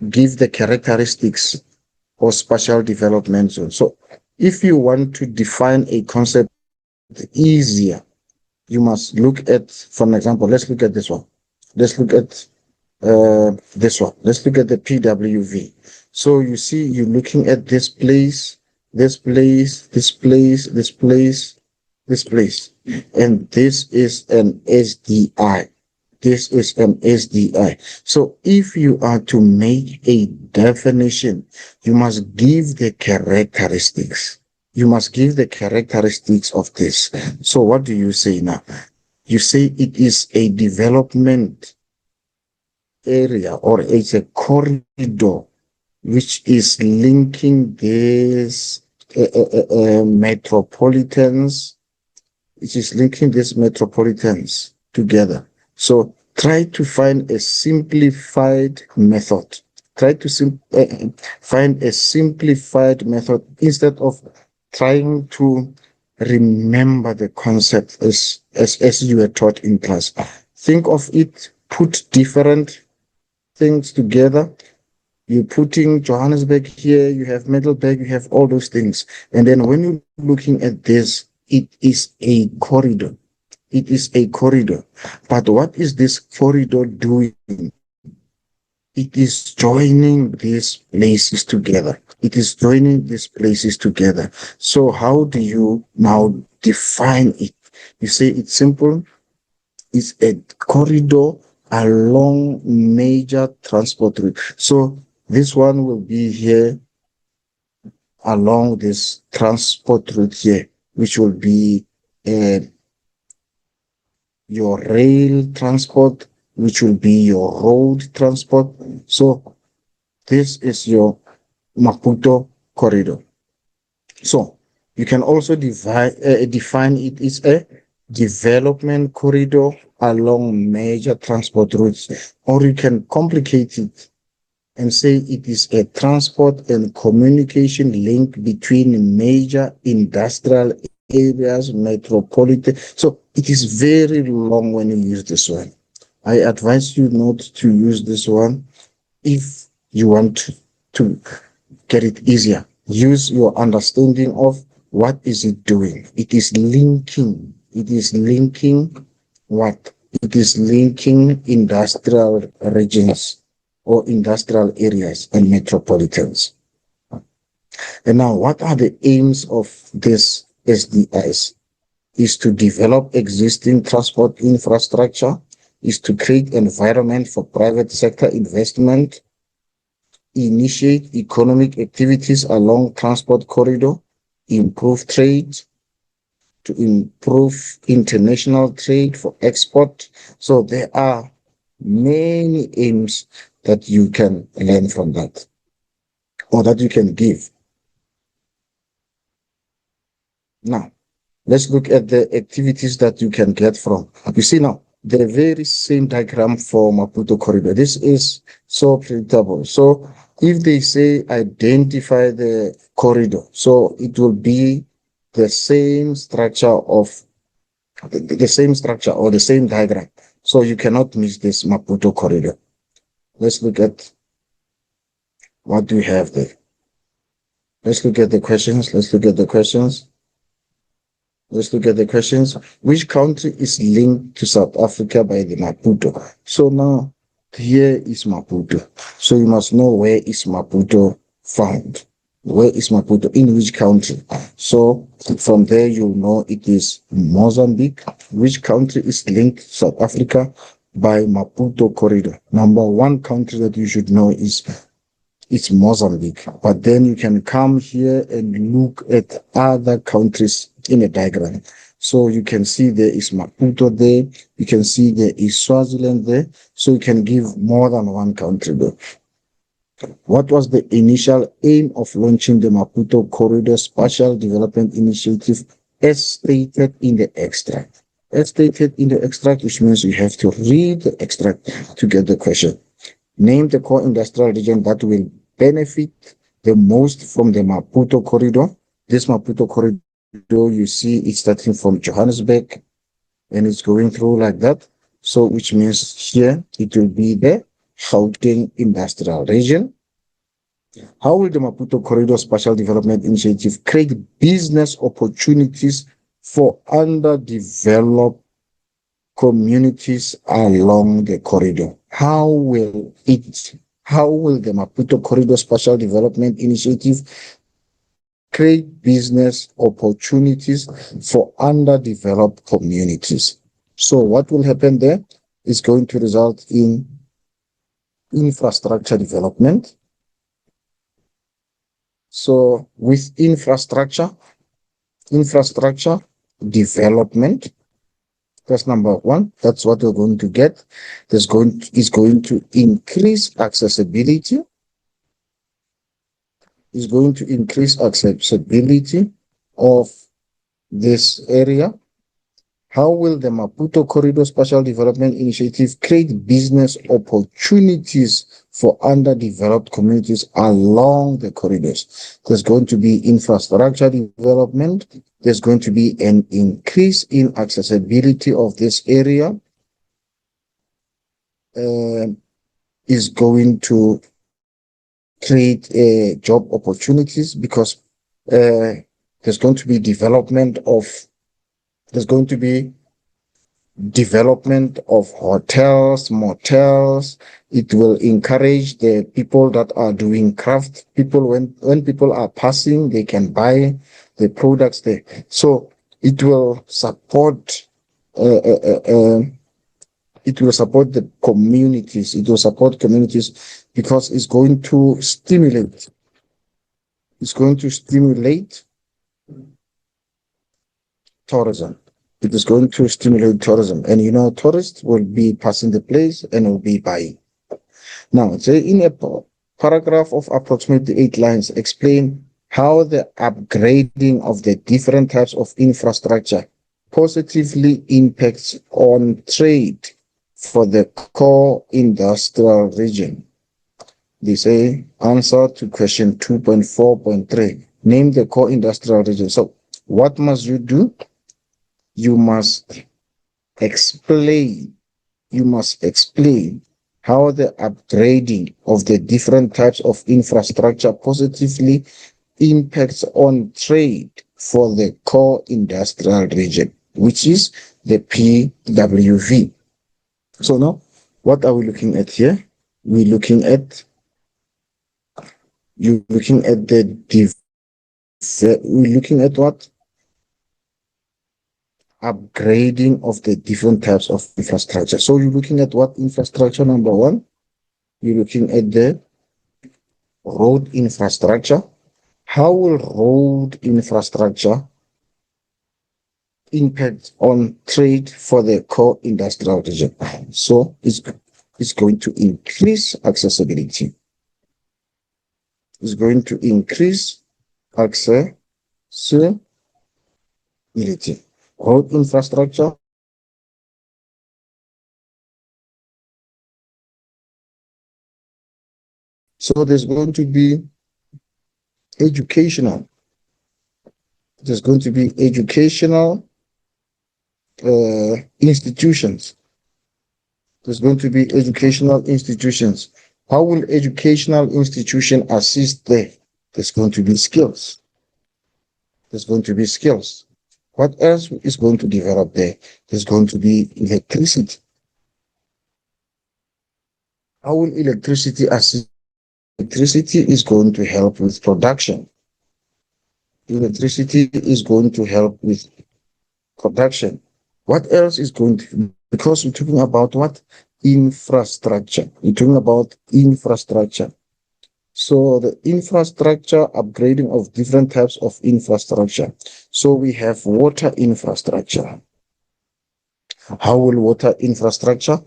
give the characteristics of spatial development zone. So if you want to define a concept easier, you must look at, for an example, let's look at this one. Let's look at this one. Let's look at the PWV. So you see, you're looking at this place, this place, this place, this place, this place. And this is an SDI. This is an SDI. So if you are to make a definition, you must give the characteristics. You must give the characteristics of this. So what do you say now? You say it is a development area, or it's a corridor which is linking these metropolitans, which is linking these metropolitans together. So try to find a simplified method. Try to find a simplified method instead of trying to remember the concept as you were taught in class. Think of it, put different things together. You're putting Johannesburg here, you have Middelburg, you have all those things. And then when you're looking at this, it is a corridor. It is a corridor. But what is this corridor doing? It is joining these places together. It is joining these places together. So how do you now define it? You say it's simple. It's a corridor along major transport route. So this one will be here along this transport route here, which will be your rail transport, which will be your road transport. So this is your Maputo corridor. So You can also define it as a development corridor along major transport routes, or you can complicate it and say it is a transport and communication link between major industrial areas, metropolitan. So it is very long when you use this one. I advise you not to use this one if you want to get it easier. Use your understanding of what is it doing. It is linking. It is linking what? It is linking industrial regions or industrial areas and metropolitans. And now, what are the aims of this SDIs? Is to develop existing transport infrastructure, is to create environment for private sector investment, initiate economic activities along transport corridor, improve trade, to improve international trade for export. So there are many aims that you can learn from that or that you can give. Now, let's look at the activities that you can get from. You see now, the very same diagram for Maputo corridor. This is so predictable. So if they say identify the corridor, so it will be the same structure of the same structure or the same diagram. So you cannot miss this Maputo corridor. Let's look at what do we have there. Let's look at the questions. Let's look at the questions. Let's look at the questions. Which country is linked to South Africa by the Maputo? So now here is Maputo. So you must know where is Maputo found. Where is Maputo? In which country? So from there you know it is Mozambique. Which country is linked to South Africa by Maputo corridor? Number one country that you should know is it's Mozambique. But then you can come here and look at other countries in a diagram. So you can see there is Maputo there. You can see there is Swaziland there. So you can give more than one country there. What was the initial aim of launching the Maputo Corridor Spatial Development Initiative as stated in the extract? As stated in the extract, which means you have to read the extract to get the question. Name the core industrial region that will benefit the most from the Maputo corridor. This Maputo corridor, you see, it's starting from Johannesburg and it's going through like that. So, which means here it will be the Gauteng industrial region. How will the Maputo Corridor Spatial Development Initiative create business opportunities for underdeveloped communities along the corridor? How will the Maputo Corridor Spatial Development Initiative create business opportunities for underdeveloped communities? So what will happen there is going to result in infrastructure development. So with infrastructure development, that's number one. That's what we're going to get. Is going to increase accessibility. Is going to increase accessibility of this area. How will the Maputo Corridor Spatial Development Initiative create business opportunities for underdeveloped communities along the corridors? There's going to be infrastructure development. There's going to be an increase in accessibility of this area. Is going to create job opportunities because there's going to be development of hotels, motels. It will encourage the people that are doing craft. People, when people are passing, they can buy the products there. So it will support the communities. It will support communities because it's going to stimulate. It's going to stimulate tourism. It is going to stimulate tourism. And tourists will be passing the place and will be buying. Now, say in a paragraph of approximately 8 lines, explain how the upgrading of the different types of infrastructure positively impacts on trade for the core industrial region. They say answer to question 2.4.3. Name the core industrial region. So what must you do? You must explain. You must explain how the upgrading of the different types of infrastructure positively impacts on trade for the core industrial region, which is the PWV. So now, what are we looking at here? We're looking at we're looking at what? Upgrading of the different types of infrastructure. So you're looking at what infrastructure? Number one, you're looking at the road infrastructure. How will road infrastructure impact on trade for the core industrial region? So it's going to increase accessibility. It's going to increase accessibility. Road infrastructure. So there's going to be educational. There's going to be educational institutions. There's going to be educational institutions. How will educational institution assist there? There's going to be skills. There's going to be skills. What else is going to develop there? There's going to be electricity. How will electricity assist? Electricity is going to help with production. Electricity is going to help with production. What else is going to, because we're talking about what? Infrastructure. We're talking about infrastructure. So the infrastructure, upgrading of different types of infrastructure. So we have water infrastructure. How will water infrastructure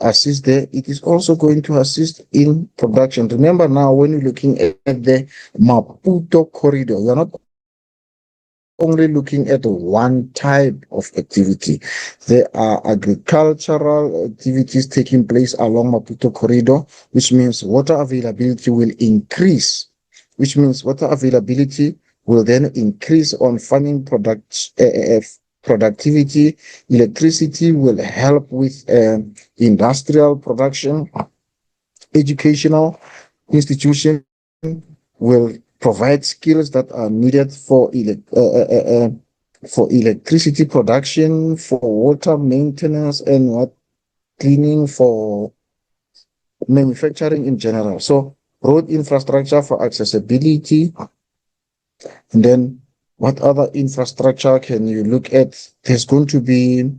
assist there? It is also going to assist in production. Remember now, when you're looking at the Maputo corridor, you're not only looking at one type of activity. There are agricultural activities taking place along Maputo corridor, which means water availability will increase, which means water availability will then increase on farming productivity. Electricity will help with industrial production. Educational institution will provide skills that are needed for electricity production, for water maintenance, and what cleaning, for manufacturing in general. So road infrastructure for accessibility. And then what other infrastructure can you look at? There's going to be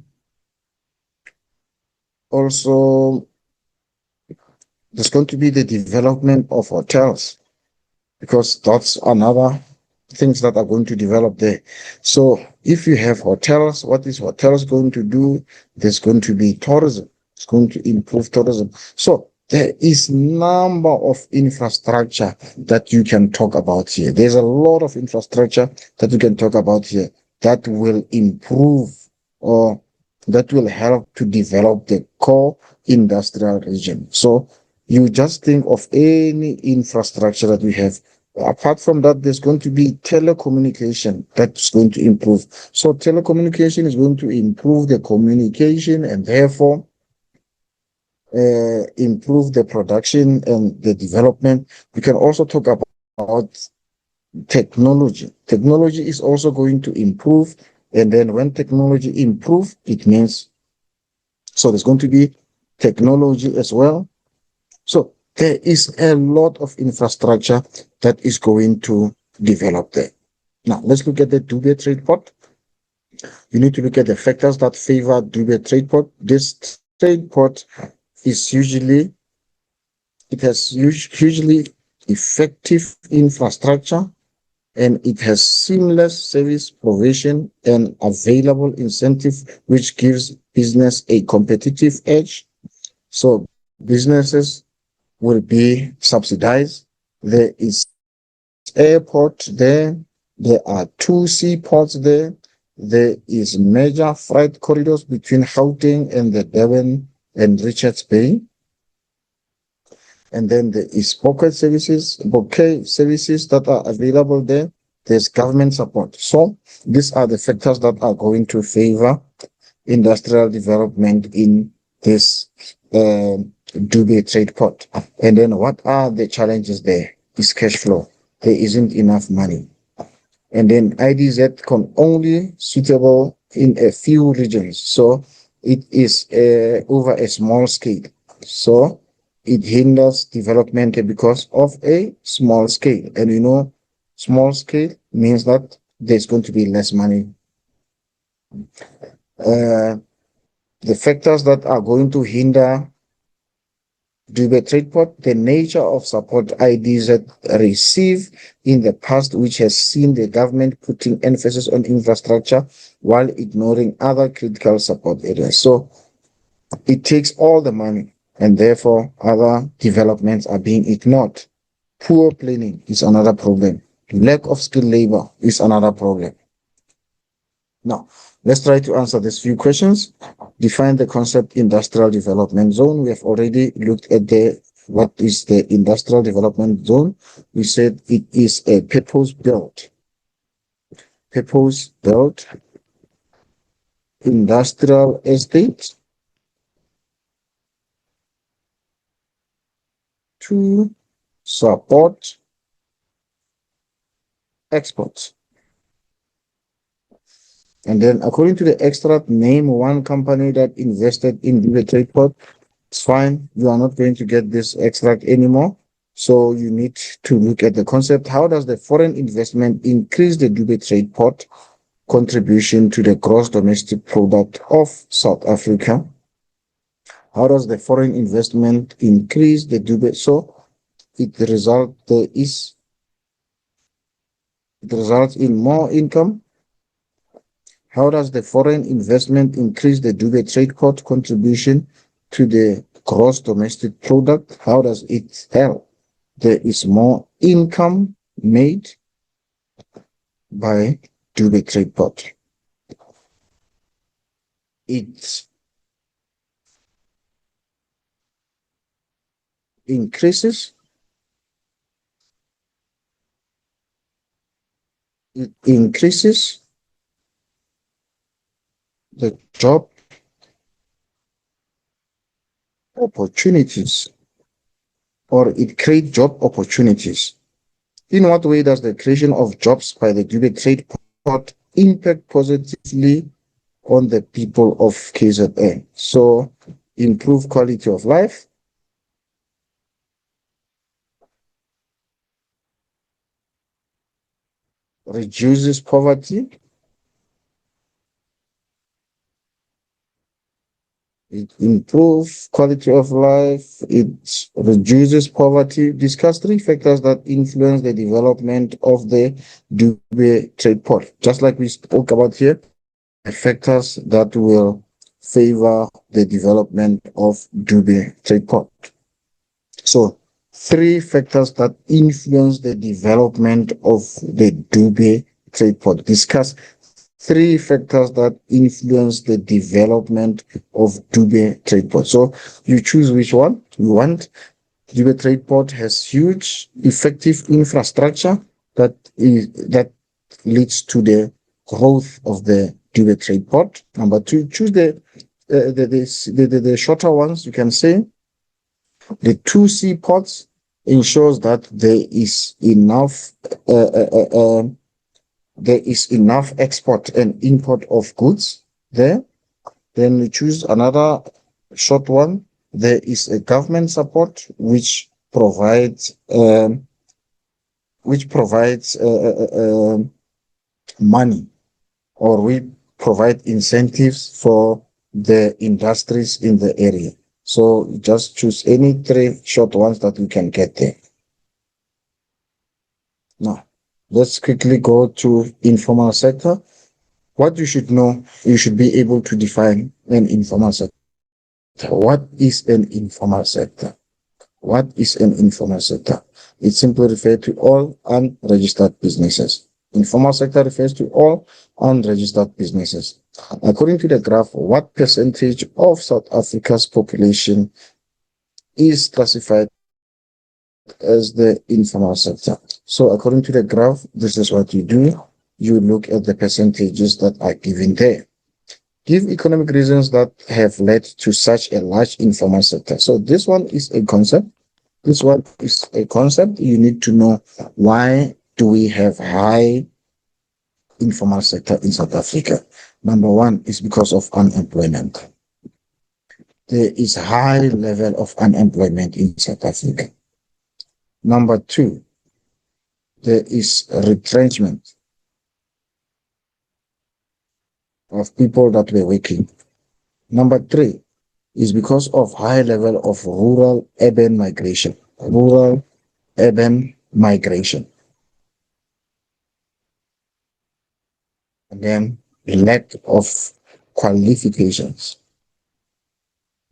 also the development of hotels, because that's another things that are going to develop there. So if you have hotels, what is hotels going to do? There's going to be tourism. It's going to improve tourism. So there is number of infrastructure that you can talk about here. There's a lot of infrastructure that you can talk about here that will improve or that will help to develop the core industrial region. So you just think of any infrastructure that we have. Apart from that, there's going to be telecommunication that's going to improve. So telecommunication is going to improve the communication and therefore improve the production and the development. We can also talk about technology. Technology is also going to improve. And then when technology improves, it means, so there's going to be technology as well. So there is a lot of infrastructure that is going to develop there. Now, let's look at the dubious trade port. You need to look at the factors that favor dubious trade port. This trade port is usually effective infrastructure, and it has seamless service provision and available incentive, which gives business a competitive edge. So businesses will be subsidized. There is airport there. There are two seaports there. There is major freight corridors between Gauteng and the Durban and Richards Bay. And then there is bouquet services that are available there. There's government support. So these are the factors that are going to favor industrial development in this Dubai trade port. And then what are the challenges there? Is cash flow. There isn't enough money. And then IDZ can only suitable in a few regions. So it is over a small scale. So it hinders development because of a small scale. And small scale means that there's going to be less money. The factors that are going to hinder Dubai Trade Port, the nature of support IDs receive in the past, which has seen the government putting emphasis on infrastructure while ignoring other critical support areas. So it takes all the money, and therefore other developments are being ignored. Poor planning is another problem. Lack of skilled labor is another problem. Now, let's try to answer these few questions. Define the concept industrial development zone. We have already looked at what is the industrial development zone. We said it is a purpose-built industrial estate to support exports. And then according to the extract, name one company that invested in Dubai Trade Port. It's fine. You are not going to get this extract anymore. So you need to look at the concept. How does the foreign investment increase the Dubai Trade Port contribution to the gross domestic product of South Africa? How does the foreign investment increase the Dubai? So it results in more income. How does the foreign investment increase the Dubai Trade Port contribution to the gross domestic product? How does it help? There is more income made by Dubai Trade Port. It increases the job opportunities, or it creates job opportunities. In what way does the creation of jobs by the Dubai Trade Port impact positively on the people of KZN? So improve quality of life, reduces poverty, it improves quality of life, it reduces poverty. Discuss three factors that influence the development of the Dubai Trade Port. Just like we spoke about here, the factors that will favor the development of Dubai Trade Port. So, three factors that influence the development of the Dubai Trade Port. Discuss three factors that influence the development of Dubai Trade Port. So you choose which one you want. Dubai Trade Port has huge, effective infrastructure that leads to the growth of the Dubai Trade Port. Number two, choose the shorter ones. You can say the two seaports ensures that there is enough export and import of goods there. Then we choose another short one. There is a government support which provides money, or we provide incentives for the industries in the area. So just choose any three short ones that we can get there. Now, let's quickly go to informal sector. What you should know, you should be able to define an informal sector. What is an informal sector? What is an informal sector? it simply refers to all unregistered businesses. Informal sector refers to all unregistered businesses. According to the graph, what percentage of South Africa's population is classified as the informal sector? So according to the graph, this is what you do. You look at the percentages that are given there. Give economic reasons that have led to such a large informal sector. So this one is a concept. This one is a concept. You need to know, why do we have high informal sector in South Africa? Number one is because of unemployment. There is high level of unemployment in South Africa. Number two, there is retrenchment of people that were working. Number three is because of high level of rural urban migration. Rural urban migration. And then lack of qualifications.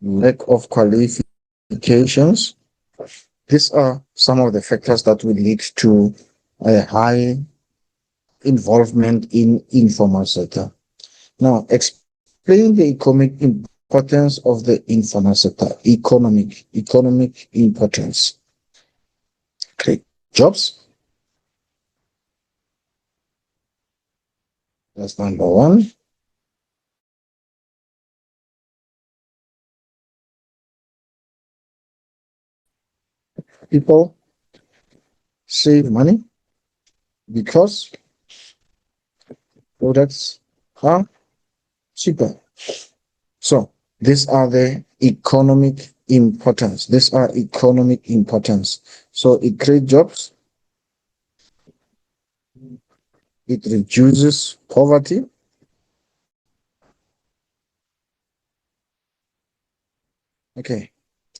Lack of qualifications. These are some of the factors that will lead to a high involvement in informal sector. Now, explain the economic importance of the informal sector. Economic importance. Create jobs. That's number one. People save money because products are cheaper. So these are the economic importance. These are economic importance. So it creates jobs. It reduces poverty. Okay.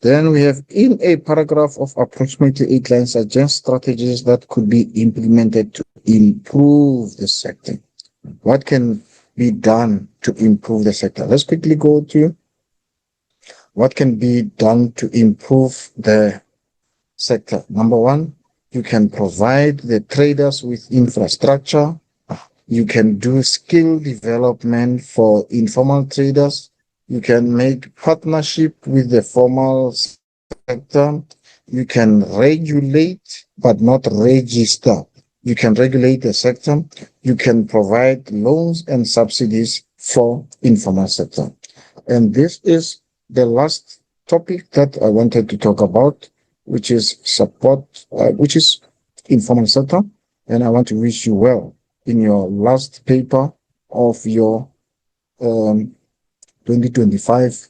Then we have, in a paragraph of approximately 8 lines, suggest strategies that could be implemented to improve the sector. What can be done to improve the sector? Let's quickly go to what can be done to improve the sector. Number one, you can provide the traders with infrastructure. You can do skill development for informal traders. You can make partnership with the formal sector. You can regulate but not register. You can regulate the sector. You can provide loans and subsidies for informal sector. And this is the last topic that I wanted to talk about, which is support, which is informal sector. And I want to wish you well in your last paper of your 2025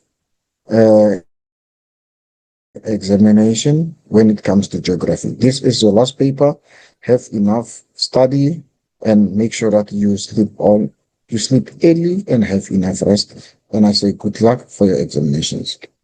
examination when it comes to geography. This is your last paper. Have enough study and make sure that you sleep early and have enough rest. And I say good luck for your examinations.